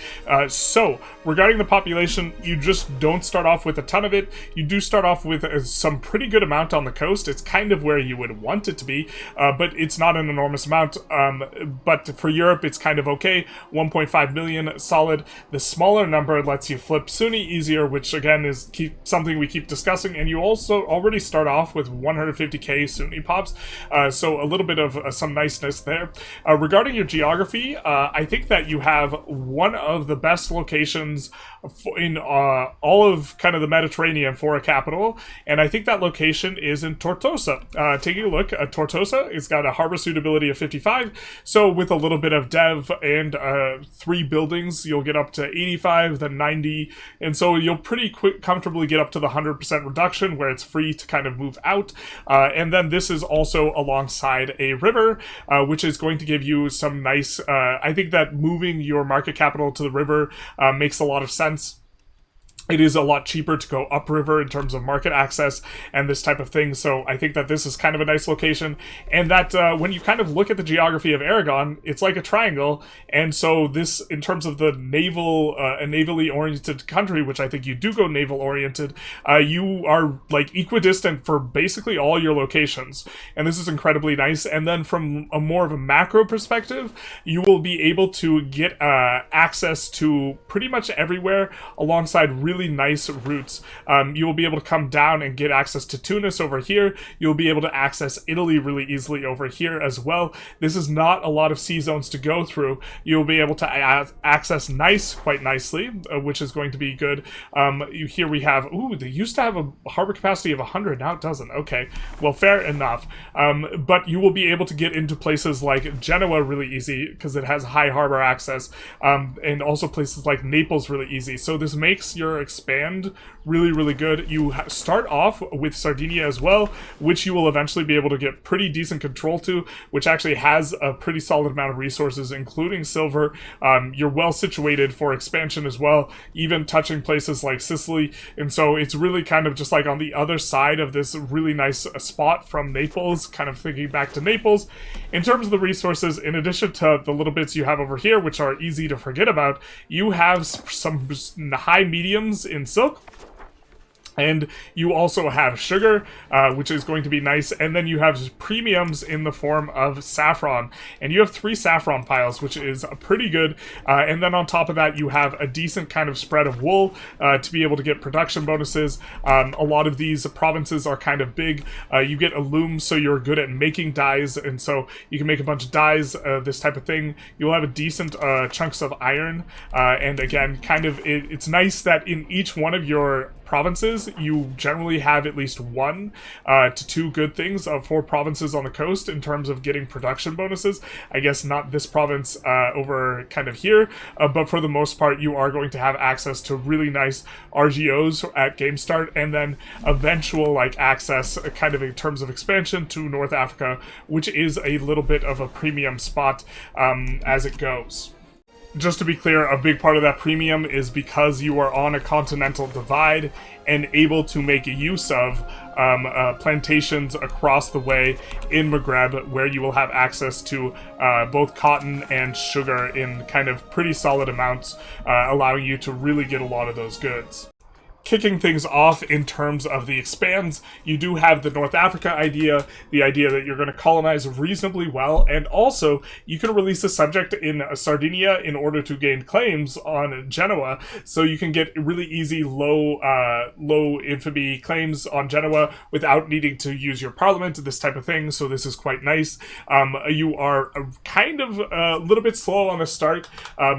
So, regarding the population, you just don't start off with a ton of it. You do start off with some pretty good amount on the coast. It's kind of where you would want it to be, but it's not an enormous amount. But for Europe, it's kind of okay. 1.5 million, solid. The smaller number lets you flip Sunni easier, which again is something we keep discussing, and you also already start off with 150k Sunni pops, so a little bit of some niceness there. Regarding your geography, I think that you have one of the best locations in all of kind of the Mediterranean for a capital, and I think that location is in Tortosa. Taking a look at Tortosa, it's got a harbor suitability of 55, so with a little bit of dev and 3 buildings, you'll get up to 85, then 90, and so you'll pretty comfortably get up to the 100% reduction where it's free to kind of move out. And then this is also alongside a river, which is going to give you some nice, I think that moving your market capital to the river makes a lot of sense. It is a lot cheaper to go upriver in terms of market access and this type of thing, so I think that this is kind of a nice location, and that when you kind of look at the geography of Aragon, it's like a triangle, and so this, in terms of the naval, a navally oriented country, which I think you do go naval oriented, you are like equidistant for basically all your locations, and this is incredibly nice. And then from a more of a macro perspective, you will be able to get access to pretty much everywhere alongside really nice routes. You will be able to come down and get access to Tunis over here. You'll be able to access Italy really easily over here as well. This is not a lot of sea zones to go through. You'll be able to access Nice quite nicely, which is going to be good. Here we have, they used to have a harbor capacity of 100, now it doesn't. Okay, well, fair enough. But you will be able to get into places like Genoa really easy because it has high harbor access, and also places like Naples really easy. So this makes your expand really good. You start off with Sardinia as well, which you will eventually be able to get pretty decent control to, which actually has a pretty solid amount of resources, including silver. You're well situated for expansion as well, even touching places like Sicily, and so it's really kind of just like on the other side of this really nice spot from Naples, kind of thinking back to Naples. In terms of the resources, in addition to the little bits you have over here, which are easy to forget about, you have some high mediums in silk, and you also have sugar, which is going to be nice, and then you have premiums in the form of saffron, and you have 3 saffron piles, which is pretty good, and then on top of that you have a decent kind of spread of wool to be able to get production bonuses. A lot of these provinces are kind of big. You get a loom, so you're good at making dyes, and so you can make a bunch of dyes, this type of thing. You'll have a decent chunks of iron, and again, kind of, it's nice that in each one of your provinces, you generally have at least 1 to 2 good things for provinces on the coast in terms of getting production bonuses. I guess not this province over kind of here, but for the most part, you are going to have access to really nice RGOs at game start, and then eventual like access kind of in terms of expansion to North Africa, which is a little bit of a premium spot as it goes. Just to be clear, a big part of that premium is because you are on a continental divide and able to make use of plantations across the way in Maghreb, where you will have access to both cotton and sugar in kind of pretty solid amounts, allowing you to really get a lot of those goods. Kicking things off in terms of the expands, you do have the North Africa idea, the idea that you're going to colonize reasonably well, and also you can release a subject in Sardinia in order to gain claims on Genoa, so you can get really easy low infamy claims on Genoa without needing to use your parliament, this type of thing, so this is quite nice. You are kind of a little bit slow on the start,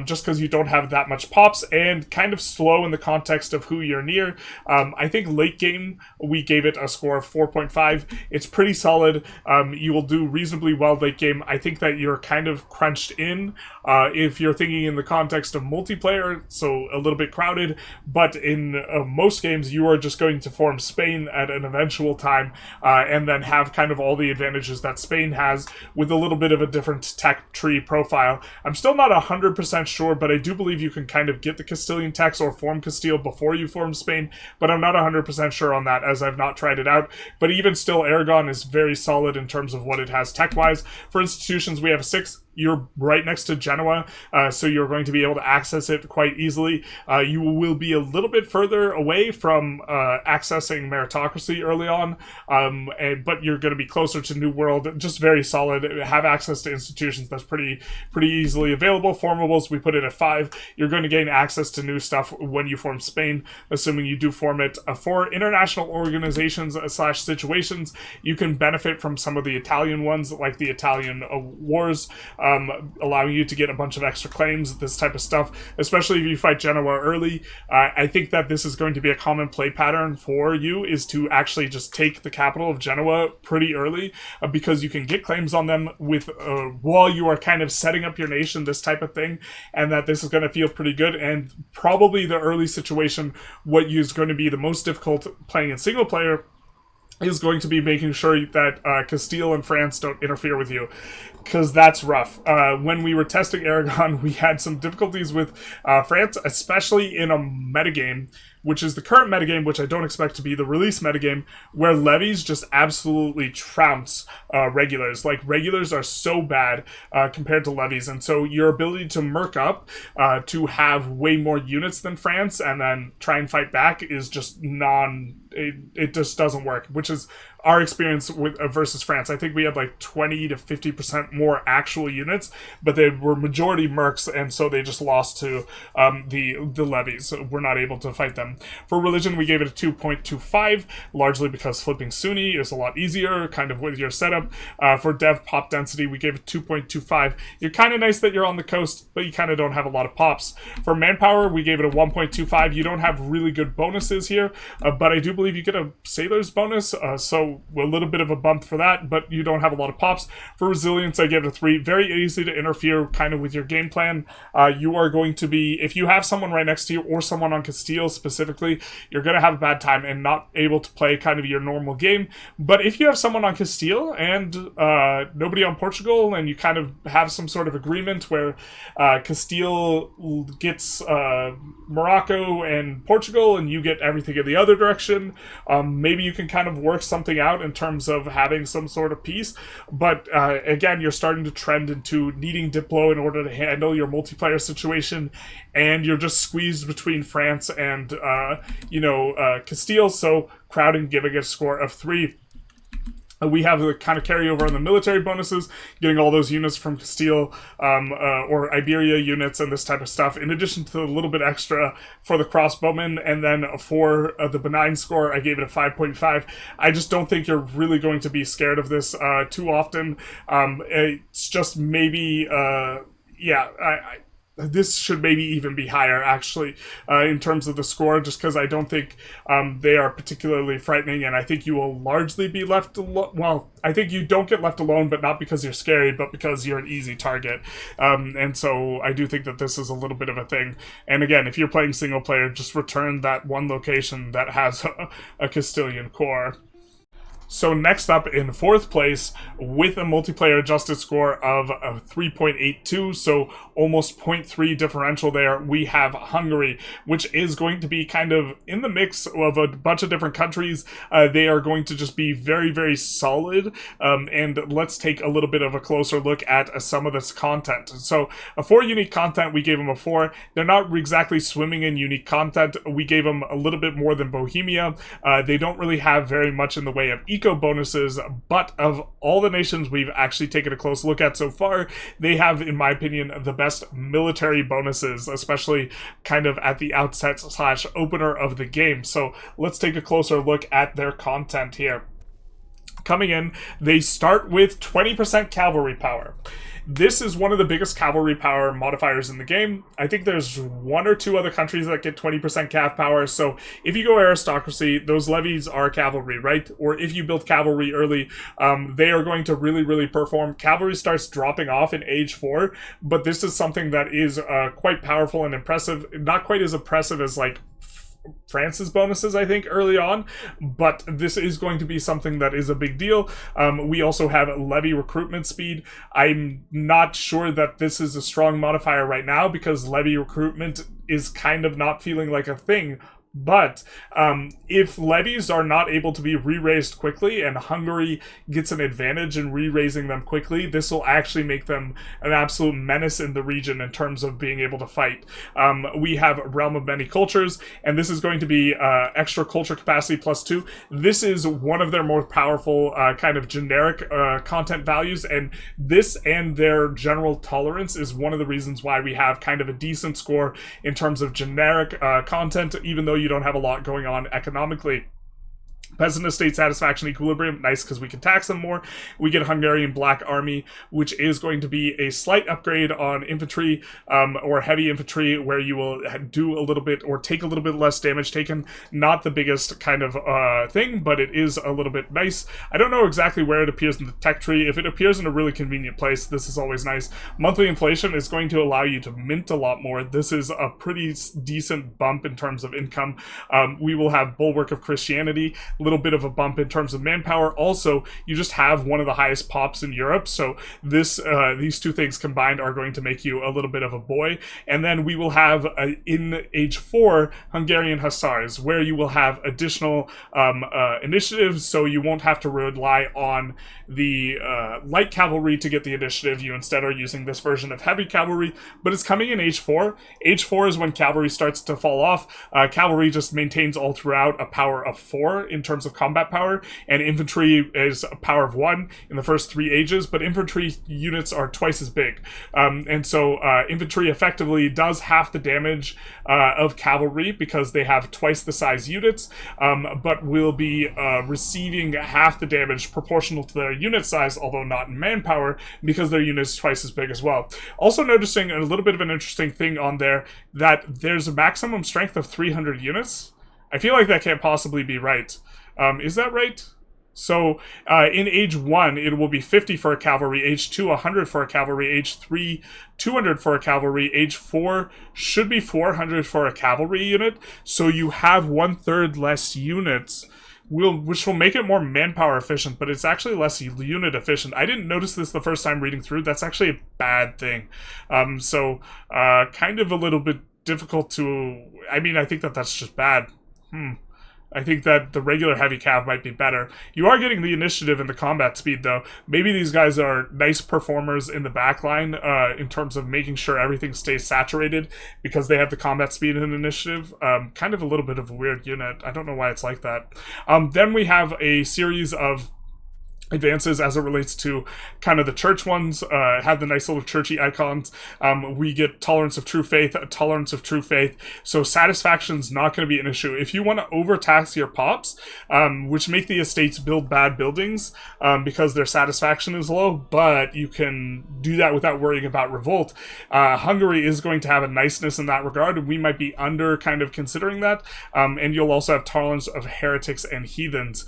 just because you don't have that much pops, and kind of slow in the context of who you're needing. here. I think late game, we gave it a score of 4.5. It's pretty solid. You will do reasonably well late game. I think that you're kind of crunched in if you're thinking in the context of multiplayer, so a little bit crowded, but in most games, you are just going to form Spain at an eventual time, and then have kind of all the advantages that Spain has with a little bit of a different tech tree profile. I'm still not 100% sure, but I do believe you can kind of get the Castilian techs or form Castile before you form Spain, but I'm not 100% sure on that as I've not tried it out. But even still, Aragon is very solid in terms of what it has tech-wise. For institutions, we have a 6. You're right next to Genoa, so you're going to be able to access it quite easily. You will be a little bit further away from accessing meritocracy early on, but you're going to be closer to New World. Just very solid. Have access to institutions that's pretty easily available. Formables, we put it at 5. You're going to gain access to new stuff when you form Spain, assuming you do form it. For international organizations / situations, you can benefit from some of the Italian ones, like the Italian wars, allowing you to get a bunch of extra claims, this type of stuff, especially if you fight Genoa early. I think that this is going to be a common play pattern for you, is to actually just take the capital of Genoa pretty early, because you can get claims on them with while you are kind of setting up your nation, this type of thing, and that this is going to feel pretty good. And probably the early situation, what is going to be the most difficult playing in single player, is going to be making sure that Castile and France don't interfere with you, because that's rough. When we were testing Aragon, we had some difficulties with France, especially in a metagame, which is the current metagame, which I don't expect to be the release metagame, where levies just absolutely trounce regulars. Like, regulars are so bad compared to levies, and so your ability to merc up to have way more units than France and then try and fight back is just it just doesn't work, which is our experience with versus France. I think we had like 20 to 50% more actual units, but they were majority mercs, and so they just lost to the levies. We're not able to fight them. For religion, we gave it a 2.25, largely because flipping Sunni is a lot easier, kind of with your setup. For dev pop density, we gave it 2.25. You're kind of nice that you're on the coast, but you kind of don't have a lot of pops. For manpower, we gave it a 1.25. You don't have really good bonuses here, but I do believe you get a sailor's bonus, so a little bit of a bump for that, but you don't have a lot of pops. For resilience, I gave it a 3. Very easy to interfere kind of with your game plan. You are going to be, if you have someone right next to you or someone on Castile specifically, you're going to have a bad time and not able to play kind of your normal game. But if you have someone on Castile and nobody on Portugal, and you kind of have some sort of agreement where Castile gets Morocco and Portugal and you get everything in the other direction, maybe you can kind of work something out in terms of having some sort of peace. But again, you're starting to trend into needing Diplo in order to handle your multiplayer situation, and you're just squeezed between France and Castile, so crowding, giving it a score of 3. We have the kind of carryover on the military bonuses, getting all those units from Castile or Iberia units and this type of stuff, in addition to a little bit extra for the crossbowmen. And then for the benign score, I gave it a 5.5. I just don't think you're really going to be scared of this too often. It's just maybe, this should maybe even be higher, actually, in terms of the score, just because I don't think they are particularly frightening, and I think you will largely be left alone. Well, I think you don't get left alone, but not because you're scary, but because you're an easy target. And so I do think that this is a little bit of a thing. And again, if you're playing single player, just return that one location that has a Castilian core. So next up in 4th place, with a multiplayer adjusted score of 3.82, so almost 0.3 differential there, we have Hungary, which is going to be kind of in the mix of a bunch of different countries. They are going to just be very, very solid, and let's take a little bit of a closer look at some of this content. So for unique content, we gave them a 4. They're not exactly swimming in unique content. We gave them a little bit more than Bohemia. They don't really have very much in the way of eco bonuses, but of all the nations we've actually taken a close look at so far, they have, in my opinion, the best military bonuses, especially kind of at the outset / opener of the game. So let's take a closer look at their content here. Coming in, they start with 20% cavalry power. This is one of the biggest cavalry power modifiers in the game. I think there's one or two other countries that get 20% cav power, so if you go aristocracy, those levies are cavalry, right? Or if you build cavalry early, they are going to really, really perform. Cavalry starts dropping off in age 4, but this is something that is quite powerful and impressive. Not quite as impressive as, like, France's bonuses, I think, early on, but this is going to be something that is a big deal. We also have levy recruitment speed. I'm not sure that this is a strong modifier right now because levy recruitment is kind of not feeling like a thing. But if levies are not able to be re-raised quickly and Hungary gets an advantage in re-raising them quickly, this will actually make them an absolute menace in the region in terms of being able to fight. We have Realm of Many Cultures, and this is going to be extra culture capacity +2. This is one of their more powerful kind of generic content values, and this and their general tolerance is one of the reasons why we have kind of a decent score in terms of generic content, even though you don't have a lot going on economically. Peasant estate satisfaction equilibrium, nice because we can tax them more. We get Hungarian Black Army, which is going to be a slight upgrade on infantry or heavy infantry, where you will do a little bit or take a little bit less damage taken. Not the biggest kind of thing, but it is a little bit nice. I don't know exactly where it appears in the tech tree. If it appears in a really convenient place, this is always nice. Monthly inflation is going to allow you to mint a lot more. This is a pretty decent bump in terms of income. We will have Bulwark of Christianity, little bit of a bump in terms of manpower. Also, you just have one of the highest pops in Europe, so this these two things combined are going to make you a little bit of a boy. And then we will have in age 4 Hungarian Hussars, where you will have additional initiatives, so you won't have to rely on the light cavalry to get the initiative. You instead are using this version of heavy cavalry, but it's coming in age 4. Age 4 is when cavalry starts to fall off. Cavalry just maintains all throughout a power of 4 in terms of combat power, and infantry is a power of 1 in the first 3 ages, but infantry units are twice as big. And so infantry effectively does half the damage of cavalry because they have twice the size units, but will be receiving half the damage proportional to their unit size, although not in manpower, because their unit is twice as big as well. Also noticing a little bit of an interesting thing on there, that there's a maximum strength of 300 units. I feel like that can't possibly be right. Is that right? So in age 1, it will be 50 for a cavalry, age 2, 100 for a cavalry, age 3, 200 for a cavalry, age 4 should be 400 for a cavalry unit, so you have 1/3 less units, which will make it more manpower efficient, but it's actually less unit efficient. I didn't notice this the first time reading through. That's actually a bad thing. So kind of a little bit difficult to... I mean, I think that that's just bad. I think that the regular heavy cav might be better. You are getting the initiative and the combat speed, though. Maybe these guys are nice performers in the backline in terms of making sure everything stays saturated because they have the combat speed and initiative. Kind of a little bit of a weird unit. I don't know why it's like that. Then we have a series of advances as it relates to kind of the church ones, have the nice little churchy icons. We get tolerance of true faith, so satisfaction's not going to be an issue. If you want to overtax your pops, which make the estates build bad buildings because their satisfaction is low, but you can do that without worrying about revolt. Hungary is going to have a niceness in that regard, and we might be under kind of considering that. And you'll also have tolerance of heretics and heathens.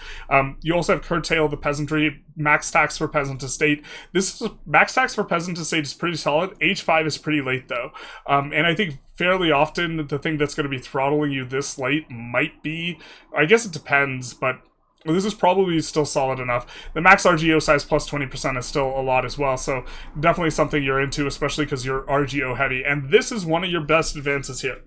You also have curtail the peasantry, max tax for peasant estate. This is max tax for peasant estate is pretty solid. Age 5 is pretty late though, and I think fairly often the thing that's going to be throttling you this late might be, I guess it depends, but this is probably still solid enough. The max RGO size plus 20% is still a lot as well, so definitely something you're into, especially because you're RGO heavy, and this is one of your best advances here.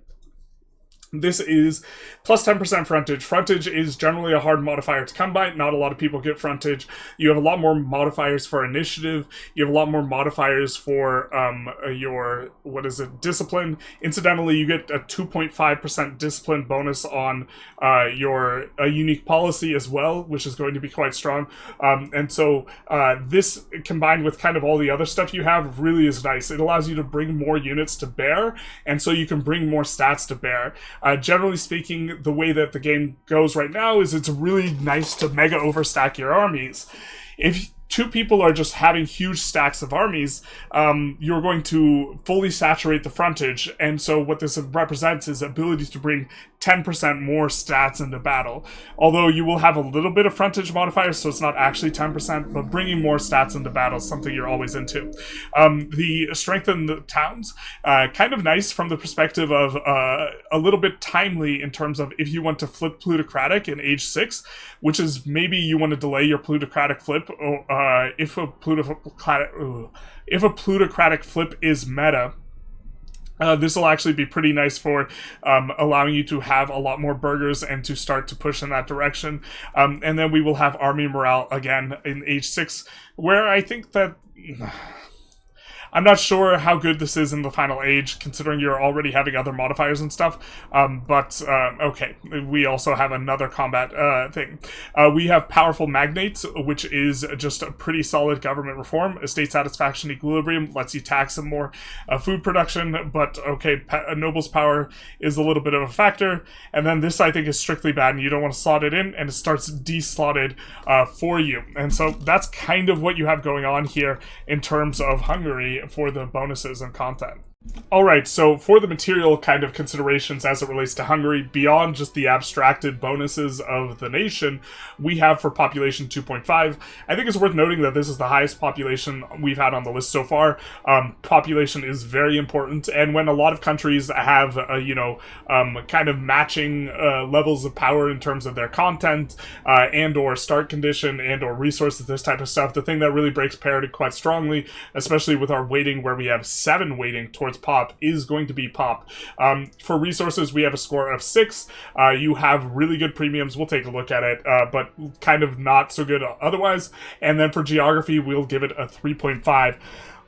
This is plus 10% frontage. Frontage is generally a hard modifier to come by. Not a lot of people get frontage. You have a lot more modifiers for initiative. You have a lot more modifiers for your, discipline. Incidentally, you get a 2.5% discipline bonus on your unique policy as well, which is going to be quite strong. And so this, combined with kind of all the other stuff you have, really is nice. It allows you to bring more units to bear, and so you can bring more stats to bear. Generally speaking, the way that the game goes right now is it's really nice to mega overstack your armies. If two people are just having huge stacks of armies, you're going to fully saturate the frontage, and so what this represents is ability to bring 10% more stats into battle. Although you will have a little bit of frontage modifiers, so it's not actually 10%, but bringing more stats into battle is something you're always into. The strengthen the towns, kind of nice from the perspective of a little bit timely in terms of if you want to flip plutocratic in age 6, which is maybe you want to delay your plutocratic flip, if a plutocratic flip is meta. This will actually be pretty nice for allowing you to have a lot more burghers and to start to push in that direction. And then we will have army morale again in age 6, where I think that... I'm not sure how good this is in the final age, considering you're already having other modifiers and stuff, but okay, we also have another combat thing. We have powerful magnates, which is just a pretty solid government reform. Estate satisfaction equilibrium lets you tax some more food production, but okay, a noble's power is a little bit of a factor, and then this I think is strictly bad, and you don't want to slot it in, and it starts de-slotted for you. And so that's kind of what you have going on here in terms of Hungary for the bonuses and content. Alright, so for the material kind of considerations as it relates to Hungary, beyond just the abstracted bonuses of the nation, we have for population 2.5. I think it's worth noting that this is the highest population we've had on the list so far. Population is very important, and when a lot of countries have, kind of matching levels of power in terms of their content, and or start condition, and or resources, this type of stuff, the thing that really breaks parity quite strongly, especially with our weighting where we have 7 weighting towards pop, is going to be pop. For resources, we have a score of 6. You have really good premiums. We'll take a look at it, but kind of not so good otherwise. And then for geography, we'll give it a 3.5.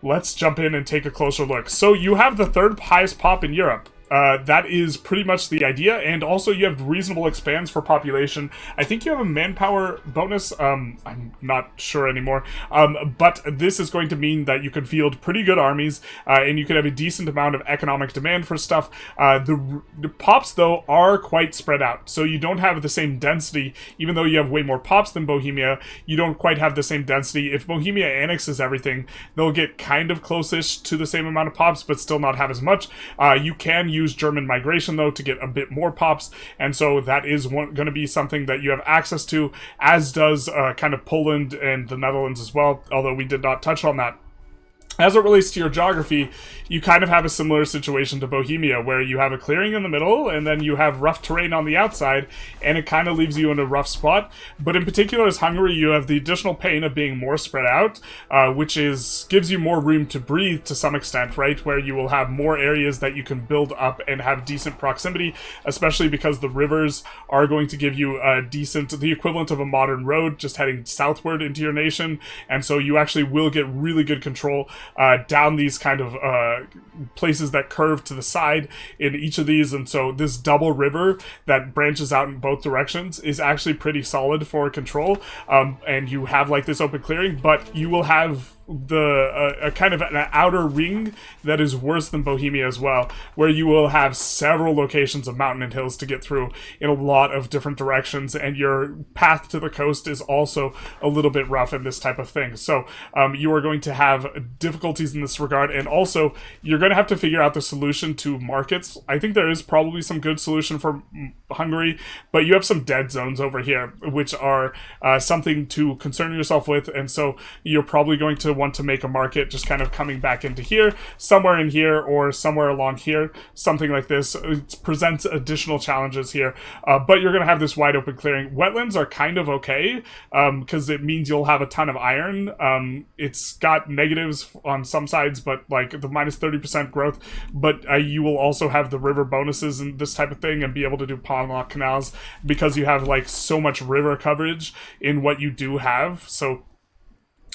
Let's jump in and take a closer look. So you have the 3rd highest pop in Europe. That is pretty much the idea, and also you have reasonable expands for population. I think you have a manpower bonus, I'm not sure anymore, but this is going to mean that you can field pretty good armies, and you can have a decent amount of economic demand for stuff. The pops, though, are quite spread out, so you don't have the same density. Even though you have way more pops than Bohemia, you don't quite have the same density. If Bohemia annexes everything, they'll get kind of close-ish to the same amount of pops, but still not have as much. You can use German migration, though, to get a bit more pops, and so that is going to be something that you have access to, as does kind of Poland and the Netherlands as well, although we did not touch on that. As it relates to your geography, you kind of have a similar situation to Bohemia, where you have a clearing in the middle, and then you have rough terrain on the outside, and it kind of leaves you in a rough spot. But in particular, as Hungary, you have the additional pain of being more spread out, which gives you more room to breathe to some extent, right? Where you will have more areas that you can build up and have decent proximity, especially because the rivers are going to give you the equivalent of a modern road, just heading southward into your nation, and so you actually will get really good control down these kind of places that curve to the side in each of these, and so this double river that branches out in both directions is actually pretty solid for control, and you have like this open clearing, but you will have a kind of an outer ring that is worse than Bohemia as well, where you will have several locations of mountain and hills to get through in a lot of different directions, and your path to the coast is also a little bit rough in this type of thing. So you are going to have difficulties in this regard, and also you're going to have to figure out the solution to markets. I think there is probably some good solution for Hungary, but you have some dead zones over here, which are something to concern yourself with, and so you're probably going to want to make a market just kind of coming back into here, somewhere in here, or somewhere along here, something like this. It presents additional challenges here, but you're going to have this wide open clearing. Wetlands are kind of okay, because it means you'll have a ton of iron. It's got negatives on some sides, but like the minus 30% growth, but you will also have the river bonuses and this type of thing, and be able to do pond lock canals because you have like so much river coverage in what you do have. So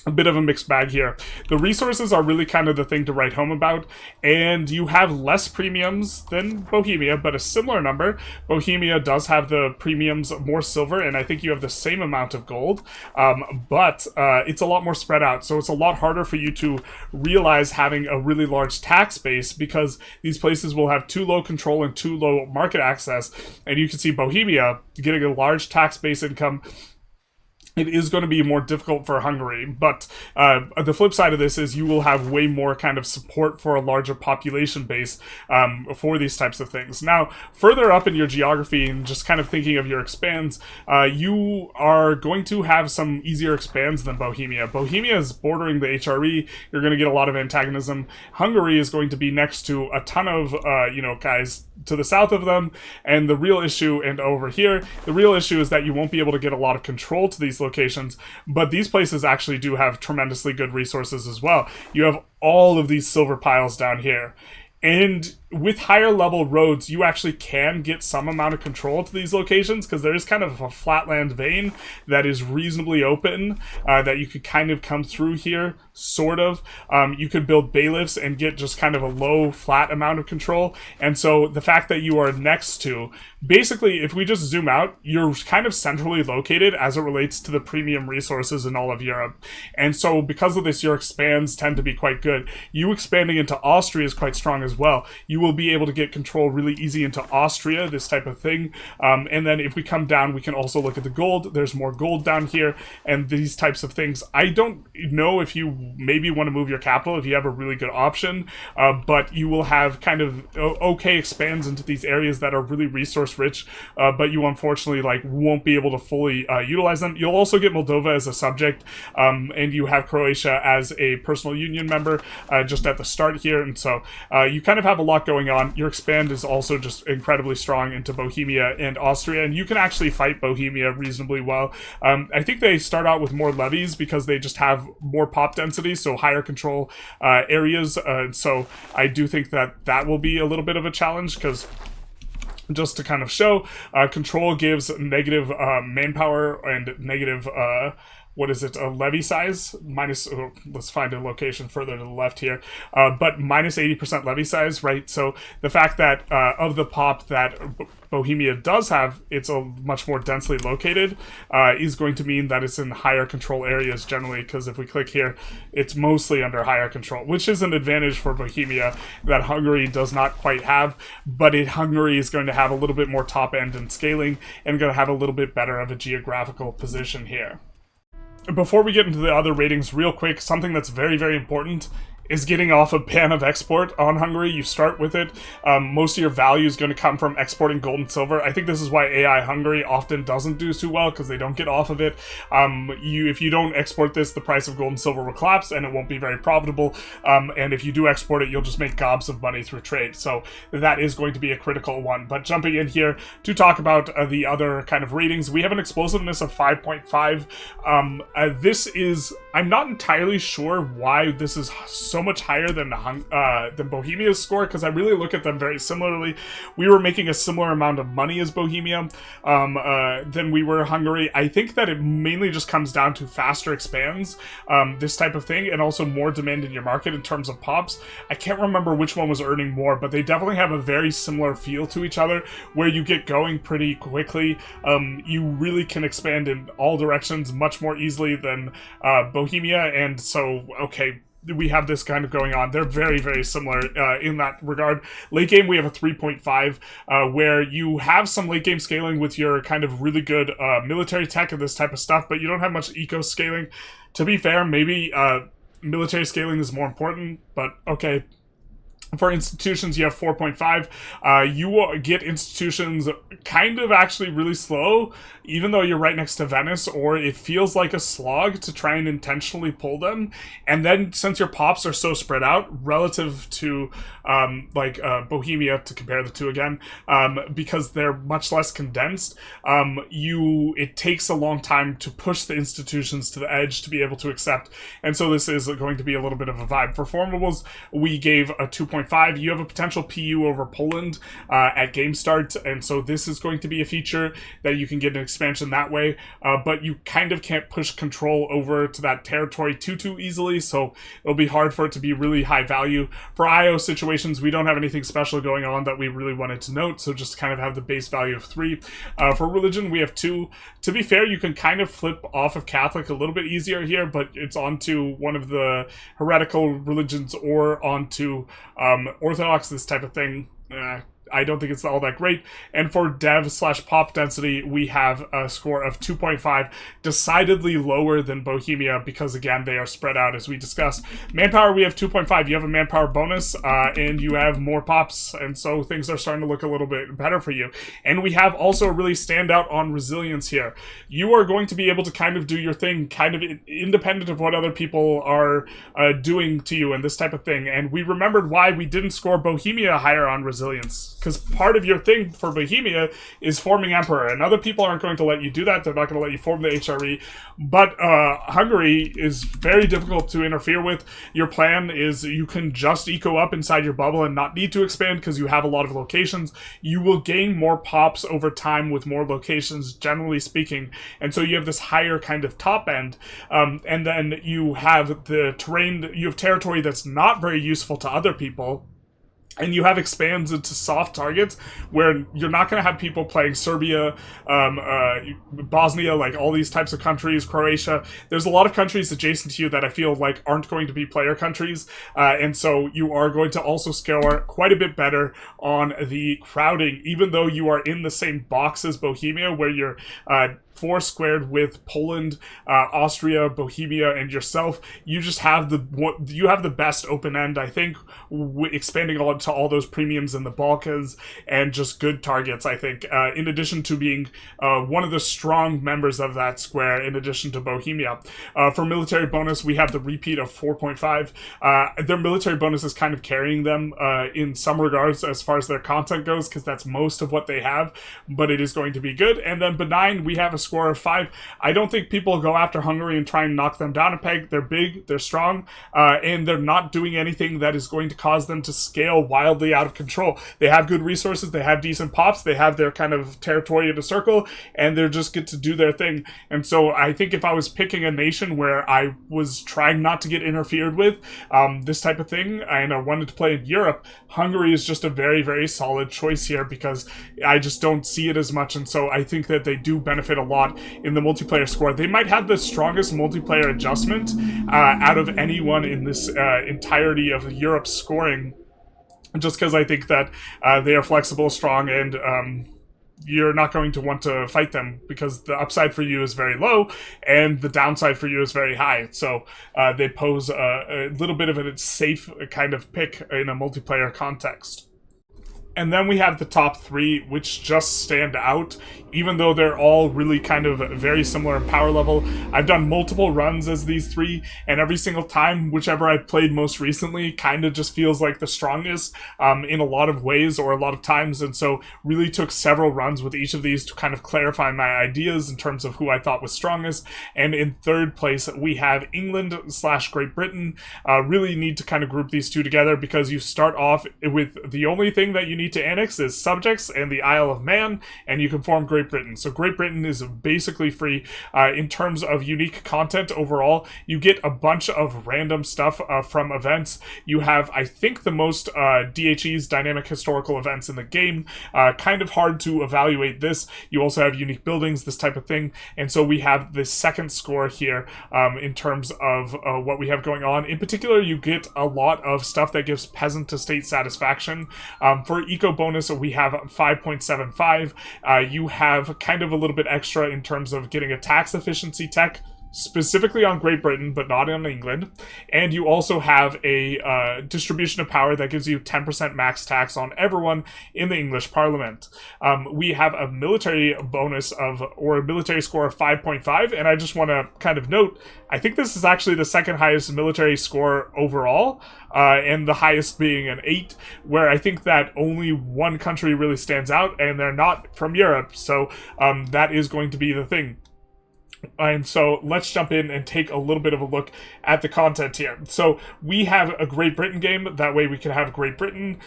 a bit of a mixed bag here. The resources are really kind of the thing to write home about, and you have less premiums than Bohemia, but a similar number. Bohemia does have the premiums more silver, and I think you have the same amount of gold, but it's a lot more spread out, so it's a lot harder for you to realize having a really large tax base, because these places will have too low control and too low market access, and you can see Bohemia getting a large tax base income. It is going to be more difficult for Hungary, but the flip side of this is you will have way more kind of support for a larger population base for these types of things. Now, further up in your geography and just kind of thinking of your expands, you are going to have some easier expands than Bohemia. Bohemia is bordering the HRE. You're going to get a lot of antagonism. Hungary is going to be next to a ton of, guys to the south of them, and the real issue, and over here, the real issue is that you won't be able to get a lot of control to these locations, but these places actually do have tremendously good resources as well. You have all of these silver piles down here, and with higher level roads, you actually can get some amount of control to these locations, because there is kind of a flatland vein that is reasonably open, that you could kind of come through here, sort of. You could build bailiffs and get just kind of a low, flat amount of control, and so the fact that you are next to, basically, if we just zoom out, you're kind of centrally located as it relates to the premium resources in all of Europe, and so because of this, your expands tend to be quite good. You expanding into Austria is quite strong as well. You will be able to get control really easy into Austria, this type of thing. And then if we come down, we can also look at the gold. There's more gold down here and these types of things. I don't know if you maybe want to move your capital if you have a really good option, but you will have kind of okay expands into these areas that are really resource rich, but you unfortunately won't be able to fully utilize them. You'll also get Moldova as a subject, and you have Croatia as a personal union member just at the start here, and so you kind of have a lot going on. Your expand is also just incredibly strong into Bohemia and Austria, and you can actually fight Bohemia reasonably well. I think they start out with more levies because they just have more pop density, so higher control areas, so I do think that that will be a little bit of a challenge, because just to kind of show, control gives negative manpower and negative a levy size, minus, let's find a location further to the left here, but minus 80% levy size, right? So the fact that of the pop that Bohemia does have, it's a much more densely located, is going to mean that it's in higher control areas generally, because if we click here, it's mostly under higher control, which is an advantage for Bohemia that Hungary does not quite have, but Hungary is going to have a little bit more top end and scaling, and going to have a little bit better of a geographical position here. Before we get into the other ratings, real quick, something that's very, very important is getting off a ban of export on Hungary. You start with it. Most of your value is going to come from exporting gold and silver. I think this is why AI Hungary often doesn't do too well, because they don't get off of it. If you don't export this, the price of gold and silver will collapse, and it won't be very profitable. And if you do export it, you'll just make gobs of money through trade. So that is going to be a critical one. But jumping in here to talk about the other kind of ratings, we have an explosiveness of 5.5. This is, I'm not entirely sure why this is so much higher than Bohemia's score, because I really look at them very similarly. We were making a similar amount of money as Bohemia than we were Hungary. I think that it mainly just comes down to faster expands, this type of thing, and also more demand in your market in terms of pops. I can't remember which one was earning more, but they definitely have a very similar feel to each other, where you get going pretty quickly. You really can expand in all directions much more easily than Bohemia, and so, okay, we have this kind of going on. They're very, very similar in that regard. Late game, we have a 3.5, where you have some late game scaling with your kind of really good military tech and this type of stuff, but you don't have much eco scaling. To be fair, maybe military scaling is more important, but okay. For institutions, you have 4.5. You will get institutions kind of actually really slow, even though you're right next to Venice, or it feels like a slog to try and intentionally pull them. And then, since your pops are so spread out relative to Bohemia, to compare the two again, because they're much less condensed, it takes a long time to push the institutions to the edge to be able to accept. And so this is going to be a little bit of a vibe. For formables, we gave a 2.5 2.5. You have a potential PU over Poland at game start, and so this is going to be a feature that you can get an expansion that way, but you kind of can't push control over to that territory too easily, so it'll be hard for it to be really high value. For IO situations, we don't have anything special going on that we really wanted to note, so just kind of have the base value of 3. For religion, we have 2. To be fair, you can kind of flip off of Catholic a little bit easier here, but it's onto one of the heretical religions or onto Orthodox, this type of thing. I don't think it's all that great. And for dev/pop density, we have a score of 2.5, decidedly lower than Bohemia because, again, they are spread out as we discussed. Manpower, we have 2.5. You have a manpower bonus, and you have more pops, and so things are starting to look a little bit better for you. And we have also a really standout on resilience here. You are going to be able to kind of do your thing, kind of independent of what other people are doing to you and this type of thing. And we remembered why we didn't score Bohemia higher on resilience. Because part of your thing for Bohemia is forming emperor, and other people aren't going to let you do that. They're not going to let you form the HRE. But Hungary is very difficult to interfere with. Your plan is you can just eco up inside your bubble and not need to expand because you have a lot of locations. You will gain more pops over time with more locations, generally speaking, and so you have this higher kind of top end. And then you have the terrain, you have territory that's not very useful to other people. And you have expands into soft targets where you're not going to have people playing Serbia, Bosnia, like all these types of countries, Croatia. There's a lot of countries adjacent to you that I feel like aren't going to be player countries. And so you are going to also score quite a bit better on the crowding, even though you are in the same box as Bohemia, where you're 4 squared with Poland, Austria, Bohemia, and yourself. You just have the best open end, I think, expanding on to all those premiums in the Balkans and just good targets, I think, in addition to being one of the strong members of that square, in addition to Bohemia. For military bonus, we have the repeat of 4.5. Their military bonus is kind of carrying them in some regards as far as their content goes, because that's most of what they have, but it is going to be good. And then benign, we have a score of 5. I don't think people go after Hungary and try and knock them down a peg. They're big, they're strong, and they're not doing anything that is going to cause them to scale wildly out of control. They have good resources, they have decent pops, they have their kind of territory in a circle, and they're just get to do their thing. And so I think if I was picking a nation where I was trying not to get interfered with, this type of thing, and I wanted to play in Europe, Hungary is just a very, very solid choice here because I just don't see it as much, and so I think that they do benefit a lot in the multiplayer score. They might have the strongest multiplayer adjustment out of anyone in this entirety of Europe's scoring, just because I think that they are flexible, strong, and you're not going to want to fight them because the upside for you is very low and the downside for you is very high. So they pose a little bit of a safe kind of pick in a multiplayer context. And then we have the top 3, which just stand out, even though they're all really kind of very similar in power level. I've done multiple runs as these 3, and every single time, whichever I've played most recently kind of just feels like the strongest in a lot of ways or a lot of times, and so really took several runs with each of these to kind of clarify my ideas in terms of who I thought was strongest. And in third place, we have England/Great Britain. Really need to kind of group these two together because you start off with the only thing that you need to annex is subjects and the Isle of Man, and you can form Great Britain. So Great Britain is basically free. In terms of unique content overall, you get a bunch of random stuff from events. You have, I think, the most DHEs, dynamic historical events in the game. Kind of hard to evaluate this. You also have unique buildings, this type of thing, and so we have the second score here in terms of what we have going on. In particular, you get a lot of stuff that gives peasant to state satisfaction. For eco bonus, we have 5.75. You have kind of a little bit extra in terms of getting a tax efficiency tech, specifically on Great Britain, but not on England. And you also have a distribution of power that gives you 10% max tax on everyone in the English Parliament. We have a military bonus or a military score of 5.5, and I just want to kind of note, I think this is actually the second highest military score overall, and the highest being an 8, where I think that only one country really stands out, and they're not from Europe, so that is going to be the thing. And so let's jump in and take a little bit of a look at the content here. So we have a Great Britain game. That way we can have Great Britain.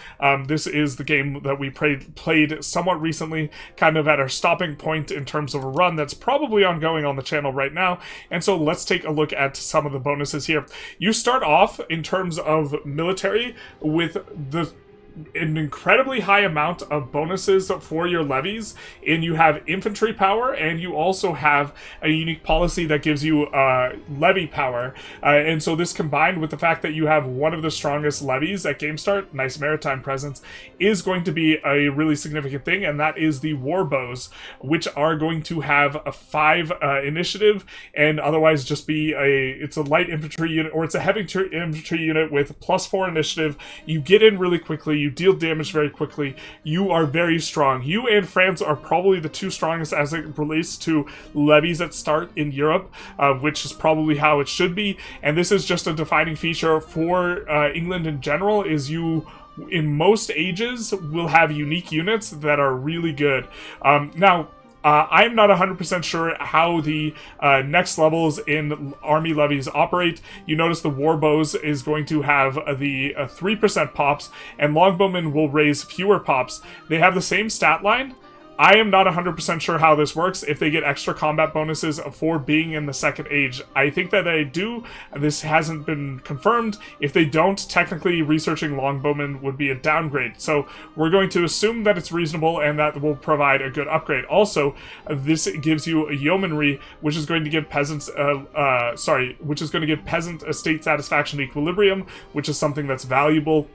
This is the game that we played somewhat recently, kind of at our stopping point in terms of a run that's probably ongoing on the channel right now. And so let's take a look at some of the bonuses here. You start off in terms of military with an incredibly high amount of bonuses for your levies, and you have infantry power, and you also have a unique policy that gives you levy power, and so this combined with the fact that you have one of the strongest levies at game start, nice maritime presence, is going to be a really significant thing, and that is the war bows, which are going to have a 5 initiative, and otherwise just be it's a light infantry unit, or it's a heavy infantry unit with +4 initiative. You get in really quickly, you deal damage very quickly, you are very strong. You and France are probably the 2 strongest as it relates to levies at start in Europe, which is probably how it should be, and this is just a defining feature for England in general, is you in most ages will have unique units that are really good. I'm not 100% sure how the next levels in army levies operate. You notice the war bows is going to have the 3% pops, and longbowmen will raise fewer pops. They have the same stat line. I am not 100% sure how this works, if they get extra combat bonuses for being in the second age. I think that they do. This hasn't been confirmed. If they don't, technically researching longbowmen would be a downgrade. So we're going to assume that it's reasonable and that will provide a good upgrade. Also, this gives you a yeomanry, which is going to give peasants, which is going to give peasant estate satisfaction equilibrium, which is something that's valuable.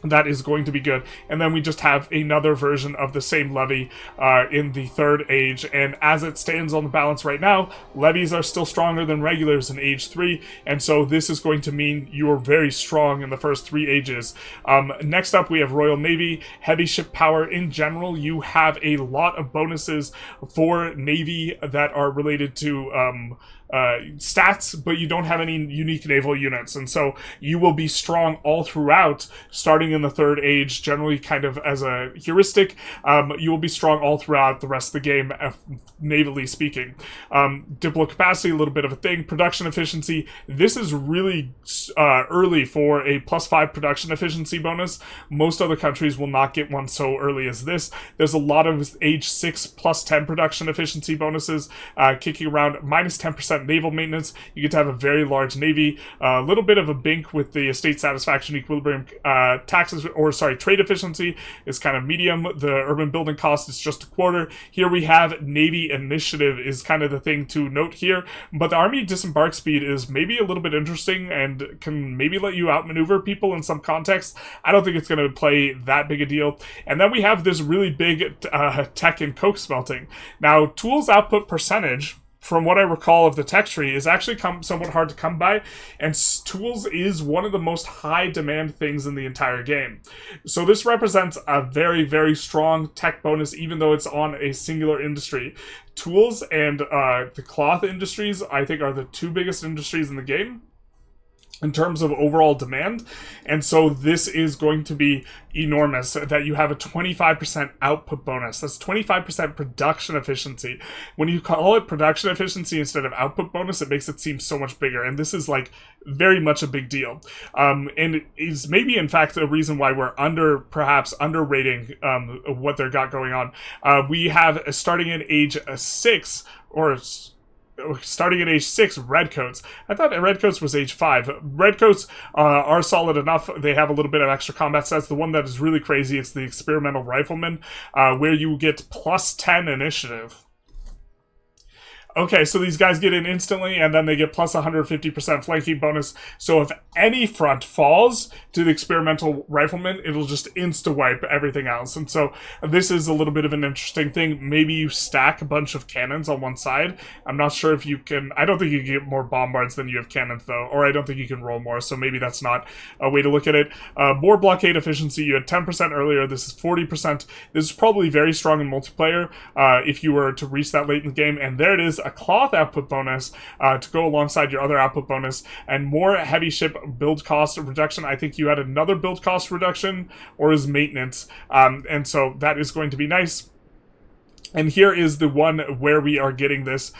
That is going to be good. And then we just have another version of the same levy in the third age. And as it stands on the balance right now, levies are still stronger than regulars in age 3. And so this is going to mean you are very strong in the first 3 ages. Next up, we have Royal Navy. Heavy ship power in general. You have a lot of bonuses for Navy that are related to stats, but you don't have any unique naval units, and so you will be strong all throughout, starting in the third age, generally kind of as a heuristic. You will be strong all throughout the rest of the game, navally speaking. Diplo capacity, a little bit of a thing. Production efficiency, this is really early for a +5 production efficiency bonus. Most other countries will not get one so early as this. There's a lot of age 6 +10 production efficiency bonuses kicking around. -10% naval maintenance. You get to have a very large navy. A little bit of a bink with the estate satisfaction equilibrium. Trade efficiency is kind of medium. The urban building cost is just a quarter. Here we have navy initiative is kind of the thing to note here, but the army disembark speed is maybe a little bit interesting and can maybe let you outmaneuver people in some context. I don't think it's going to play that big a deal. And then we have this really big tech and coke smelting. Now, tools output percentage, from what I recall of the tech tree, is actually somewhat hard to come by, and tools is one of the most high demand things in the entire game. So this represents a very, very strong tech bonus, even though it's on a singular industry. Tools and the cloth industries, I think, are the 2 biggest industries in the game in terms of overall demand, and so this is going to be enormous, that you have a 25% output bonus. That's 25% production efficiency. When you call it production efficiency instead of output bonus, it makes it seem so much bigger, and this is like very much a big deal. And it is maybe in fact a reason why we're perhaps underrating what they've got going on. We have, starting at age 6, or starting at age 6, redcoats. I thought redcoats was age 5. Redcoats are solid enough. They have a little bit of extra combat stats. The one that is really crazy is the experimental rifleman, where you get +10 initiative. Okay, so these guys get in instantly, and then they get plus 150% flanking bonus. So if any front falls to the experimental rifleman, it'll just insta-wipe everything else. And so this is a little bit of an interesting thing. Maybe you stack a bunch of cannons on one side. I'm not sure if you can... I don't think you can get more bombards than you have cannons, though. Or I don't think you can roll more, so maybe that's not a way to look at it. More blockade efficiency. You had 10% earlier. This is 40%. This is probably very strong in multiplayer if you were to reach that late in the game. And there it is. A cloth output bonus to go alongside your other output bonus, and more heavy ship build cost reduction. I think you had another build cost reduction, or is maintenance, and so that is going to be nice. And here is the one where we are getting this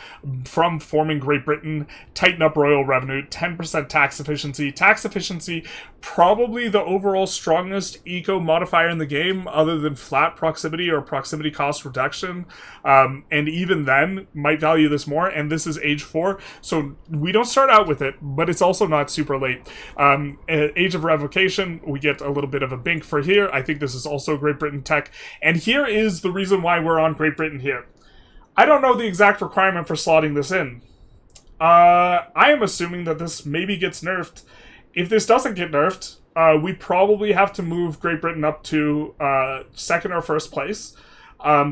from forming Great Britain. Tighten up royal revenue, 10% tax efficiency. Tax efficiency, probably the overall strongest eco modifier in the game, other than flat proximity or proximity cost reduction. And even then, might value this more. And this is age 4, so we don't start out with it, but it's also not super late. Age of revocation, we get a little bit of a bink for here. I think this is also Great Britain tech. And here is the reason why we're on Great Britain here. I don't know the exact requirement for slotting this in. I am assuming that this maybe gets nerfed. If this doesn't get nerfed, we probably have to move Great Britain up to second or first place.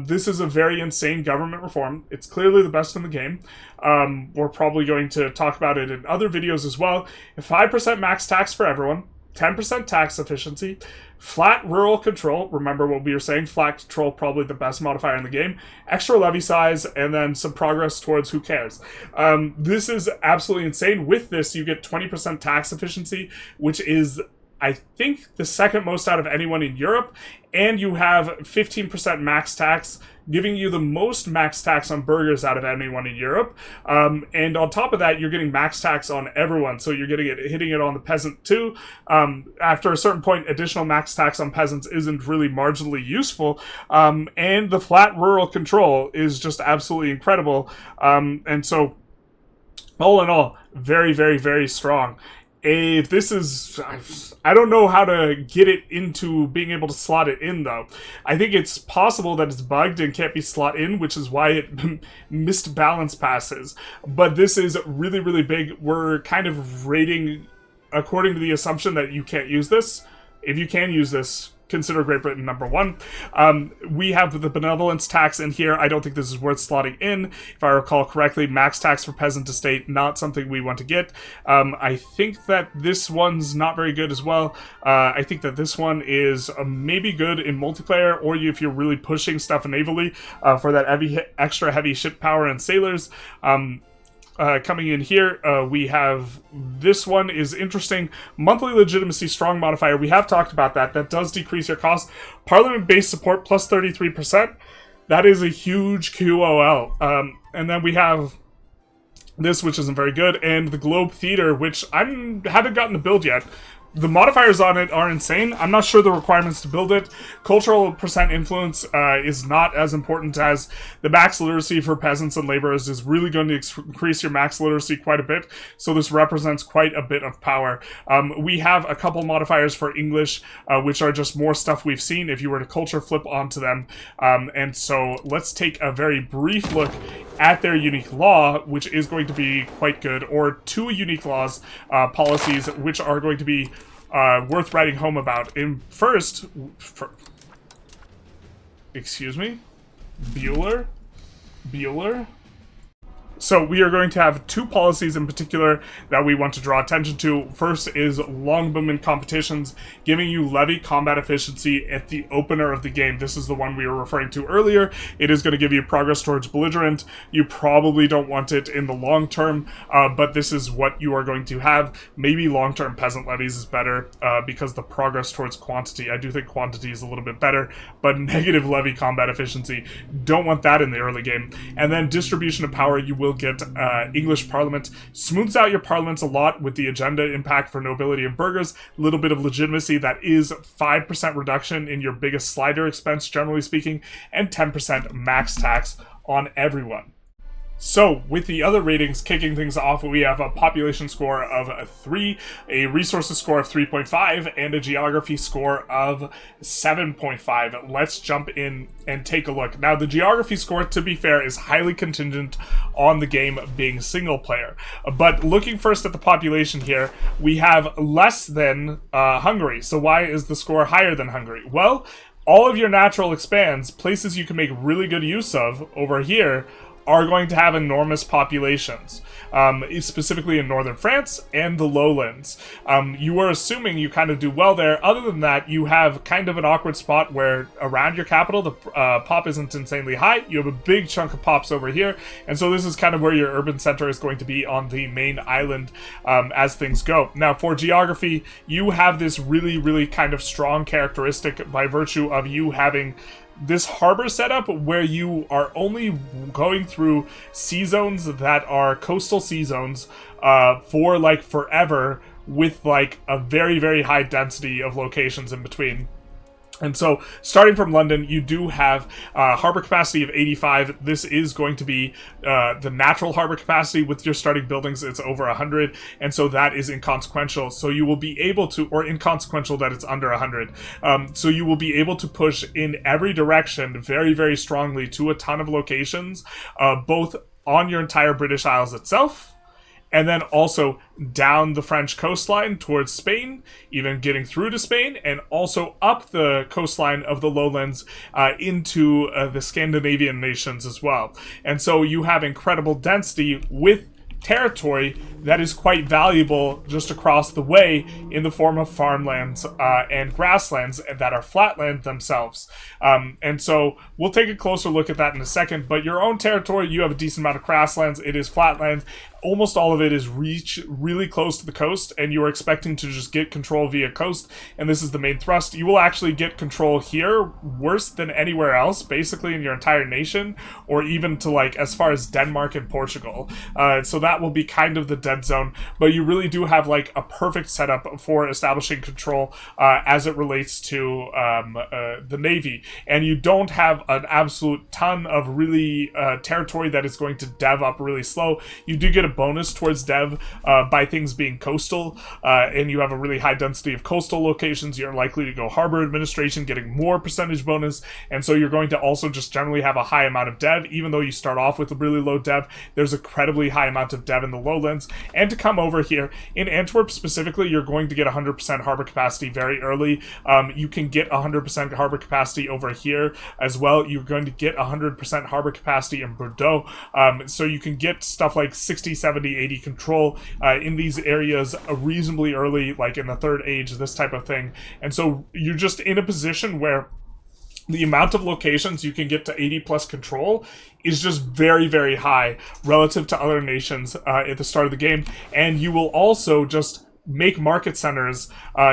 This is a very insane government reform. It's clearly the best in the game. We're probably going to talk about it in other videos as well. 5% max tax for everyone, 10% tax efficiency, flat rural control. Remember what we were saying, flat control, probably the best modifier in the game. Extra levy size, and then some progress towards who cares. This is absolutely insane. With this, you get 20% tax efficiency, which is, I think, the second most out of anyone in Europe. And you have 15% max tax, giving you the most max tax on burgers out of anyone in Europe. And on top of that, you're getting max tax on everyone. So you're hitting it on the peasant too. After a certain point, additional max tax on peasants isn't really marginally useful. And the flat rural control is just absolutely incredible. And so, all in all, very, very, very strong. This is, I don't know how to get it into being able to slot it in, though. I think it's possible that it's bugged and can't be slot in, which is why it missed balance passes. But this is really, really big. We're kind of rating according to the assumption that you can't use this. If you can use this, consider Great Britain number 1. We have the benevolence tax in here. I don't think this is worth slotting in. If I recall correctly, max tax for peasant estate, not something we want to get. I think that this one's not very good as well. I think that this one is maybe good in multiplayer, or if you're really pushing stuff navally for that extra heavy ship power and sailors. Coming in here, we have this one is interesting. Monthly legitimacy strong modifier. We have talked about that. That does decrease your cost. Parliament-based support plus 33%. That is a huge QOL. And then we have this, which isn't very good, and the Globe Theater, which I haven't gotten to build yet. The modifiers on it are insane. I'm not sure the requirements to build it. Cultural percent influence is not as important as the max literacy for peasants and laborers is really going to increase your max literacy quite a bit. So this represents quite a bit of power. We have a couple modifiers for English, which are just more stuff we've seen if you were to culture flip onto them. And so let's take a very brief look at their unique law, which is going to be quite good, or 2 unique laws, policies, which are going to be worth writing home about. Excuse me? Bueller? So we are going to have 2 policies in particular that we want to draw attention to. First is longbowman competitions, giving you levy combat efficiency at the opener of the game. This is the one we were referring to earlier. It is going to give you progress towards belligerent. You probably don't want it in the long term, but this is what you are going to have. Maybe long-term peasant levies is better because the progress towards quantity. I do think quantity is a little bit better, but negative levy combat efficiency, don't want that in the early game. And then distribution of power, you will get English Parliament. Smooths out your parliaments a lot with the agenda impact for nobility and burghers. A little bit of legitimacy. That is 5% reduction in your biggest slider expense, generally speaking, and 10% max tax on everyone. So, with the other ratings kicking things off, we have a population score of 3, a resources score of 3.5, and a geography score of 7.5. Let's jump in and take a look. Now, the geography score, to be fair, is highly contingent on the game being single player. But looking first at the population here, we have less than Hungary. So why is the score higher than Hungary? Well, all of your natural expands, places you can make really good use of over here, are going to have enormous populations, specifically in northern France and the lowlands. You are assuming you kind of do well there. Other than that, you have kind of an awkward spot where around your capital, the pop isn't insanely high. You have a big chunk of pops over here, and so this is kind of where your urban center is going to be on the main island as things go. Now, for geography, you have this really, really kind of strong characteristic by virtue of you having this harbor setup where you are only going through sea zones that are coastal sea zones for like forever, with like a very, very high density of locations in between. And so, starting from London, you do have harbor capacity of 85. This is going to be the natural harbor capacity. With your starting buildings, it's over 100, and so that is inconsequential. So you will be able to, or inconsequential that it's under 100. So you will be able to push in every direction very, very strongly to a ton of locations, both on your entire British Isles itself, and then also down the French coastline towards Spain, even getting through to Spain, and also up the coastline of the lowlands into the Scandinavian nations as well. And so you have incredible density with territory that is quite valuable just across the way in the form of farmlands and grasslands that are flatland themselves. And so we'll take a closer look at that in a second, but your own territory, you have a decent amount of grasslands. It is flatland. Almost all of it is really close to the coast, and you are expecting to just get control via coast, and this is the main thrust. You will actually get control here worse than anywhere else, basically in your entire nation, or even to like as far as Denmark and Portugal. So that will be kind of the dead zone, but you really do have like a perfect setup for establishing control as it relates to the Navy, and you don't have an absolute ton of really territory that is going to dev up really slow. You do get a bonus towards dev by things being coastal, and you have a really high density of coastal locations. You're likely to go harbor administration, getting more percentage bonus, and so you're going to also just generally have a high amount of dev. Even though you start off with a really low dev, there's an incredibly high amount of dev in the lowlands. And to come over here in Antwerp specifically, you're going to get 100% harbor capacity very early. You can get 100% harbor capacity over here as well. You're going to get 100% harbor capacity in Bordeaux, so you can get stuff like 60, 70, 80 control in these areas reasonably early, like in the third age, this type of thing. And so you're just in a position where the amount of locations you can get to 80 plus control is just very, very high relative to other nations at the start of the game. And you will also just make market centers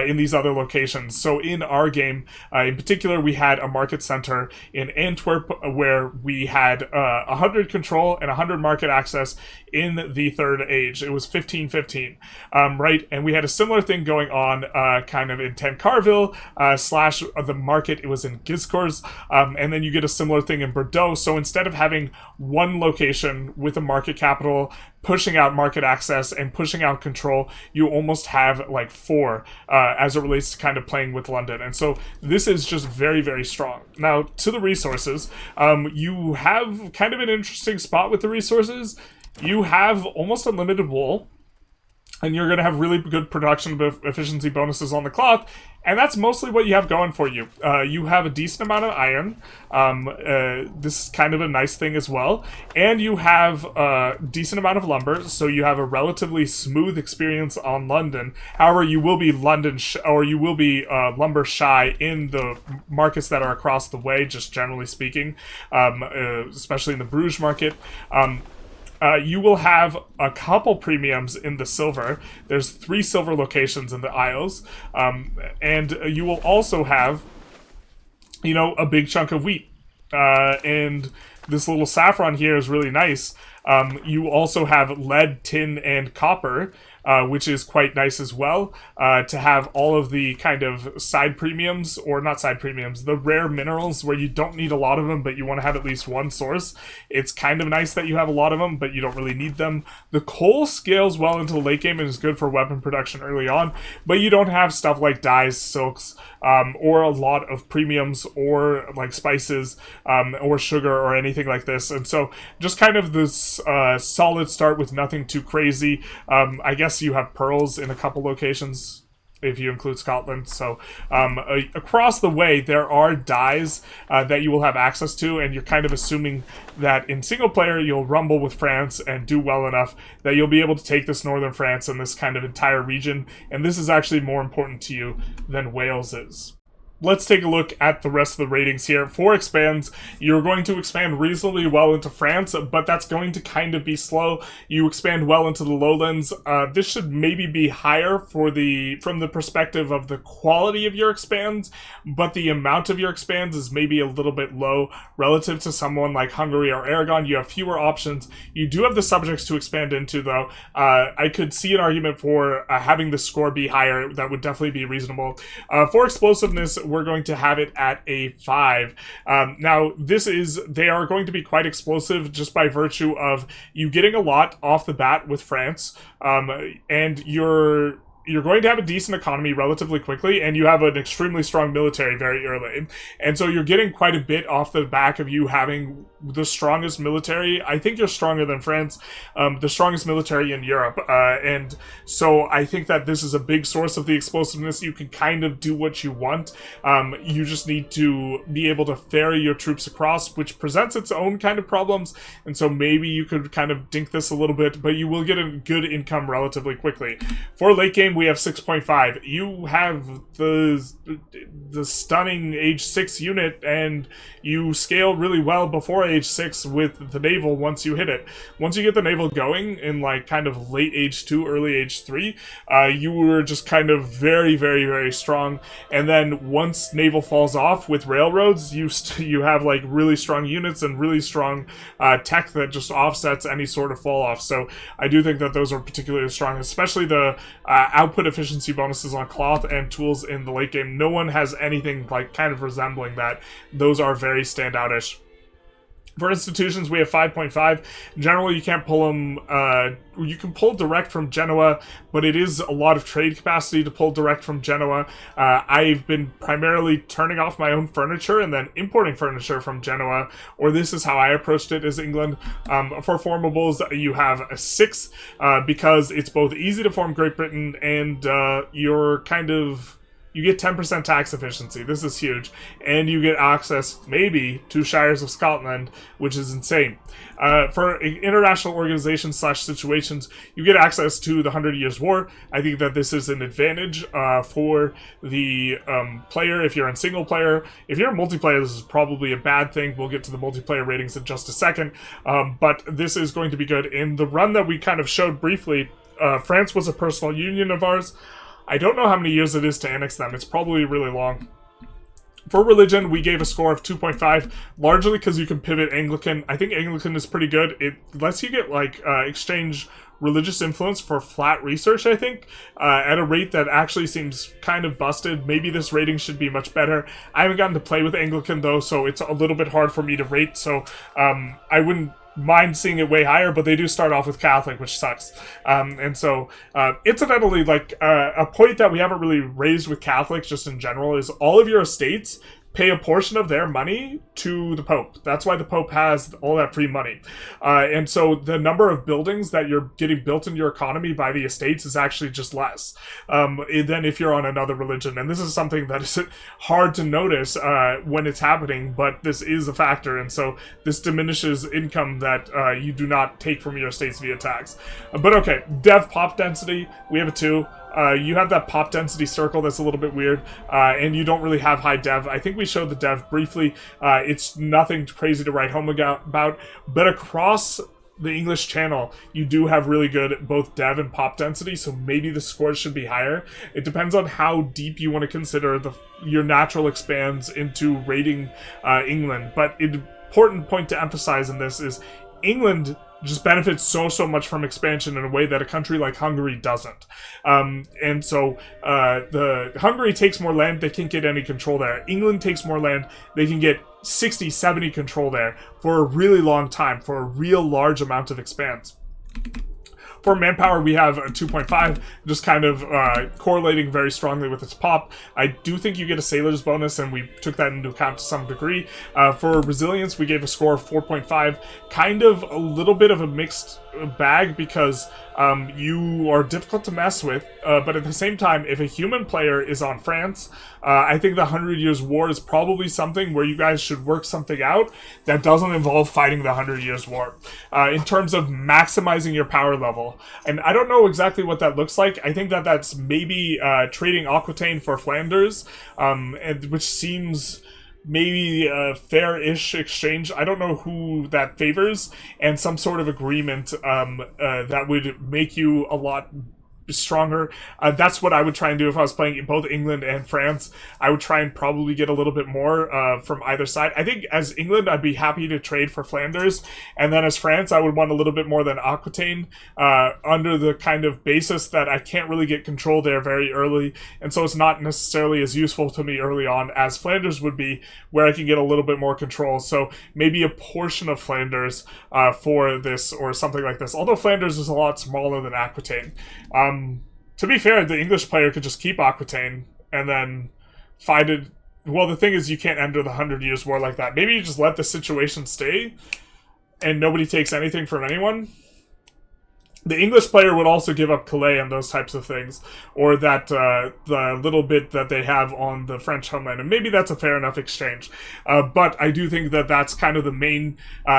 in these other locations. So in our game, in particular, we had a market center in Antwerp where we had 100 control and 100 market access in the third age. It was 15-15, right? And we had a similar thing going on kind of in Tancarville slash the market. It was in Giscors, and then you get a similar thing in Bordeaux. So instead of having one location with a market capital pushing out market access and pushing out control, you almost have like four as it relates to kind of playing with London. And so this is just very, very strong. Now, to the resources, you have kind of an interesting spot with the resources. You have almost unlimited wool, and you're going to have really good production efficiency bonuses on the cloth, and that's mostly what you have going for you. You have a decent amount of iron. This is kind of a nice thing as well. And you have a decent amount of lumber, so you have a relatively smooth experience on London. However, you will be lumber shy in the markets that are across the way, just generally speaking, especially in the Bruges market. You will have a couple premiums in the silver. There's 3 silver locations in the Isles. And you will also have, you know, a big chunk of wheat. And this little saffron here is really nice. You also have lead, tin, and copper, which is quite nice as well, to have all of the kind of side premiums, or not side premiums, the rare minerals where you don't need a lot of them, but you want to have at least one source. It's kind of nice that you have a lot of them, but you don't really need them. The coal scales well into the late game and is good for weapon production early on, but you don't have stuff like dyes, silks, or a lot of premiums, or like spices, or sugar, or anything like this. And so just kind of this solid start with nothing too crazy. I guess you have pearls in a couple locations if you include Scotland. So across the way there are dyes that you will have access to, and you're kind of assuming that in single player you'll rumble with France and do well enough that you'll be able to take this northern France and this kind of entire region, and this is actually more important to you than Wales is. let's take a look at the rest of the ratings here. For expands, you're going to expand reasonably well into France, but that's going to kind of be slow. You expand well into the lowlands. This should maybe be higher from the perspective of the quality of your expands, but the amount of your expands is maybe a little bit low relative to someone like Hungary or Aragon. You have fewer options. You do have the subjects to expand into, though. I could see an argument for having the score be higher. That would definitely be reasonable. For explosiveness, we're going to have it at a 5. Now, they are going to be quite explosive just by virtue of you getting a lot off the bat with France, and you're going to have a decent economy relatively quickly, and you have an extremely strong military very early. And so you're getting quite a bit off the back of you having the strongest military. I think you're stronger than France, the strongest military in Europe. And so I think that this is a big source of the explosiveness. You can kind of do what you want. You just need to be able to ferry your troops across, which presents its own kind of problems. And so maybe you could kind of dink this a little bit, but you will get a good income relatively quickly. For late game, we have 6.5. You have the stunning age 6 unit, and you scale really well before age 6 with the naval once you hit it. Once you get the naval going in like kind of late age 2, early age 3, you were just kind of very, very, very strong. And then once naval falls off with railroads, you have like really strong units and really strong tech that just offsets any sort of fall off. So I do think that those are particularly strong, especially the output efficiency bonuses on cloth and tools in the late game. No one has anything like kind of resembling that. Those are very standoutish. For institutions, we have 5.5. Generally, you can't pull them. You can pull direct from Genoa, but it is a lot of trade capacity to pull direct from Genoa. I've been primarily turning off my own furniture and then importing furniture from Genoa, or this is how I approached it as England. For formables, you have a 6 because it's both easy to form Great Britain and you get 10% tax efficiency. This is huge. And you get access, maybe, to Shires of Scotland, which is insane. For international organizations / situations, you get access to the 100 Years' War. I think that this is an advantage for the player if you're in single player. If you're in multiplayer, this is probably a bad thing. We'll get to the multiplayer ratings in just a second. But this is going to be good. In the run that we kind of showed briefly, France was a personal union of ours. I don't know how many years it is to annex them. It's probably really long. For religion, we gave a score of 2.5, largely because you can pivot Anglican. I think Anglican is pretty good. It lets you get, like, exchange religious influence for flat research, I think, at a rate that actually seems kind of busted. Maybe this rating should be much better. I haven't gotten to play with Anglican, though, so it's a little bit hard for me to rate, so I wouldn't mind seeing it way higher, but they do start off with Catholic, which sucks. And so, incidentally, like, a point that we haven't really raised with Catholics just in general is all of your estates pay a portion of their money to the Pope. That's why the Pope has all that free money. And so the number of buildings that you're getting built in your economy by the estates is actually just less than if you're on another religion. And this is something that is hard to notice when it's happening, but this is a factor. And so this diminishes income that you do not take from your estates via tax. But okay, dev pop density, we have a 2. You have that pop density circle that's a little bit weird, and you don't really have high dev. I think we showed the dev briefly. It's nothing crazy to write home about, but across the English channel, you do have really good both dev and pop density, so maybe the scores should be higher. It depends on how deep you want to consider your natural expands into rating England, but an important point to emphasize in this is England just benefits so much from expansion in a way that a country like Hungary doesn't. And so the Hungary takes more land, they can't get any control there. England takes more land, they can get 60, 70 control there for a really long time, for a real large amount of expanse. For manpower, we have a 2.5, just kind of correlating very strongly with its pop. I do think you get a sailor's bonus, and we took that into account to some degree. For resilience, we gave a score of 4.5, kind of a little bit of a mixed bag because you are difficult to mess with, but at the same time, if a human player is on France, I think the 100 Years' War is probably something where you guys should work something out that doesn't involve fighting the 100 Years' War, in terms of maximizing your power level. And I don't know exactly what that looks like. I think that that's maybe trading Aquitaine for Flanders, which seems maybe a fair-ish exchange. I don't know who that favors, and some sort of agreement that would make you a lot stronger. That's what I would try and do if I was playing both England and France. I would try and probably get a little bit more from either side. I think as England, I'd be happy to trade for Flanders, and then as France, I would want a little bit more than Aquitaine, under the kind of basis that I can't really get control there very early, and so it's not necessarily as useful to me early on as Flanders would be, where I can get a little bit more control. So maybe a portion of Flanders for this, or something like this, although Flanders is a lot smaller than Aquitaine. To be fair, the English player could just keep Aquitaine and then fight it. Well, the thing is, you can't enter the 100 Years' War like that. Maybe you just let the situation stay and nobody takes anything from anyone. The English player would also give up Calais and those types of things, or that the little bit that they have on the French homeland, and maybe that's a fair enough exchange. But I do think that that's kind of the main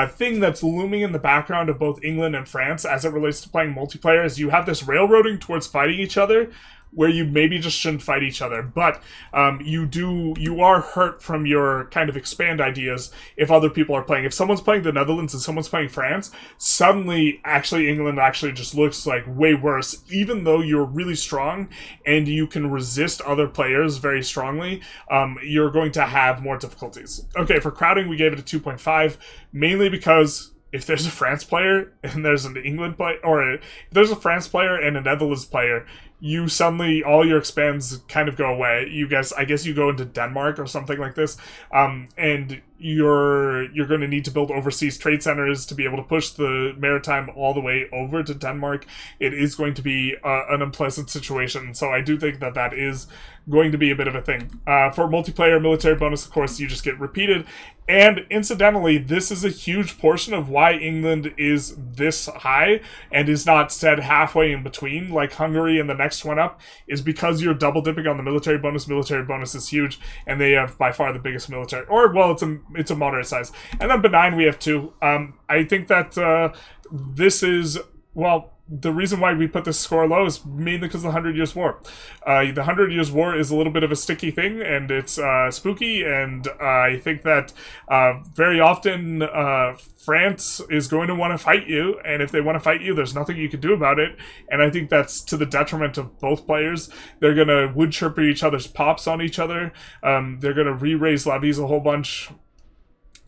thing that's looming in the background of both England and France as it relates to playing multiplayer, is you have this railroading towards fighting each other, where you maybe just shouldn't fight each other, but you are hurt from your kind of expand ideas if other people are playing. If someone's playing the Netherlands and someone's playing France, suddenly England actually just looks like way worse, even though you're really strong and you can resist other players very strongly. You're going to have more difficulties. Okay, for crowding, we gave it a 2.5, mainly because if there's a France player and there's an England player, or if there's a France player and a Netherlands player, you suddenly, all your expands kind of go away. I guess you go into Denmark or something like this, and you're going to need to build overseas trade centers to be able to push the maritime all the way over to Denmark. It is going to be an unpleasant situation, so I do think that that is going to be a bit of a thing. For multiplayer, military bonus, of course, you just get repeated. And incidentally, this is a huge portion of why England is this high and is not set halfway in between, like Hungary and the next one up, is because you're double dipping on the military bonus. Military bonus is huge, and they have by far the biggest military. Or, well, it's a moderate size. And then benign, we have 2. I think that this is, well, the reason why we put this score low is mainly because of the 100 Years' War. The 100 Years' War is a little bit of a sticky thing, and it's spooky, and I think that very often France is going to want to fight you, and if they want to fight you, there's nothing you can do about it, and I think that's to the detriment of both players. They're going to wood chirper each other's pops on each other. They're going to re-raise levies a whole bunch.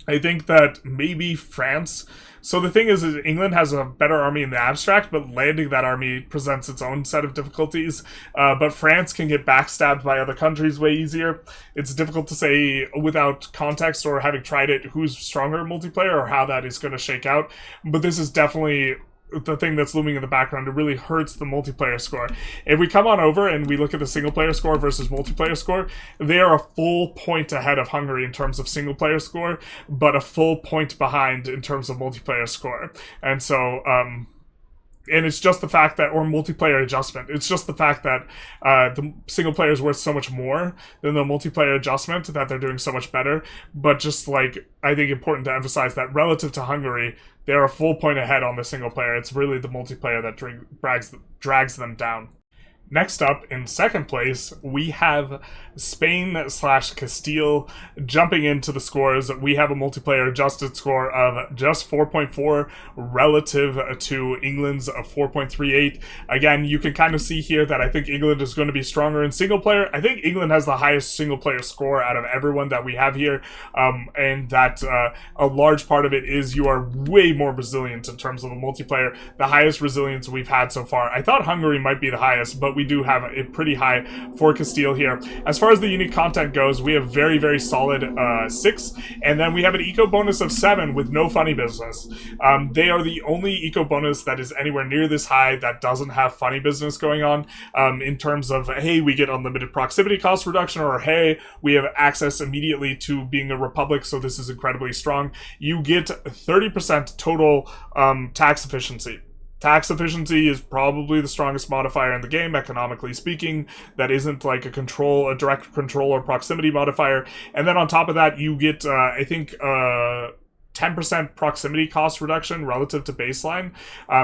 I think that maybe France... So the thing is England has a better army in the abstract, but landing that army presents its own set of difficulties. But France can get backstabbed by other countries way easier. It's difficult to say without context or having tried it who's stronger multiplayer or how that is going to shake out. But this is definitely the thing that's looming in the background. It really hurts the multiplayer score. If we come on over and we look at the single player score versus multiplayer score, they are a full point ahead of Hungary in terms of single player score, but a full point behind in terms of multiplayer score. And so, and it's just the fact that, or multiplayer adjustment, it's just the fact that the single player is worth so much more than the multiplayer adjustment, that they're doing so much better. But just like, I think important to emphasize that relative to Hungary, they're a full point ahead on the single player. It's really the multiplayer that drags them down. Next up, in second place, we have Spain/Castile jumping into the scores. We have a multiplayer adjusted score of just 4.4 relative to England's 4.38. Again, you can kind of see here that I think England is going to be stronger in single player. I think England has the highest single player score out of everyone that we have here, and that a large part of it is you are way more resilient in terms of the multiplayer, the highest resilience we've had so far. I thought Hungary might be the highest, but we do have it pretty high for Castile here. As far as the unique content goes, we have very, very solid 6, and then we have an eco bonus of 7 with no funny business. They are the only eco bonus that is anywhere near this high that doesn't have funny business going on, in terms of, hey, we get unlimited proximity cost reduction, or hey, we have access immediately to being a republic, so this is incredibly strong. You get 30% total tax efficiency. Tax efficiency is probably the strongest modifier in the game, economically speaking. That isn't like a direct control or proximity modifier. And then on top of that, you get, I think, 10% proximity cost reduction relative to baseline.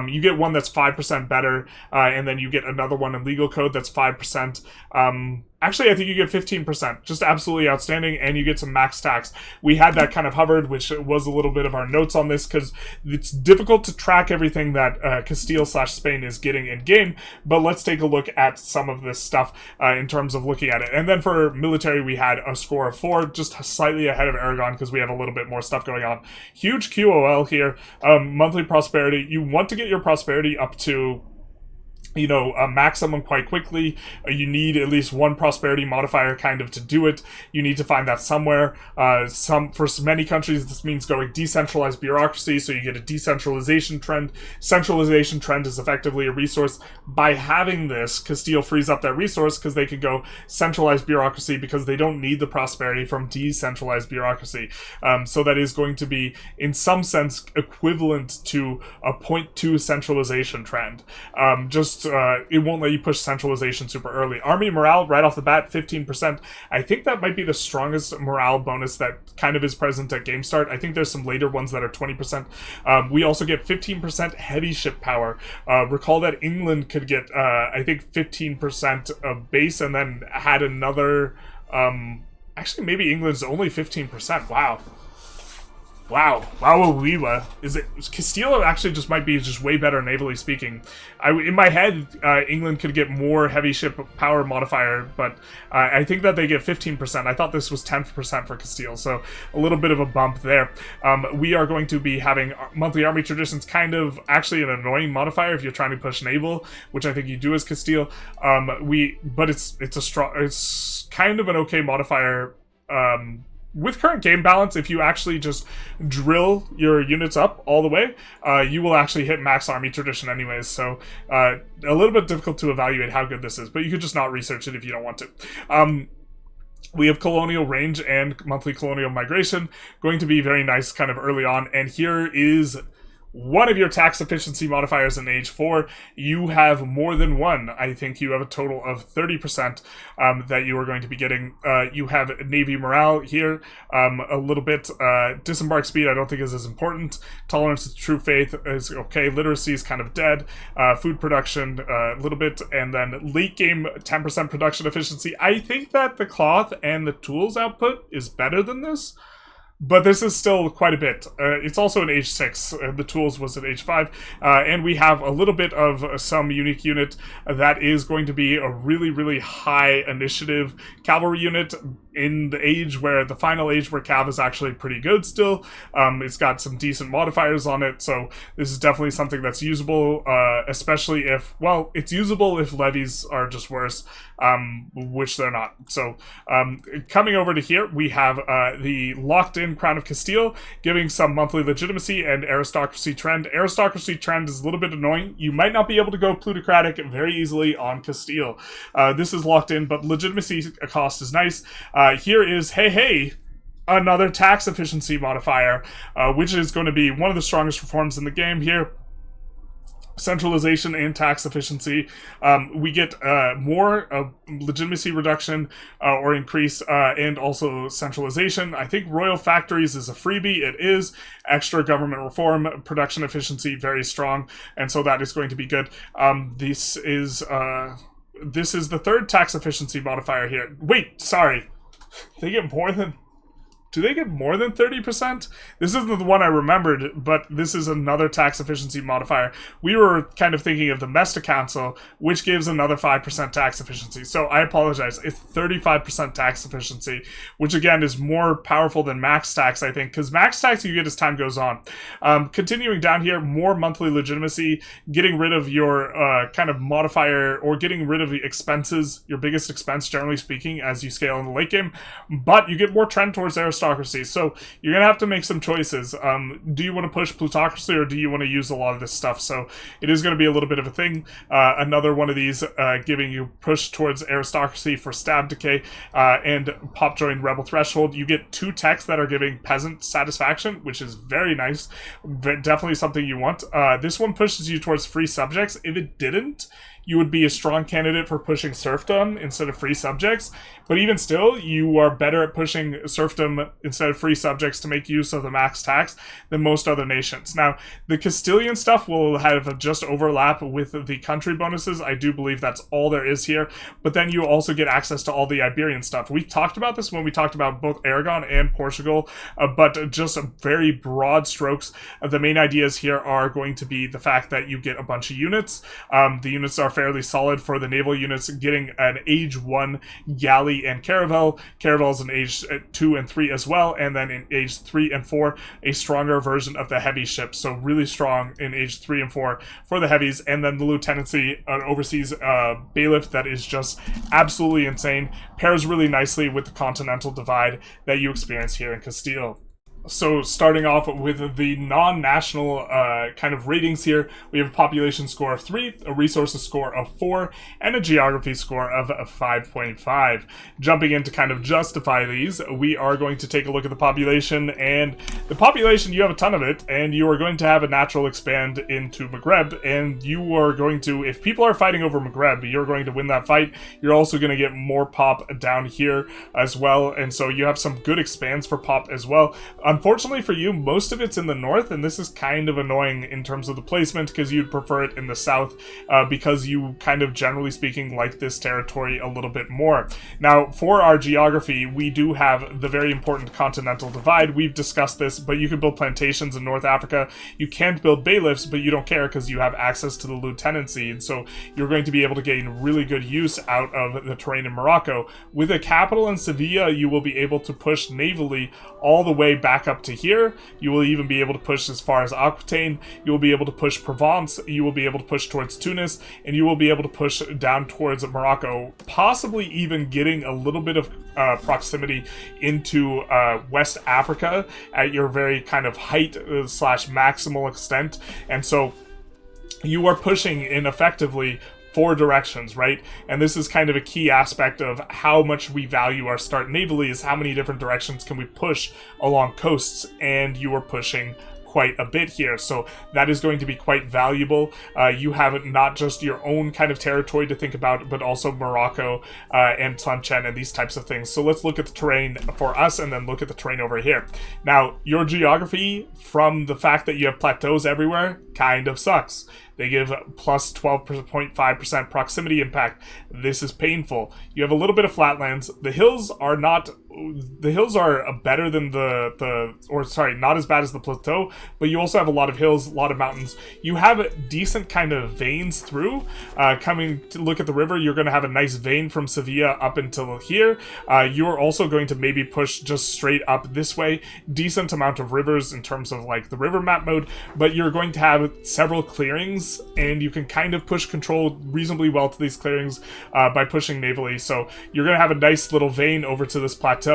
You get one that's 5% better, and then you get another one in legal code that's 5%. Actually, I think you get 15%. Just absolutely outstanding, and you get some max tax. We had that kind of hovered, which was a little bit of our notes on this, because it's difficult to track everything that Castile/Spain is getting in-game, but let's take a look at some of this stuff in terms of looking at it. And then for military, we had a score of 4, just slightly ahead of Aragon, because we have a little bit more stuff going on. Huge QOL here. Monthly prosperity. You want to get your prosperity up to, you know, a maximum quite quickly. You need at least one prosperity modifier kind of to do it. You need to find that somewhere. For many countries, this means going decentralized bureaucracy, so you get a decentralization trend. Centralization trend is effectively a resource. By having this, Castile frees up that resource because they can go centralized bureaucracy because they don't need the prosperity from decentralized bureaucracy. So that is going to be, in some sense, equivalent to a 0.2 centralization trend. It won't let you push centralization super early. Army morale, right off the bat, 15%. I think that might be the strongest morale bonus that kind of is present at game start. I think there's some later ones that are 20%. We also get 15% heavy ship power. Recall that England could get, I think, 15% of base and then had another... actually, maybe England's only 15%. Wow. Is it Castile? Actually, just might be just way better navally speaking. In my head, England could get more heavy ship power modifier, but I think that they get 15%. I thought this was 10% for Castile, so a little bit of a bump there. We are going to be having monthly army traditions, kind of actually an annoying modifier if you're trying to push naval, which I think you do as Castile. But it's kind of an okay modifier. With current game balance, if you actually just drill your units up all the way, you will actually hit max army tradition anyways, so a little bit difficult to evaluate how good this is, but you could just not research it if you don't want to. We have colonial range and monthly colonial migration, going to be very nice kind of early on, and here is one of your tax efficiency modifiers in age 4. You have more than one. I think you have a total of 30% that you are going to be getting. You have Navy morale here, a little bit. Disembark speed I don't think is as important. Tolerance to true faith is okay. Literacy is kind of dead. Food production a little bit. And then late game 10% production efficiency. I think that the cloth and the tools output is better than this. But this is still quite a bit. It's also an age 6. The tools was at age 5. And we have a little bit of some unique unit that is going to be a really, really high initiative cavalry unit in the age where the final age where Cav is actually pretty good still. It's got some decent modifiers on it, so this is definitely something that's usable, especially if, well, it's usable if levies are just worse, which they're not. So coming over to here, we have the locked-in Crown of Castile, giving some monthly legitimacy and aristocracy trend. Aristocracy trend is a little bit annoying. You might not be able to go plutocratic very easily on Castile. This is locked in, but legitimacy cost is nice. Here is, hey, another tax efficiency modifier, which is going to be one of the strongest reforms in the game here. Centralization and tax efficiency. We get more legitimacy reduction or increase, and also centralization. I think Royal Factories is a freebie. It is. Extra government reform, production efficiency, very strong, and so that is going to be good. This is the third tax efficiency modifier here. Wait, sorry. They get more than... Do they get more than 30%? This isn't the one I remembered, but this is another tax efficiency modifier. We were kind of thinking of the Mesta Council, which gives another 5% tax efficiency. So I apologize. It's 35% tax efficiency, which again is more powerful than max tax, I think, because max tax you get as time goes on. Continuing down here, more monthly legitimacy, getting rid of your kind of modifier, or getting rid of the expenses, your biggest expense, generally speaking, as you scale in the late game. But you get more trend towards aristocracy aristocracy. So you're gonna have to make some choices. Do you want to push plutocracy, or do you want to use a lot of this stuff? So it is going to be a little bit of a thing. Another one of these giving you push towards aristocracy for stab decay and pop join rebel threshold. You get 2 techs that are giving peasant satisfaction, which is very nice. Definitely something you want. This one pushes you towards free subjects. If it didn't, you would be a strong candidate for pushing serfdom instead of free subjects. But even still, you are better at pushing serfdom instead of free subjects to make use of the max tax than most other nations. Now, the Castilian stuff will have just overlap with the country bonuses. I do believe that's all there is here. But then you also get access to all the Iberian stuff. We talked about this when we talked about both Aragon and Portugal, but just very broad strokes. The main ideas here are going to be the fact that you get a bunch of units. The units are fairly solid for the naval units, getting an age 1 galley and caravel. Caravels in age 2 and 3 as well, and then in age 3 and 4 a stronger version of the heavy ships, so really strong in age 3 and 4 for the heavies. And then the lieutenancy, an overseas bailiff that is just absolutely insane, pairs really nicely with the continental divide that you experience here in Castile. So starting off with the non-national kind of ratings here, we have a population score of 3, a resources score of 4, and a geography score of 5.5. Jumping in to kind of justify these, we are going to take a look at the population, and the population, you have a ton of it, and you are going to have a natural expand into Maghreb, and you are going to, if people are fighting over Maghreb, you're going to win that fight. You're also going to get more pop down here as well, and so you have some good expands for pop as well. Unfortunately for you, most of it's in the north, and this is kind of annoying in terms of the placement because you'd prefer it in the south because you kind of, generally speaking, like this territory a little bit more. Now, for our geography, we do have the very important continental divide. We've discussed this, but you can build plantations in North Africa. You can't build bailiffs, but you don't care because you have access to the lieutenancy, and so you're going to be able to gain really good use out of the terrain in Morocco. With a capital in Sevilla, you will be able to push navally all the way back up to here. You will even be able to push as far as Aquitaine. You will be able to push Provence. You will be able to push towards Tunis, and you will be able to push down towards Morocco, possibly even getting a little bit of proximity into West Africa at your very kind of height slash maximal extent. And so you are pushing in effectively 4 directions, right? And this is kind of a key aspect of how much we value our start navally, is how many different directions can we push along coasts, and you are pushing quite a bit here, so that is going to be quite valuable. You have not just your own kind of territory to think about, but also Morocco and Tlemcen and these types of things. So let's look at the terrain for us and then look at the terrain over here. Now, your geography, from the fact that you have plateaus everywhere, kind of sucks. They give plus 12.5% proximity impact. This is painful. You have a little bit of flatlands. The hills are not... The hills are better than not as bad as the plateau, but you also have a lot of hills, a lot of mountains. You have decent kind of veins through. Coming to look at the river, you're going to have a nice vein from Sevilla up until here. You're also going to maybe push just straight up this way. Decent amount of rivers in terms of like the river map mode, but you're going to have several clearings, and you can kind of push control reasonably well to these clearings by pushing navally. So you're going to have a nice little vein over to this plateau.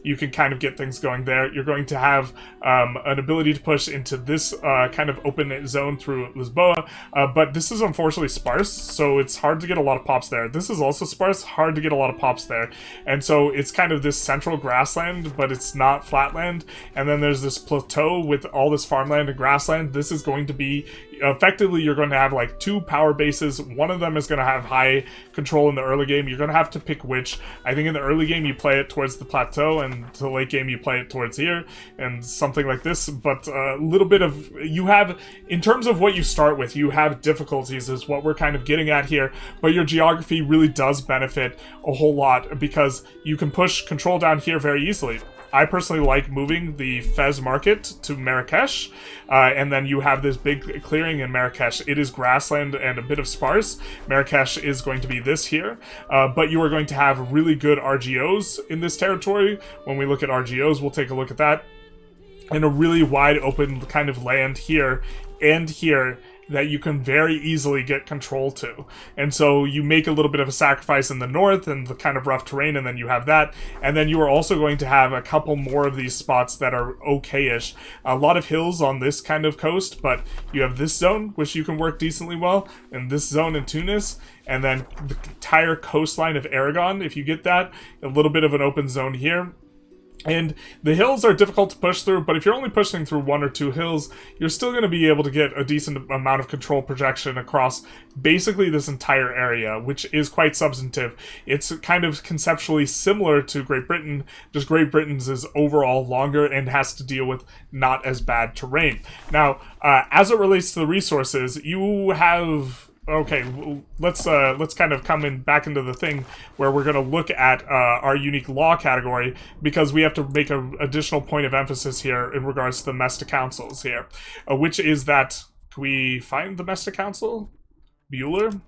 You can kind of get things going there. You're going to have an ability to push into this kind of open zone through Lisboa, but this is unfortunately sparse, so it's hard to get a lot of pops there. This is also sparse, hard to get a lot of pops there, and so it's kind of this central grassland, but it's not flatland, and then there's this plateau with all this farmland and grassland. This is going to be, effectively, you're going to have like 2 power bases. One of them is going to have high control in the early game. You're going to have to pick which. I think in the early game you play it towards the plateau, and to the late game you play it towards here, and something like this. But a little bit of, you have, in terms of what you start with, you have difficulties is what we're kind of getting at here, but your geography really does benefit a whole lot because you can push control down here very easily. I personally like moving the Fez market to Marrakesh, and then you have this big clearing in Marrakesh. It is grassland and a bit of sparse. Marrakesh is going to be this here, but you are going to have really good RGOs in this territory. When we look at RGOs, we'll take a look at that. And a really wide open kind of land here and here that you can very easily get control to. And so you make a little bit of a sacrifice in the north and the kind of rough terrain, and then you have that. And then you are also going to have a couple more of these spots that are okay-ish. A lot of hills on this kind of coast, but you have this zone, which you can work decently well, and this zone in Tunis, and then the entire coastline of Aragon, if you get that. A little bit of an open zone here. And the hills are difficult to push through, but if you're only pushing through 1 or 2 hills, you're still going to be able to get a decent amount of control projection across basically this entire area, which is quite substantive. It's kind of conceptually similar to Great Britain, just Great Britain's is overall longer and has to deal with not as bad terrain. Now, as it relates to the resources, you have... Okay, let's kind of come back into the thing where we're going to look at our unique law category, because we have to make an additional point of emphasis here in regards to the Mesta Councils here, which is that, can we find the Mesta Council? Bueller?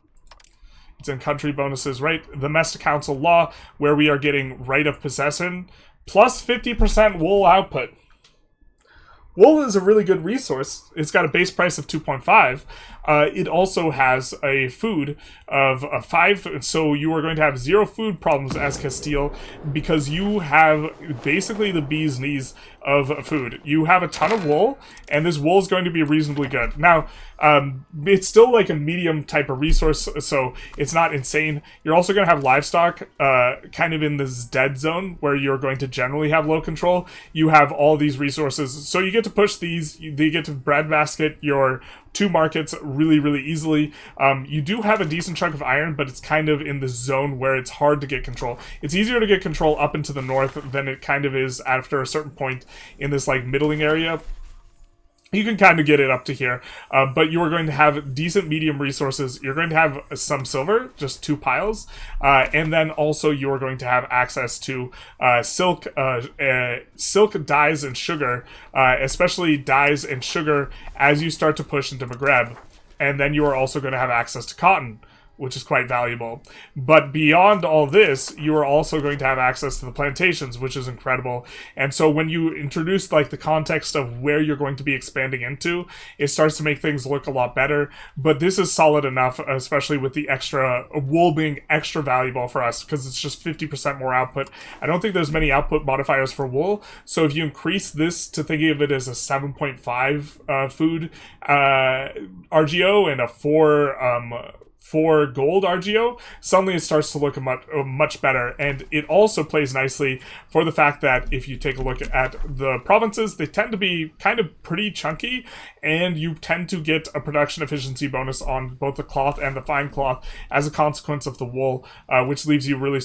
It's in country bonuses, right? The Mesta Council law, where we are getting right of possession, plus 50% wool output. Wool is a really good resource. It's got a base price of 2.5. It also has a food of 5, so you are going to have 0 food problems as Castile, because you have basically the bee's knees of food. You have a ton of wool, and this wool is going to be reasonably good. Now, it's still like a medium type of resource, so it's not insane. You're also going to have livestock kind of in this dead zone where you're going to generally have low control. You have all these resources, so you get to push these. You get to breadbasket your 2 markets really, really easily. You do have a decent chunk of iron, but it's kind of in the zone where it's hard to get control. It's easier to get control up into the north than it kind of is after a certain point in this like middling area. You can kind of get it up to here, but you are going to have decent medium resources. You're going to have some silver, just 2 piles, and then also you are going to have access to silk dyes and sugar, especially dyes and sugar as you start to push into Maghreb. And then you are also going to have access to cotton, which is quite valuable. But beyond all this, you are also going to have access to the plantations, which is incredible. And so when you introduce like the context of where you're going to be expanding into, it starts to make things look a lot better. But this is solid enough, especially with the extra wool being extra valuable for us, because it's just 50% more output. I don't think there's many output modifiers for wool, so if you increase this to thinking of it as a 7.5 food RGO and a 4 gold RGO, suddenly it starts to look much better. And it also plays nicely for the fact that if you take a look at the provinces, they tend to be kind of pretty chunky, and you tend to get a production efficiency bonus on both the cloth and the fine cloth as a consequence of the wool, which leaves you really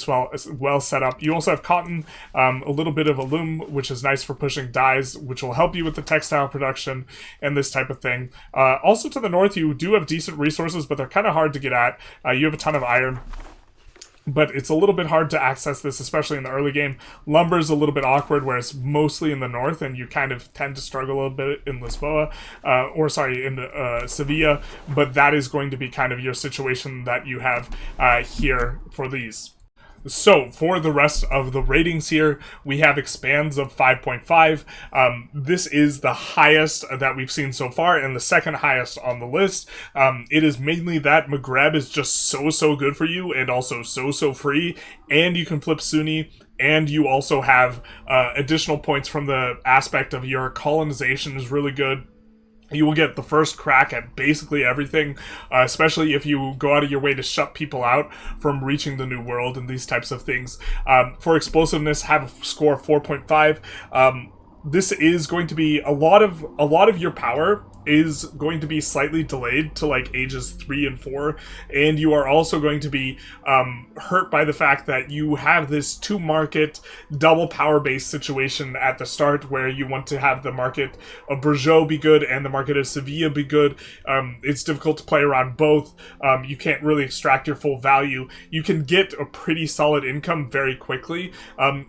well set up. You also have cotton, a little bit of a loom, which is nice for pushing dyes, which will help you with the textile production and this type of thing. Also to the north, you do have decent resources, but they're kind of hard to get at. You have a ton of iron, but it's a little bit hard to access this, especially in the early game. Lumber is a little bit awkward, where it's mostly in the north, and you kind of tend to struggle a little bit in Lisboa, in Sevilla, but that is going to be kind of your situation that you have here for these. So, for the rest of the ratings here, we have expands of 5.5. This is the highest that we've seen so far, and the second highest on the list. It is mainly that Maghreb is just so good for you, and also so free, and you can flip Sunni, and you also have additional points from the aspect of your colonization is really good. You will get the first crack at basically everything, especially if you go out of your way to shut people out from reaching the New World and these types of things. For explosiveness, have a score of 4.5. This is going to be a lot of your power is going to be slightly delayed to like ages 3 and 4, and you are also going to be hurt by the fact that you have this 2 market double power based situation at the start, where you want to have the market of Bordeaux be good and the market of Sevilla be good. It's difficult to play around both. You can't really extract your full value. You can get a pretty solid income very quickly,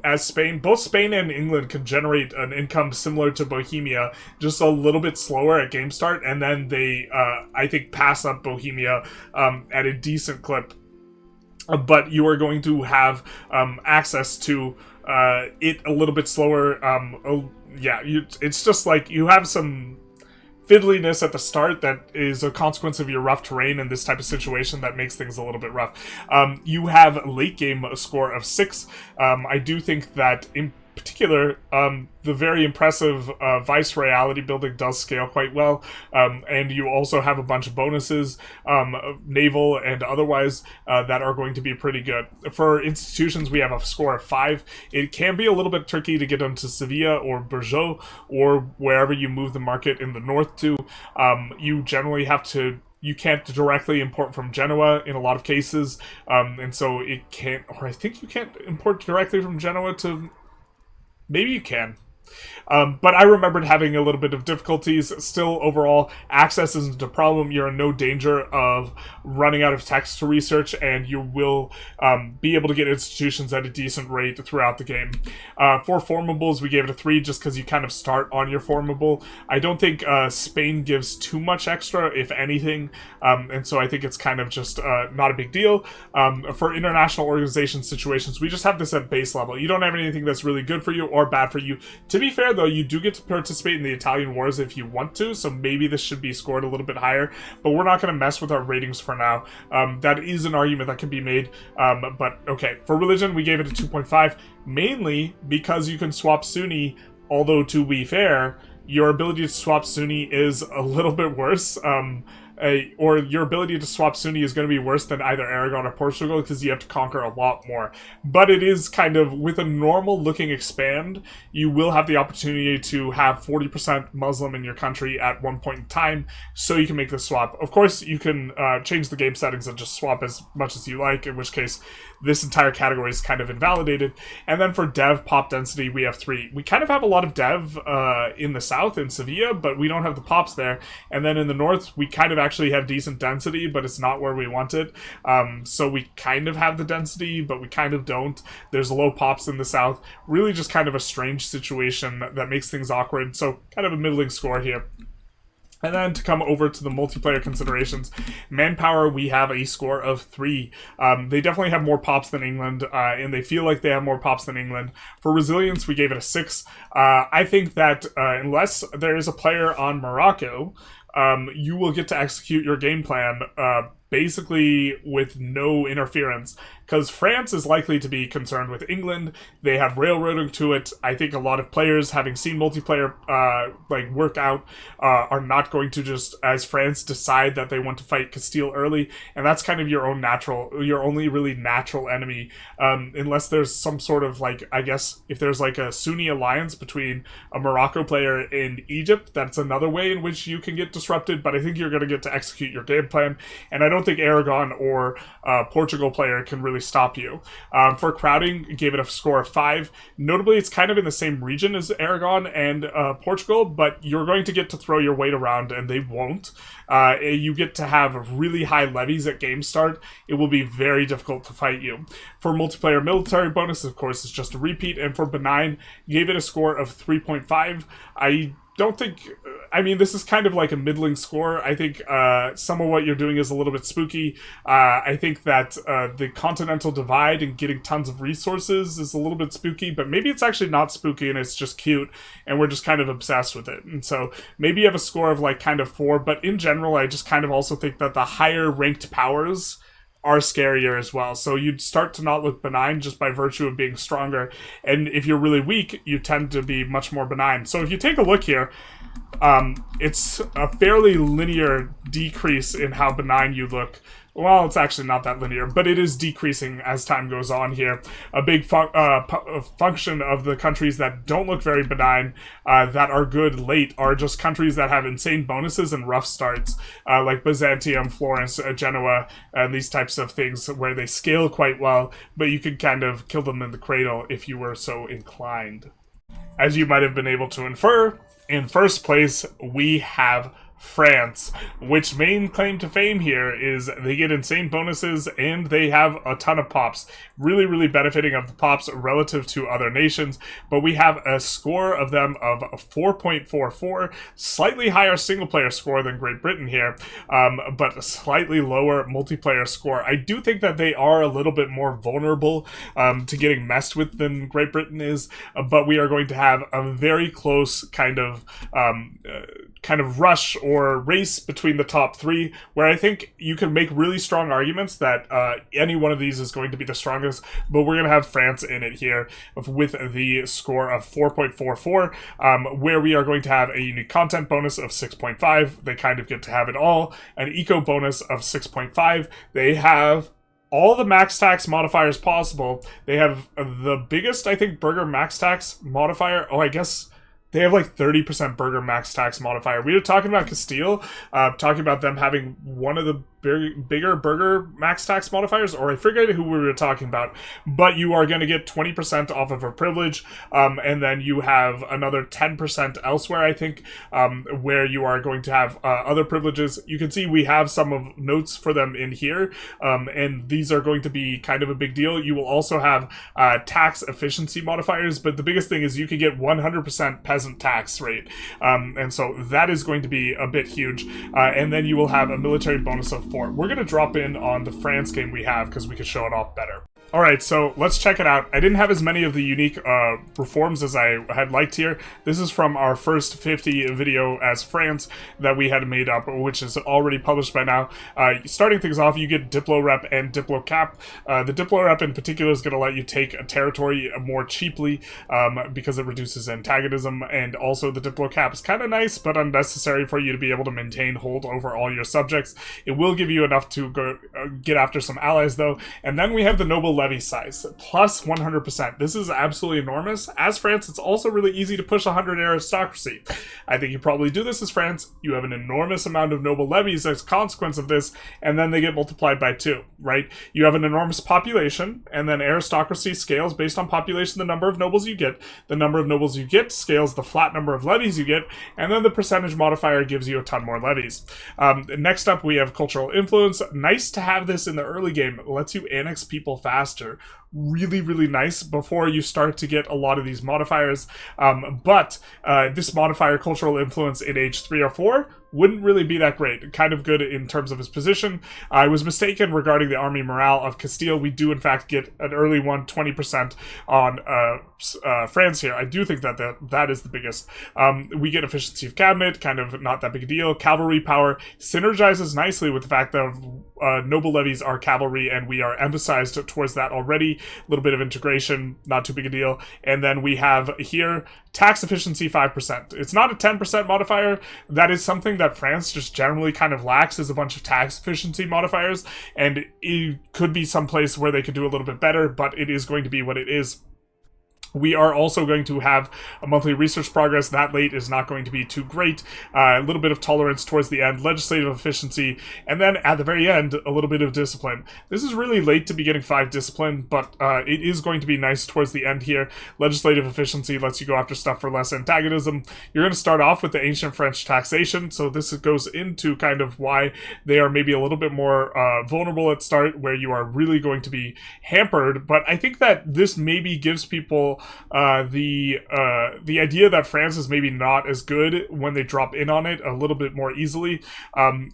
as both Spain and England can generate an income similar to Bohemia, just a little bit slower at game start, and then they I think pass up Bohemia at a decent clip, but you are going to have access to it a little bit slower. It's just like you have some fiddliness at the start that is a consequence of your rough terrain in this type of situation that makes things a little bit rough. You have late game a score of 6. I do think that in particular, the very impressive Vice-Royality building does scale quite well, and you also have a bunch of bonuses, naval and otherwise, that are going to be pretty good. For institutions, we have a score of 5. It can be a little bit tricky to get them to Sevilla or Bordeaux, or wherever you move the market in the north to. You generally have to... You can't directly import from Genoa in a lot of cases, and so it can't... Or I think you can't import directly from Genoa to... Maybe you can. But I remembered having a little bit of difficulties. Still, overall, access isn't a problem. You're in no danger of running out of text to research, and you will be able to get institutions at a decent rate throughout the game. For formables, we gave it a 3 just because you kind of start on your formable. I don't think Spain gives too much extra, if anything, and so I think it's kind of just not a big deal. For international organization situations, we just have this at base level. You don't have anything that's really good for you or bad for you. To be fair, though, you do get to participate in the Italian wars if you want to, so maybe this should be scored a little bit higher, but we're not going to mess with our ratings for now. That is an argument that can be made, but okay. For religion, we gave it a 2.5, mainly because you can swap Sunni, although to be fair, your ability to swap Sunni is a little bit worse. Or your ability to swap Sunni is going to be worse than either Aragon or Portugal because you have to conquer a lot more. But it is kind of, with a normal looking expand, you will have the opportunity to have 40% Muslim in your country at one point in time, so you can make the swap. Of course, you can change the game settings and just swap as much as you like, in which case this entire category is kind of invalidated. And then for dev pop density, we have 3. We kind of have a lot of dev in the south, in Sevilla, but we don't have the pops there. And then in the north, we kind of actually have decent density, but it's not where we want it. So we kind of have the density, but we kind of don't. There's low pops in the south. Really just kind of a strange situation that makes things awkward. So kind of a middling score here. And then to come over to the multiplayer considerations, manpower, we have a score of 3. They definitely have more pops than England, and they feel like they have more pops than England. For resilience, we gave it a 6. I think that unless there is a player on Morocco, you will get to execute your game plan basically with no interference, because France is likely to be concerned with England. They have railroading to it. I think a lot of players, having seen multiplayer work out, are not going to just, as France, decide that they want to fight Castile early, and that's kind of your only really natural enemy, unless there's some sort of, like, I guess, if there's like a Sunni alliance between a Morocco player and Egypt, that's another way in which you can get disrupted, but I think you're going to get to execute your game plan, and I don't think Aragon or Portugal player can really stop you. For crowding, gave it a score of 5. Notably, it's kind of in the same region as Aragon and Portugal, but you're going to get to throw your weight around, and they won't. You get to have really high levies at game start. It will be very difficult to fight you. For multiplayer military bonus, of course, it's just a repeat, and for benign, gave it a score of 3.5. I don't think... I mean, this is kind of like a middling score. I think some of what you're doing is a little bit spooky. I think that the continental divide and getting tons of resources is a little bit spooky, but maybe it's actually not spooky and it's just cute, and we're just kind of obsessed with it. And so maybe you have a score of like kind of 4, but in general, I just kind of also think that the higher ranked powers are scarier as well. So you'd start to not look benign just by virtue of being stronger. And if you're really weak, you tend to be much more benign. So if you take a look here, it's a fairly linear decrease in how benign you look. Well, it's actually not that linear, but it is decreasing as time goes on here. A big function of the countries that don't look very benign, that are good late, are just countries that have insane bonuses and rough starts, like Byzantium, Florence, Genoa, and these types of things where they scale quite well, but you can kind of kill them in the cradle if you were so inclined. As you might have been able to infer, in first place, we have France, which main claim to fame here is they get insane bonuses and they have a ton of pops, really benefiting of the pops relative to other nations. But we have a score of them of 4.44, slightly higher single player score than Great Britain here, but a slightly lower multiplayer score. I do think that they are a little bit more vulnerable to getting messed with than Great Britain is, but we are going to have a very close kind of kind of rush or race between the top three, where I think you can make really strong arguments that any one of these is going to be the strongest, but we're going to have France in it here with the score of 4.44, where we are going to have a unique content bonus of 6.5. They kind of get to have it all. An eco bonus of 6.5. They have all the max tax modifiers possible. They have the biggest, I think, burger max tax modifier. Oh, I guess they have like 30% burger max tax modifier. We were talking about Castile, talking about them having one of the bigger burger max tax modifiers, or I forget who we were talking about, but you are going to get 20% off of a privilege, and then you have another 10% elsewhere, I think, where you are going to have other privileges. You can see we have some of notes for them in here, and these are going to be kind of a big deal. You will also have tax efficiency modifiers, but the biggest thing is you can get 100% peasant tax rate, and so that is going to be a bit huge, and then you will have a military bonus of 4. We're going to drop in on the France game we have because we can show it off better. Alright, so let's check it out. I didn't have as many of the unique reforms as I had liked here. This is from our first 50 video as France that we had made up, which is already published by now. Starting things off, you get Diplo Rep and Diplo Cap. The Diplo Rep in particular is going to let you take a territory more cheaply because it reduces antagonism, and also the Diplo Cap is kind of nice but unnecessary for you to be able to maintain hold over all your subjects. It will give you enough to go get after some allies though, and then we have the Noble Levy size, plus 100%. This is absolutely enormous. As France, it's also really easy to push 100 aristocracy. I think you probably do this as France. You have an enormous amount of noble levies as a consequence of this, and then they get multiplied by 2, right? You have an enormous population, and then aristocracy scales based on population, the number of nobles you get. The number of nobles you get scales the flat number of levies you get, and then the percentage modifier gives you a ton more levies. Next up, we have cultural influence. Nice to have this in the early game. It lets you annex people fast. Really, really nice before you start to get a lot of these modifiers. But this modifier, cultural influence in age 3 or 4, wouldn't really be that great. Kind of good in terms of his position. I was mistaken regarding the army morale of Castile. We do, in fact, get an early one, 20% on France here. I do think that that is the biggest. We get efficiency of cabinet, kind of not that big a deal. Cavalry power synergizes nicely with the fact that noble levies are cavalry, and we are emphasized towards that already. A little bit of integration, not too big a deal. And then we have here tax efficiency 5%. It's not a 10% modifier. That is something that France just generally kind of lacks, is a bunch of tax efficiency modifiers, and it could be some place where they could do a little bit better, but it is going to be what it is. We are also going to have a monthly research progress. That late is not going to be too great. A little bit of tolerance towards the end, legislative efficiency, and then at the very end, a little bit of discipline. This is really late to be getting 5 discipline, but it is going to be nice towards the end here. Legislative efficiency lets you go after stuff for less antagonism. You're going to start off with the ancient French taxation, so this goes into kind of why they are maybe a little bit more vulnerable at start, where you are really going to be hampered. But I think that this maybe gives people the idea that France is maybe not as good when they drop in on it a little bit more easily.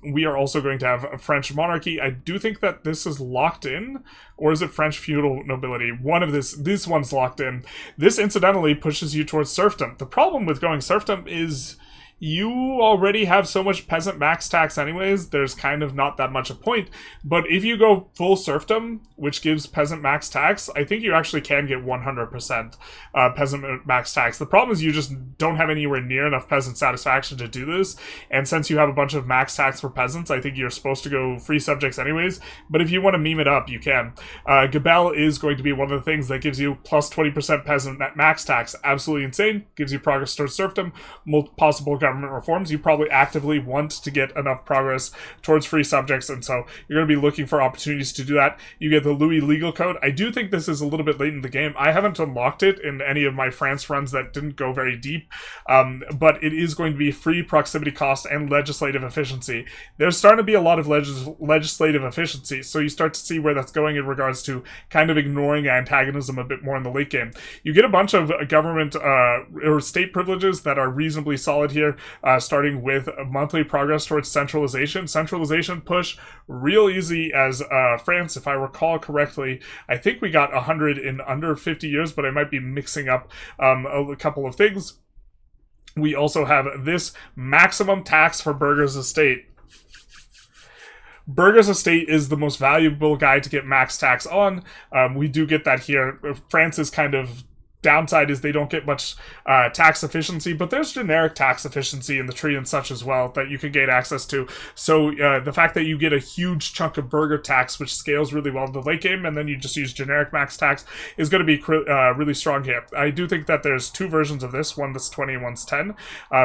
We are also going to have a French monarchy. I do think that this is locked in, or is it French feudal nobility? One of this one's locked in. This incidentally pushes you towards serfdom. The problem with going serfdom is you already have so much peasant max tax anyways, there's kind of not that much a point. But if you go full serfdom, which gives peasant max tax, I think you actually can get 100% peasant max tax. The problem is you just don't have anywhere near enough peasant satisfaction to do this, and since you have a bunch of max tax for peasants, I think you're supposed to go free subjects anyways, but if you want to meme it up, you can. Gabelle is going to be one of the things that gives you plus 20% peasant max tax. Absolutely insane. Gives you progress towards serfdom, possible government reforms. You probably actively want to get enough progress towards free subjects, and so you're going to be looking for opportunities to do that. You get the Louis legal code. I do think this is a little bit late in the game. I haven't unlocked it in any of my France runs that didn't go very deep, but it is going to be free proximity cost and legislative efficiency. There's starting to be a lot of legislative efficiency, so you start to see where that's going in regards to kind of ignoring antagonism a bit more in the late game. You get a bunch of government or state privileges that are reasonably solid here. Starting with monthly progress towards centralization. Centralization push real easy as France, if I recall correctly. I think we got 100 in under 50 years, but I might be mixing up a couple of things. We also have this maximum tax for Burger's estate. Burger's estate is the most valuable guy to get max tax on. We do get that here. France's kind of downside is they don't get much tax efficiency, but there's generic tax efficiency in the tree and such as well that you can gain access to. So the fact that you get a huge chunk of burger tax, which scales really well in the late game, and then you just use generic max tax, is going to be really strong here. I do think that there's two versions of this, one that's 20 and one's 10.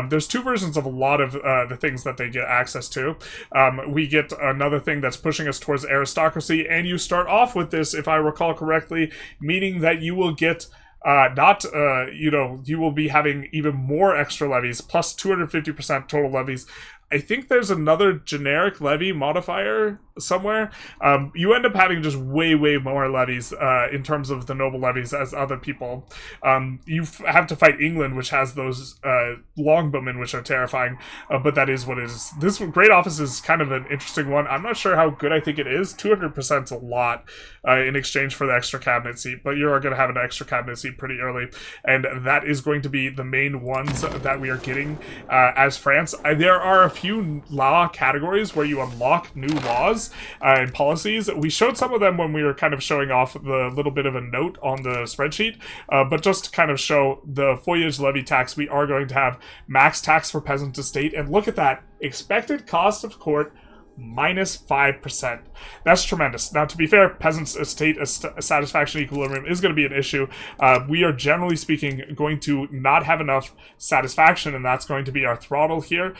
There's two versions of a lot of the things that they get access to. We get another thing that's pushing us towards aristocracy, and you start off with this, if I recall correctly, meaning that you will get you will be having even more extra levies, plus 250% total levies. I think there's another generic levy modifier somewhere. You end up having just way more levies in terms of the noble levies as other people. You have to fight England, which has those longbowmen, which are terrifying, but that is what it is. This Great Office is kind of an interesting one. I'm not sure how good I think it is. 200% is a lot in exchange for the extra cabinet seat, but you are going to have an extra cabinet seat pretty early, and that is going to be the main ones that we are getting as France. There are a few law categories where you unlock new laws and policies. We showed some of them when we were kind of showing off the little bit of a note on the spreadsheet, but just to kind of show the foyage levy tax, we are going to have max tax for peasant estate, and look at that, expected cost of court minus 5%. That's tremendous. Now, to be fair, peasants' estate satisfaction equilibrium is going to be an issue. We are, generally speaking, going to not have enough satisfaction, and that's going to be our throttle here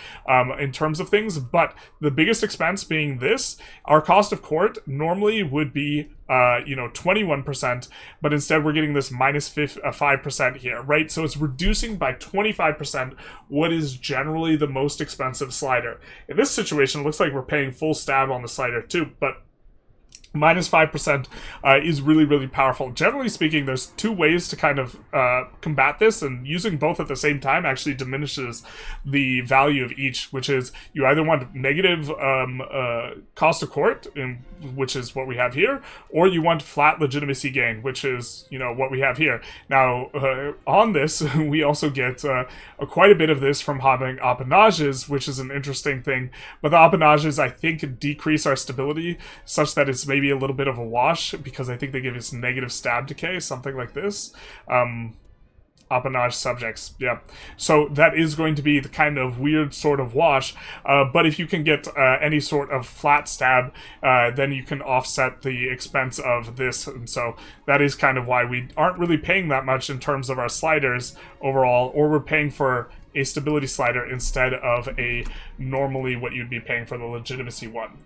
in terms of things. But the biggest expense being this, our cost of court normally would be 21%, but instead we're getting this minus 5% here, right? So it's reducing by 25% what is generally the most expensive slider. In this situation, it looks like we're paying full stab on the slider too, but minus 5% is really powerful. Generally speaking, there's two ways to kind of combat this, and using both at the same time actually diminishes the value of each, which is you either want negative cost of court, which is what we have here, or you want flat legitimacy gain, which is, what we have here. Now, on this, we also get quite a bit of this from having apanages, which is an interesting thing, but the apanages, I think, decrease our stability such that it's maybe a little bit of a wash, because I think they give us negative stab decay, something like this. Appanage subjects, yeah. So that is going to be the kind of weird sort of wash, but if you can get any sort of flat stab, then you can offset the expense of this, and so that is kind of why we aren't really paying that much in terms of our sliders overall, or we're paying for a stability slider instead of a normally what you'd be paying for the legitimacy one.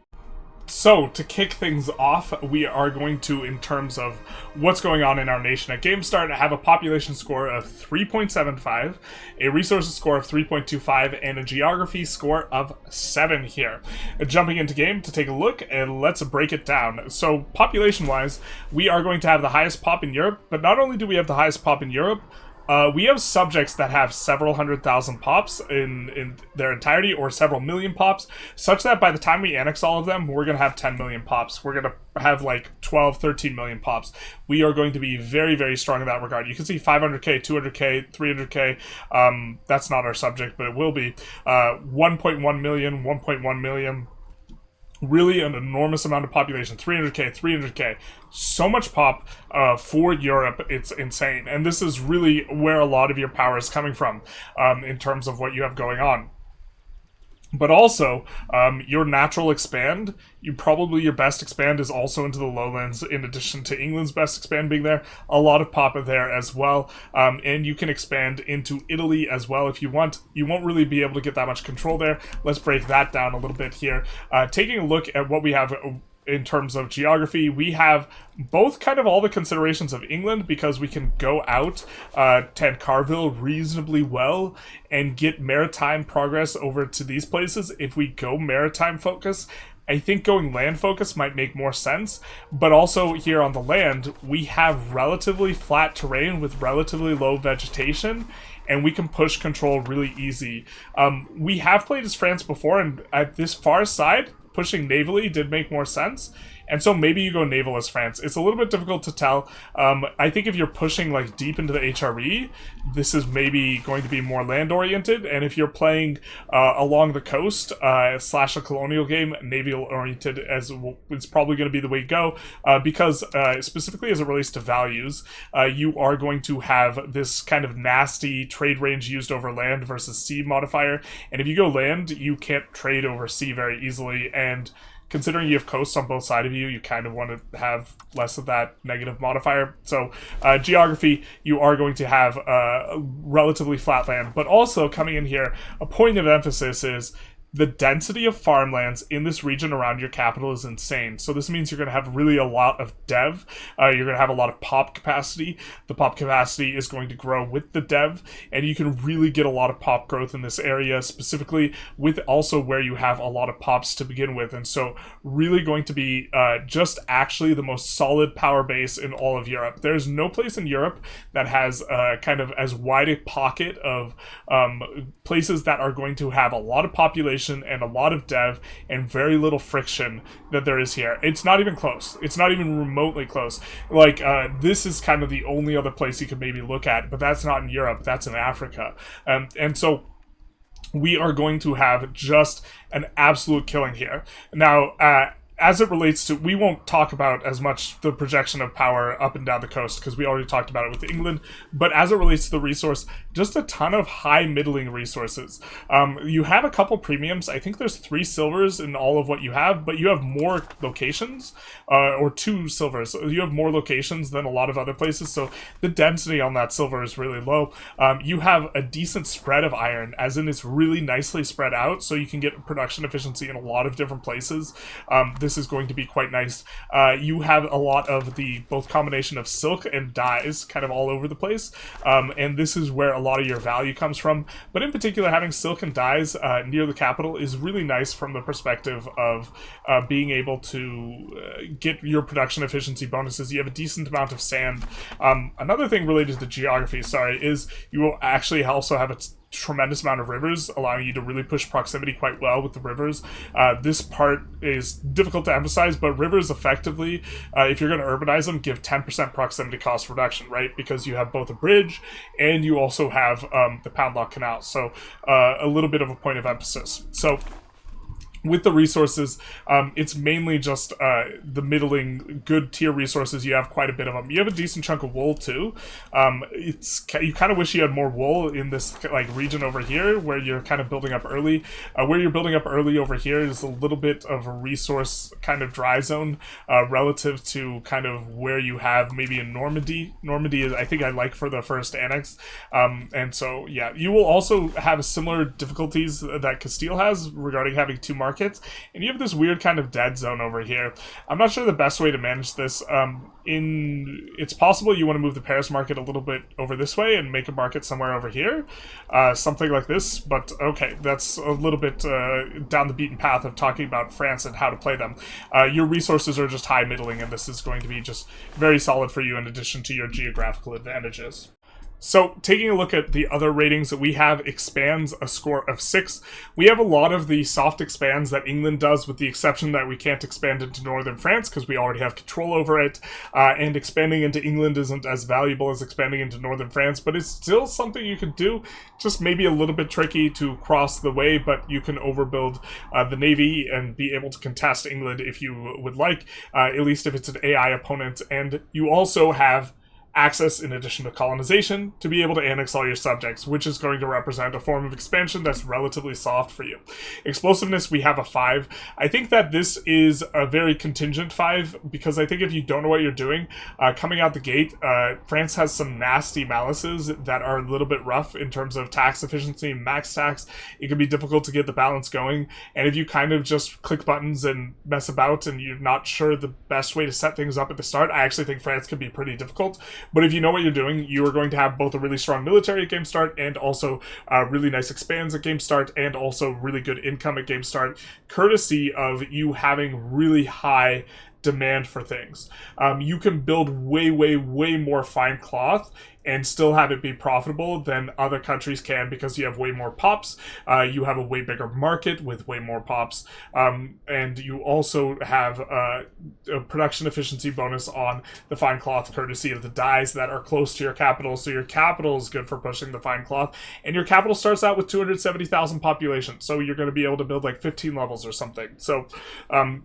So, to kick things off, we are going to, in terms of what's going on in our nation at Game Start, have a population score of 3.75, a resources score of 3.25, and a geography score of 7 here. Jumping into game to take a look, and let's break it down. So, population-wise, we are going to have the highest pop in Europe, but not only do we have the highest pop in Europe, we have subjects that have several 100,000 pops in their entirety, or several million pops, such that by the time we annex all of them, we're going to have 10 million pops. We're going to have like 12, 13 million pops. We are going to be very strong in that regard. You can see 500k, 200k, 300k. That's not our subject, but it will be. 1.1 million, 1.1 million. Really an enormous amount of population. 300k. So much pop for Europe, it's insane. And this is really where a lot of your power is coming from in terms of what you have going on. But also, your natural expand, your best expand is also into the lowlands, in addition to England's best expand being there. A lot of pop there as well. And you can expand into Italy as well if you want. You won't really be able to get that much control there. Let's break that down a little bit here. Taking a look at what we have in terms of geography, we have both kind of all the considerations of England, because we can go out Tadcarville reasonably well and get maritime progress over to these places. If we go maritime focus, I think going land focus might make more sense, but also here on the land, we have relatively flat terrain with relatively low vegetation, and we can push control really easy. We have played as France before, and at this far side, pushing navally did make more sense. And so maybe you go naval as France. It's a little bit difficult to tell. I think if you're pushing like deep into the HRE, this is maybe going to be more land oriented. And if you're playing along the coast slash a colonial game, naval oriented as it's probably going to be the way to go, because specifically as it relates to values, you are going to have this kind of nasty trade range used over land versus sea modifier. And if you go land, you can't trade over sea very easily. And considering you have coasts on both sides of you, you kind of want to have less of that negative modifier. So geography, you are going to have relatively flat land. But also coming in here, a point of emphasis is the density of farmlands in this region around your capital is insane. So this means you're going to have really a lot of dev. You're going to have a lot of pop capacity. The pop capacity is going to grow with the dev, and you can really get a lot of pop growth in this area, specifically with also where you have a lot of pops to begin with. And so really going to be just actually the most solid power base in all of Europe. There's no place in Europe that has kind of as wide a pocket of places that are going to have a lot of population and a lot of dev and very little friction that there is here. It's not even close. It's not even remotely close. Like, this is kind of the only other place you could maybe look at, but that's not in Europe. That's in Africa. And so we are going to have just an absolute killing here. Now, as it relates to, we won't talk about as much the projection of power up and down the coast because we already talked about it with England, but as it relates to the resource, just a ton of high middling resources. You have a couple premiums. I think there's 3 silvers in all of what you have, but you have more locations, or 2 silvers. So you have more locations than a lot of other places, so the density on that silver is really low. You have a decent spread of iron, as in it's really nicely spread out, so you can get production efficiency in a lot of different places. This is going to be quite nice. You have a lot of the both combination of silk and dyes kind of all over the place, and this is where a lot of your value comes from. But in particular, having silk and dyes near the capital is really nice from the perspective of being able to get your production efficiency bonuses. You have a decent amount of sand. Another thing related to geography, is you will actually also have a tremendous amount of rivers, allowing you to really push proximity quite well with the rivers. This part is difficult to emphasize, but rivers effectively, if you're going to urbanize them, give 10% proximity cost reduction, right? Because you have both a bridge and you also have the Poundlock Canal. So a little bit of a point of emphasis. So with the resources, it's mainly just the middling good tier resources. You have quite a bit of them. You have a decent chunk of wool too. You kind of wish you had more wool in this like region over here where you're kind of building up early. Where you're building up early over here is a little bit of a resource kind of dry zone relative to kind of where you have maybe in Normandy. Normandy is, I think, I like for the first annex. And so yeah, you will also have similar difficulties that Castile has regarding having 2 markets. And you have this weird kind of dead zone over here. I'm not sure the best way to manage this. It's possible you want to move the Paris market a little bit over this way and make a market somewhere over here, something like this. But okay, that's a little bit down the beaten path of talking about France and how to play them. Your resources are just high middling, and this is going to be just very solid for you in addition to your geographical advantages. So, taking a look at the other ratings that we have, expands a score of 6. We have a lot of the soft expands that England does, with the exception that we can't expand into northern France because we already have control over it, and expanding into England isn't as valuable as expanding into northern France, but it's still something you could do. Just maybe a little bit tricky to cross the way, but you can overbuild the navy and be able to contest England if you would like, at least if it's an AI opponent. And you also have access, in addition to colonization, to be able to annex all your subjects, which is going to represent a form of expansion that's relatively soft for you. Explosiveness, we have a 5. I think that this is a very contingent 5, because I think if you don't know what you're doing, coming out the gate, France has some nasty malices that are a little bit rough in terms of tax efficiency and max tax. It can be difficult to get the balance going, and if you kind of just click buttons and mess about and you're not sure the best way to set things up at the start, I actually think France can be pretty difficult. But if you know what you're doing, you are going to have both a really strong military at game start and also really nice expands at game start and also really good income at game start, courtesy of you having really high demand for things. You can build way more fine cloth and still have it be profitable than other countries can, because you have way more pops, you have a way bigger market with way more pops, and you also have a production efficiency bonus on the fine cloth courtesy of the dyes that are close to your capital. So your capital is good for pushing the fine cloth, and your capital starts out with 270,000 population, so you're going to be able to build like 15 levels or something. So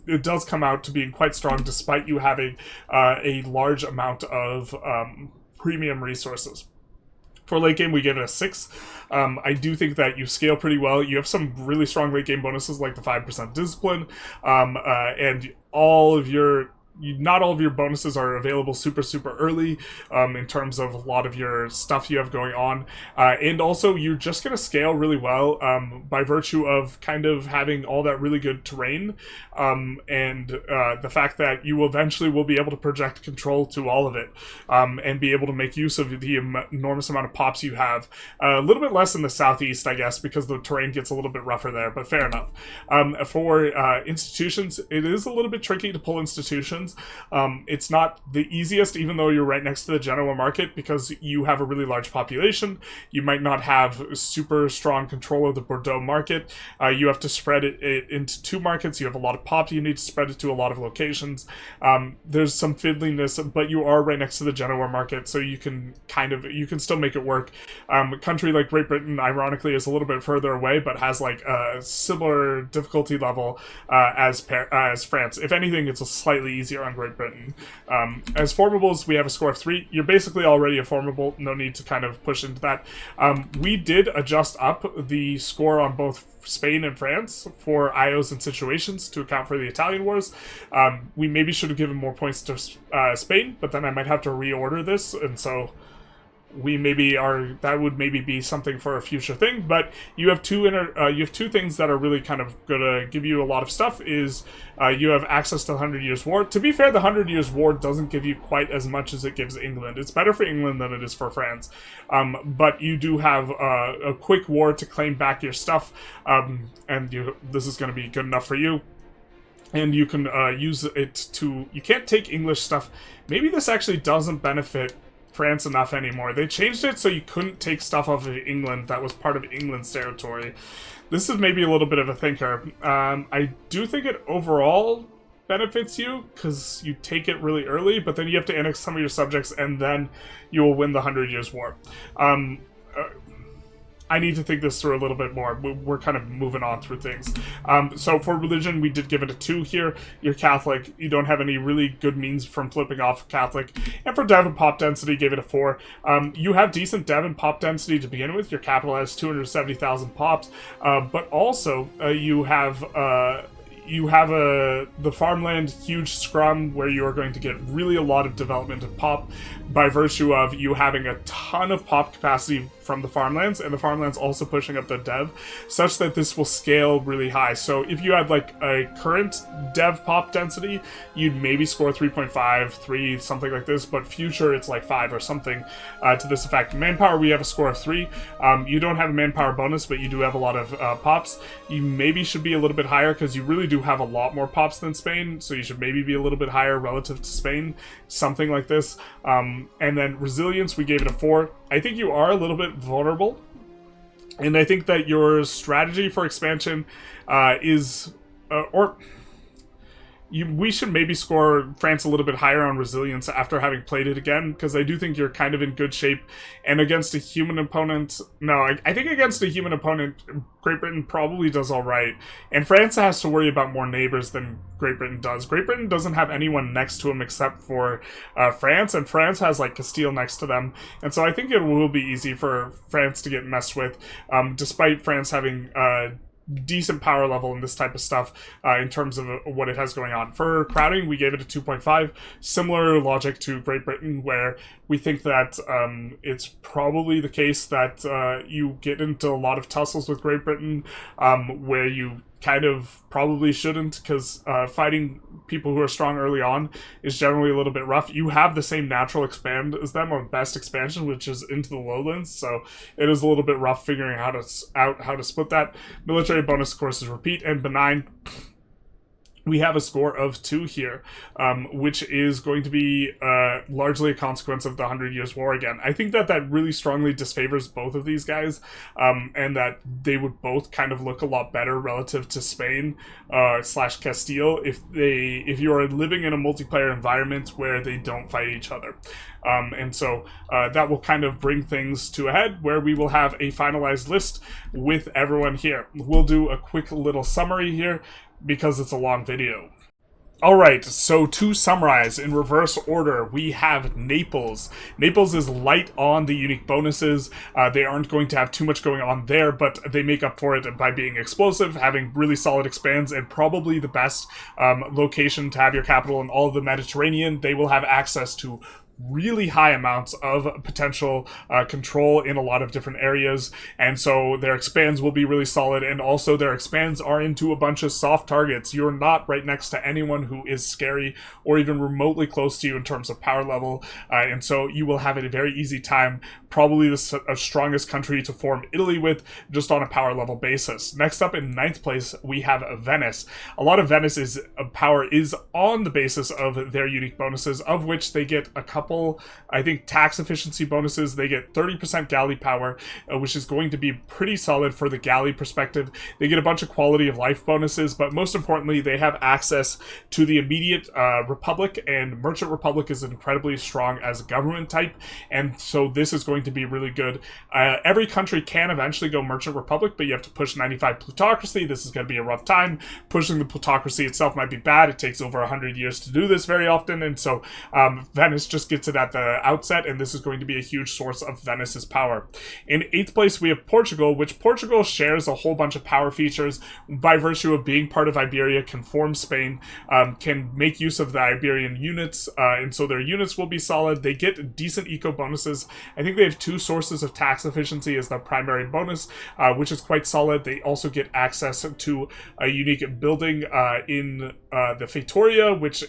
it does come out to being quite strong, despite you having a large amount of premium resources. For late game, we give it a 6. I do think that you scale pretty well. You have some really strong late game bonuses like the 5% discipline, and all of your... not all of your bonuses are available super early, in terms of a lot of your stuff you have going on, and also you're just going to scale really well by virtue of kind of having all that really good terrain, and the fact that you eventually will be able to project control to all of it, and be able to make use of the enormous amount of pops you have. A little bit less in the southeast, I guess, because the terrain gets a little bit rougher there, but fair enough. For institutions, it is a little bit tricky to pull institutions. It's not the easiest, even though you're right next to the Genoa market, because you have a really large population. You might not have super strong control of the Bordeaux market. You have to spread it into 2 markets. You have a lot of pop. You need to spread it to a lot of locations. There's some fiddliness, but you are right next to the Genoa market, so you can still make it work. A country like Great Britain, ironically, is a little bit further away, but has like a similar difficulty level as France. If anything, it's a slightly easier on Great Britain. As formables, we have a score of 3. You're basically already a formable. No need to kind of push into that. We did adjust up the score on both Spain and France for IOs and situations to account for the Italian wars. We maybe should have given more points to Spain, but then I might have to reorder this, and so that would maybe be something for a future thing. But you have two things that are really kind of gonna give you a lot of stuff. Is you have access to the 100 Years' War. To be fair, the 100 Years' War doesn't give you quite as much as it gives England. It's better for England than it is for France, but you do have a quick war to claim back your stuff, and this is going to be good enough for you. And you can use it to... You can't take English stuff. Maybe this actually doesn't benefit France enough anymore. They changed it so you couldn't take stuff off of England that was part of England's territory. This is maybe a little bit of a thinker. I do think it overall benefits you, because you take it really early, but then you have to annex some of your subjects, and then you will win the 100 Years' War. I need to think this through a little bit more. We're kind of moving on through things. So for religion, we did give it a 2 here. You're Catholic. You don't have any really good means from flipping off Catholic. And for dev and pop density, gave it a 4. You have decent dev and pop density to begin with. Your capital has 270,000 pops. But also, you have the farmland huge scrum where you are going to get really a lot of development of pop by virtue of you having a ton of pop capacity from the farmlands, and the farmlands also pushing up the dev, such that this will scale really high. So if you had like a current dev pop density, you'd maybe score 3.5, 3, something like this, but future it's like 5 or something to this effect. Manpower, we have a score of 3. You don't have a manpower bonus, but you do have a lot of pops. You maybe should be a little bit higher, because you really do have a lot more pops than Spain, so you should maybe be a little bit higher relative to Spain, something like this. And then resilience, we gave it a 4. I think you are a little bit vulnerable, and I think that your strategy for expansion we should maybe score France a little bit higher on resilience after having played it again, because I do think you're kind of in good shape. And against a human opponent... No, I think against a human opponent, Great Britain probably does alright. And France has to worry about more neighbors than Great Britain does. Great Britain doesn't have anyone next to him except for France, and France has, like, Castile next to them. And so I think it will be easy for France to get messed with, despite France having... decent power level in this type of stuff in terms of what it has going on. For crowding, we gave it a 2.5. Similar logic to Great Britain, where we think that it's probably the case that you get into a lot of tussles with Great Britain, where you kind of probably shouldn't, because fighting people who are strong early on is generally a little bit rough. You have the same natural expand as them, or best expansion, which is into the lowlands, so it is a little bit rough figuring out how to split that. Military bonus, of course, is repeat, and benign. we have a score of 2 here, which is going to be largely a consequence of the 100 Years' War again. I think that that really strongly disfavors both of these guys, and that they would both kind of look a lot better relative to Spain slash Castile if you are living in a multiplayer environment where they don't fight each other. And so that will kind of bring things to a head where we will have a finalized list with everyone here. We'll do a quick little summary here, because it's a long video. Alright, so to summarize, in reverse order, we have Naples. Naples is light on the unique bonuses. They aren't going to have too much going on there, but they make up for it by being explosive, having really solid expands, and probably the best location to have your capital in all of the Mediterranean. They will have access to really high amounts of potential control in a lot of different areas, and so their expands will be really solid, and also their expands are into a bunch of soft targets. You're not right next to anyone who is scary or even remotely close to you in terms of power level, and so you will have a very easy time, probably the strongest country to form Italy with, just on a power level basis. Next up, in 9th place, we have Venice. A lot of Venice's power is on the basis of their unique bonuses, of which they get a couple, I think, tax efficiency bonuses. They get 30% galley power, which is going to be pretty solid for the galley perspective. They get a bunch of quality of life bonuses, but most importantly, they have access to the immediate Republic, and Merchant Republic is incredibly strong as a government type, and so this is going to be really good. Every country can eventually go Merchant Republic, but you have to push 95 plutocracy. This is going to be a rough time. Pushing the plutocracy itself might be bad. It takes over 100 years to do this very often, and so Venice just gets it at the outset, and this is going to be a huge source of Venice's power. In 8th place, we have Portugal, which Portugal shares a whole bunch of power features by virtue of being part of Iberia, can form Spain, can make use of the Iberian units, and so their units will be solid. They get decent eco bonuses. I think they have 2 sources of tax efficiency as their primary bonus, which is quite solid. They also get access to a unique building in the Feitoria, which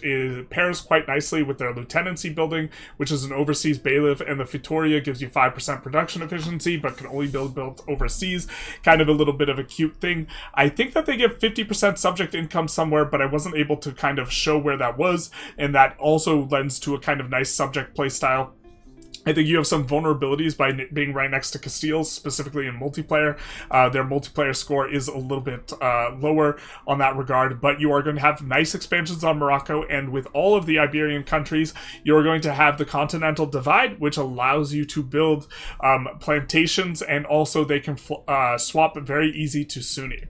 pairs quite nicely with their lieutenancy building, which is an overseas bailiff, and the Feitoria gives you 5% production efficiency, but can only be built overseas. Kind of a little bit of a cute thing. I think that they get 50% subject income somewhere, but I wasn't able to kind of show where that was, and that also lends to a kind of nice subject playstyle. I think you have some vulnerabilities by being right next to Castile, specifically in multiplayer. Their multiplayer score is a little bit lower on that regard, but you are going to have nice expansions on Morocco, and with all of the Iberian countries, you're going to have the Continental Divide, which allows you to build plantations, and also they can swap very easy to Sunni.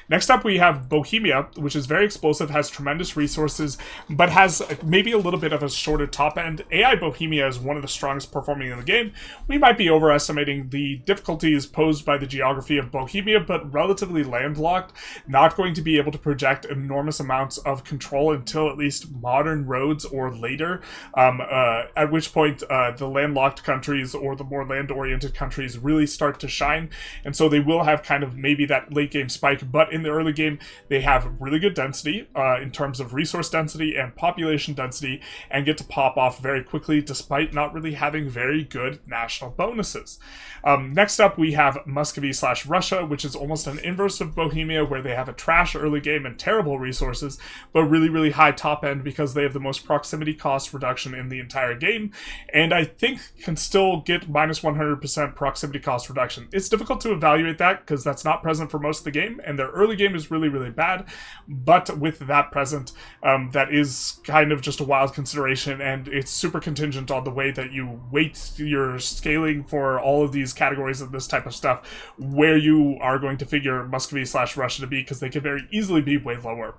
Next up, we have Bohemia, which is very explosive, has tremendous resources, but has maybe a little bit of a shorter top end. AI Bohemia is one of the strongest performing in the game. We might be overestimating the difficulties posed by the geography of Bohemia, but relatively landlocked, not going to be able to project enormous amounts of control until at least modern roads or later, at which point the landlocked countries or the more land-oriented countries really start to shine, and so they will have kind of maybe that late game spike, but in the early game they have really good density in terms of resource density and population density, and get to pop off very quickly despite not really having very good national bonuses. Next up, we have Muscovy/Russia, which is almost an inverse of Bohemia, where they have a trash early game and terrible resources, but really, really high top end because they have the most proximity cost reduction in the entire game, and I think can still get minus 100% proximity cost reduction. It's difficult to evaluate that because that's not present for most of the game, and their early game is really, really bad, but with that present, that is kind of just a wild consideration, and it's super contingent on the way that you weight your scaling for all of these categories of this type of stuff, where you are going to figure Muscovy/Russia to be, because they could very easily be way lower.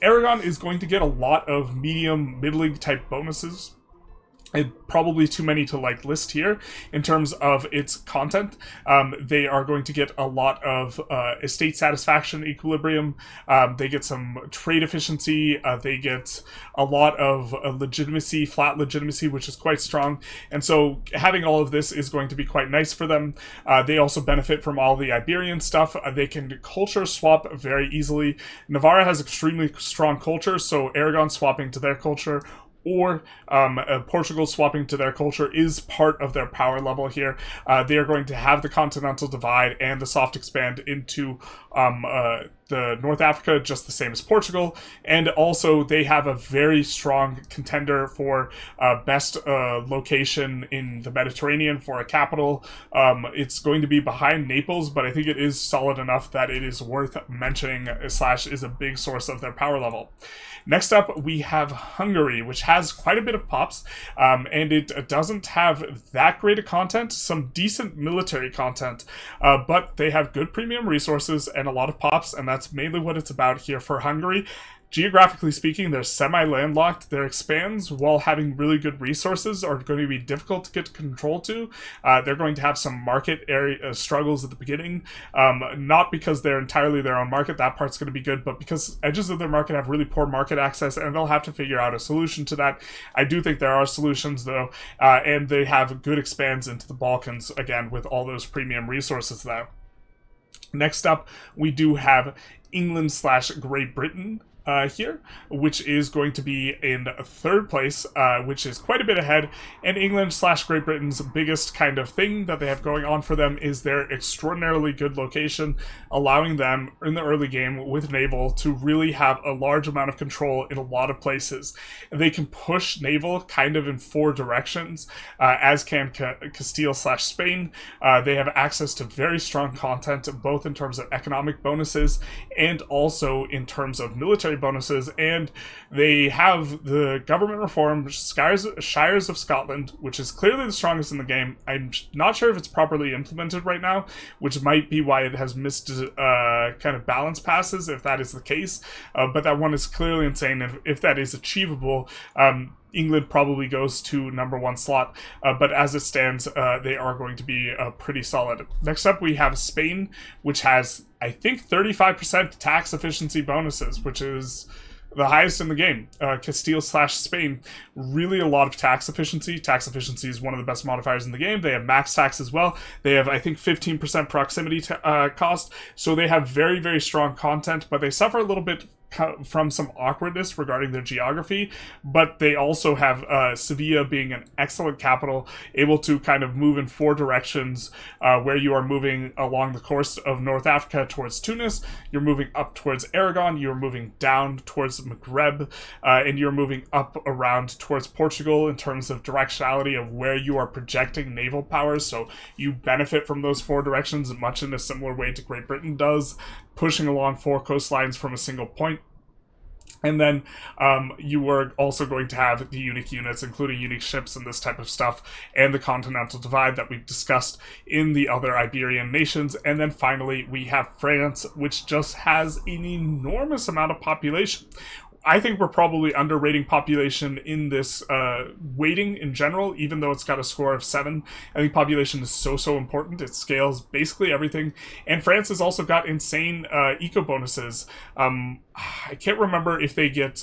Aragon is going to get a lot of medium, middling type bonuses. Probably too many to list here in terms of its content. They are going to get a lot of estate satisfaction equilibrium. They get some trade efficiency. They get a lot of legitimacy, flat legitimacy, which is quite strong. And so having all of this is going to be quite nice for them. They also benefit from all the Iberian stuff. They can culture swap very easily. Navarra has extremely strong culture, so Aragon swapping to their culture, or Portugal swapping to their culture is part of their power level here. They are going to have the Continental Divide and the soft expand into the the North Africa, just the same as Portugal, and also they have a very strong contender for best location in the Mediterranean for a capital. It's going to be behind Naples, but I think it is solid enough that it is worth mentioning / is a big source of their power level. Next up, we have Hungary, which has quite a bit of pops, and it doesn't have that great of content, some decent military content, but they have good premium resources and a lot of pops, and that's mainly what it's about here for Hungary. Geographically speaking, they're semi-landlocked. Their expands, while having really good resources, are going to be difficult to get control to. They're going to have some market area struggles at the beginning, not because they're entirely their own market, that part's going to be good, but because edges of their market have really poor market access, and they'll have to figure out a solution to that. I do think there are solutions, though, and they have good expands into the Balkans, again, with all those premium resources there. Next up, we do have England / Great Britain here, which is going to be in third place, which is quite a bit ahead. And England / Great Britain's biggest kind of thing that they have going on for them is their extraordinarily good location, allowing them in the early game with naval to really have a large amount of control in a lot of places. They can push naval kind of in 4 directions, as can Castile / Spain. They have access to very strong content, both in terms of economic bonuses and also in terms of military bonuses, and they have the government reform Shires of Scotland, which is clearly the strongest in the game. I'm not sure if it's properly implemented right now, which might be why it has missed kind of balance passes, if that is the case, but that one is clearly insane. If that is achievable, England probably goes to number 1 slot, but as it stands, they are going to be pretty solid. Next up, we have Spain, which has, I think, 35% tax efficiency bonuses, which is the highest in the game. Castile / Spain, really a lot of tax efficiency. Tax efficiency is one of the best modifiers in the game. They have max tax as well. They have, I think, 15% proximity cost, so they have very, very strong content, but they suffer a little bit from some awkwardness regarding their geography, but they also have Sevilla being an excellent capital, able to kind of move in 4 directions, where you are moving along the coast of North Africa towards Tunis, you're moving up towards Aragon, you're moving down towards Maghreb, and you're moving up around towards Portugal in terms of directionality of where you are projecting naval powers, so you benefit from those 4 directions much in a similar way to Great Britain does, pushing along 4 coastlines from a single point. And then you are also going to have the unique units, including unique ships and this type of stuff, and the continental divide that we've discussed in the other Iberian nations. And then finally, we have France, which just has an enormous amount of population. I think we're probably underrating population in this weighting in general, even though it's got a score of 7. I think population is so important. It scales basically everything. And France has also got insane eco bonuses. I can't remember if they get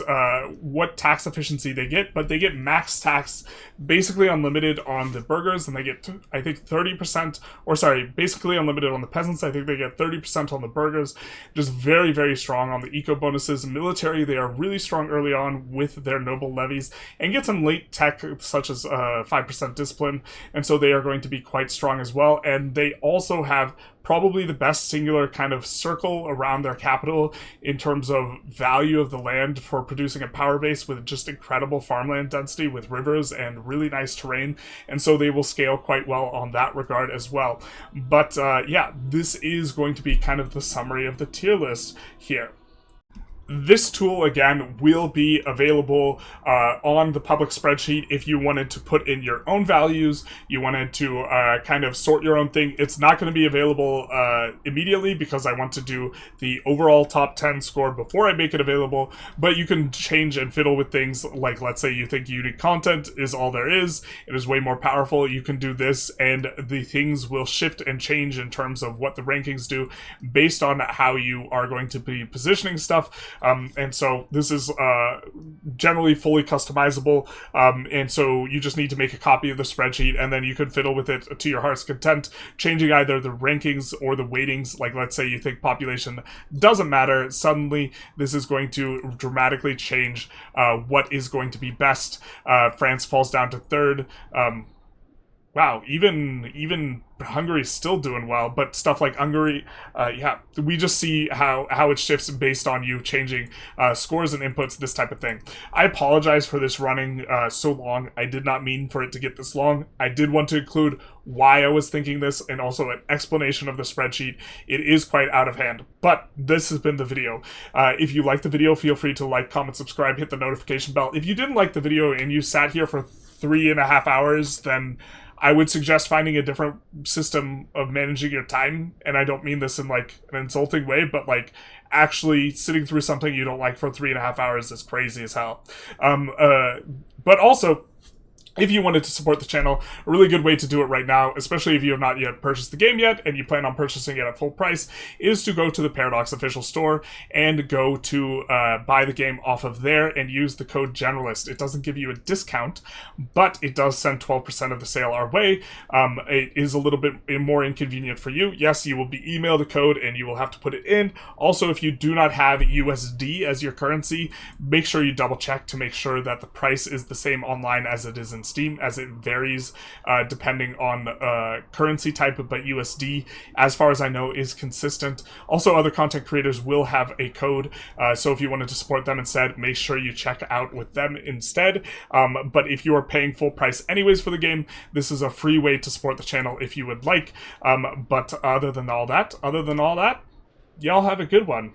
what tax efficiency they get, but they get max tax, basically unlimited on the burghers, and they get, I think, 30%, or sorry, basically unlimited on the peasants. I think they get 30% on the burghers. Just very, very strong on the eco bonuses. Military, they are really strong early on with their noble levies, and get some late tech, such as 5% discipline, and so they are going to be quite strong as well. And they also have probably the best singular kind of circle around their capital in terms of value of the land for producing a power base, with just incredible farmland density with rivers and really nice terrain, and so they will scale quite well on that regard as well. But yeah, this is going to be kind of the summary of the tier list here. This tool, again, will be available on the public spreadsheet if you wanted to put in your own values, you wanted to kind of sort your own thing. It's not going to be available immediately because I want to do the overall top 10 score before I make it available, but you can change and fiddle with things like, let's say you think unique content is all there is, it is way more powerful, you can do this, and the things will shift and change in terms of what the rankings do based on how you are going to be positioning stuff. And so this is generally fully customizable, and so you just need to make a copy of the spreadsheet, and then you can fiddle with it to your heart's content, changing either the rankings or the weightings. Like, let's say you think population doesn't matter, suddenly this is going to dramatically change what is going to be best. France falls down to 3rd. Wow, even Hungary's still doing well, but stuff like Hungary, yeah, we just see how it shifts based on you changing scores and inputs, this type of thing. I apologize for this running so long. I did not mean for it to get this long. I did want to include why I was thinking this and also an explanation of the spreadsheet. It is quite out of hand, but this has been the video. If you like the video, feel free to like, comment, subscribe, hit the notification bell. If you didn't like the video and you sat here for 3.5 hours, then I would suggest finding a different system of managing your time, and I don't mean this in like an insulting way, but like actually sitting through something you don't like for 3.5 hours is crazy as hell. But also, if you wanted to support the channel, a really good way to do it right now, especially if you have not yet purchased the game yet and you plan on purchasing it at full price, is to go to the Paradox official store and go to buy the game off of there and use the code Generalist. It doesn't give you a discount, but it does send 12% of the sale our way. It is a little bit more inconvenient for you. Yes, you will be emailed a code and you will have to put it in. Also, if you do not have USD as your currency, make sure you double check to make sure that the price is the same online as it is in Steam, as it varies depending on currency type, but USD, as far as I know, is consistent. Also, other content creators will have a code, so if you wanted to support them instead, make sure you check out with them instead. But if you are paying full price anyways for the game, this is a free way to support the channel if you would like. But other than all that, y'all have a good one.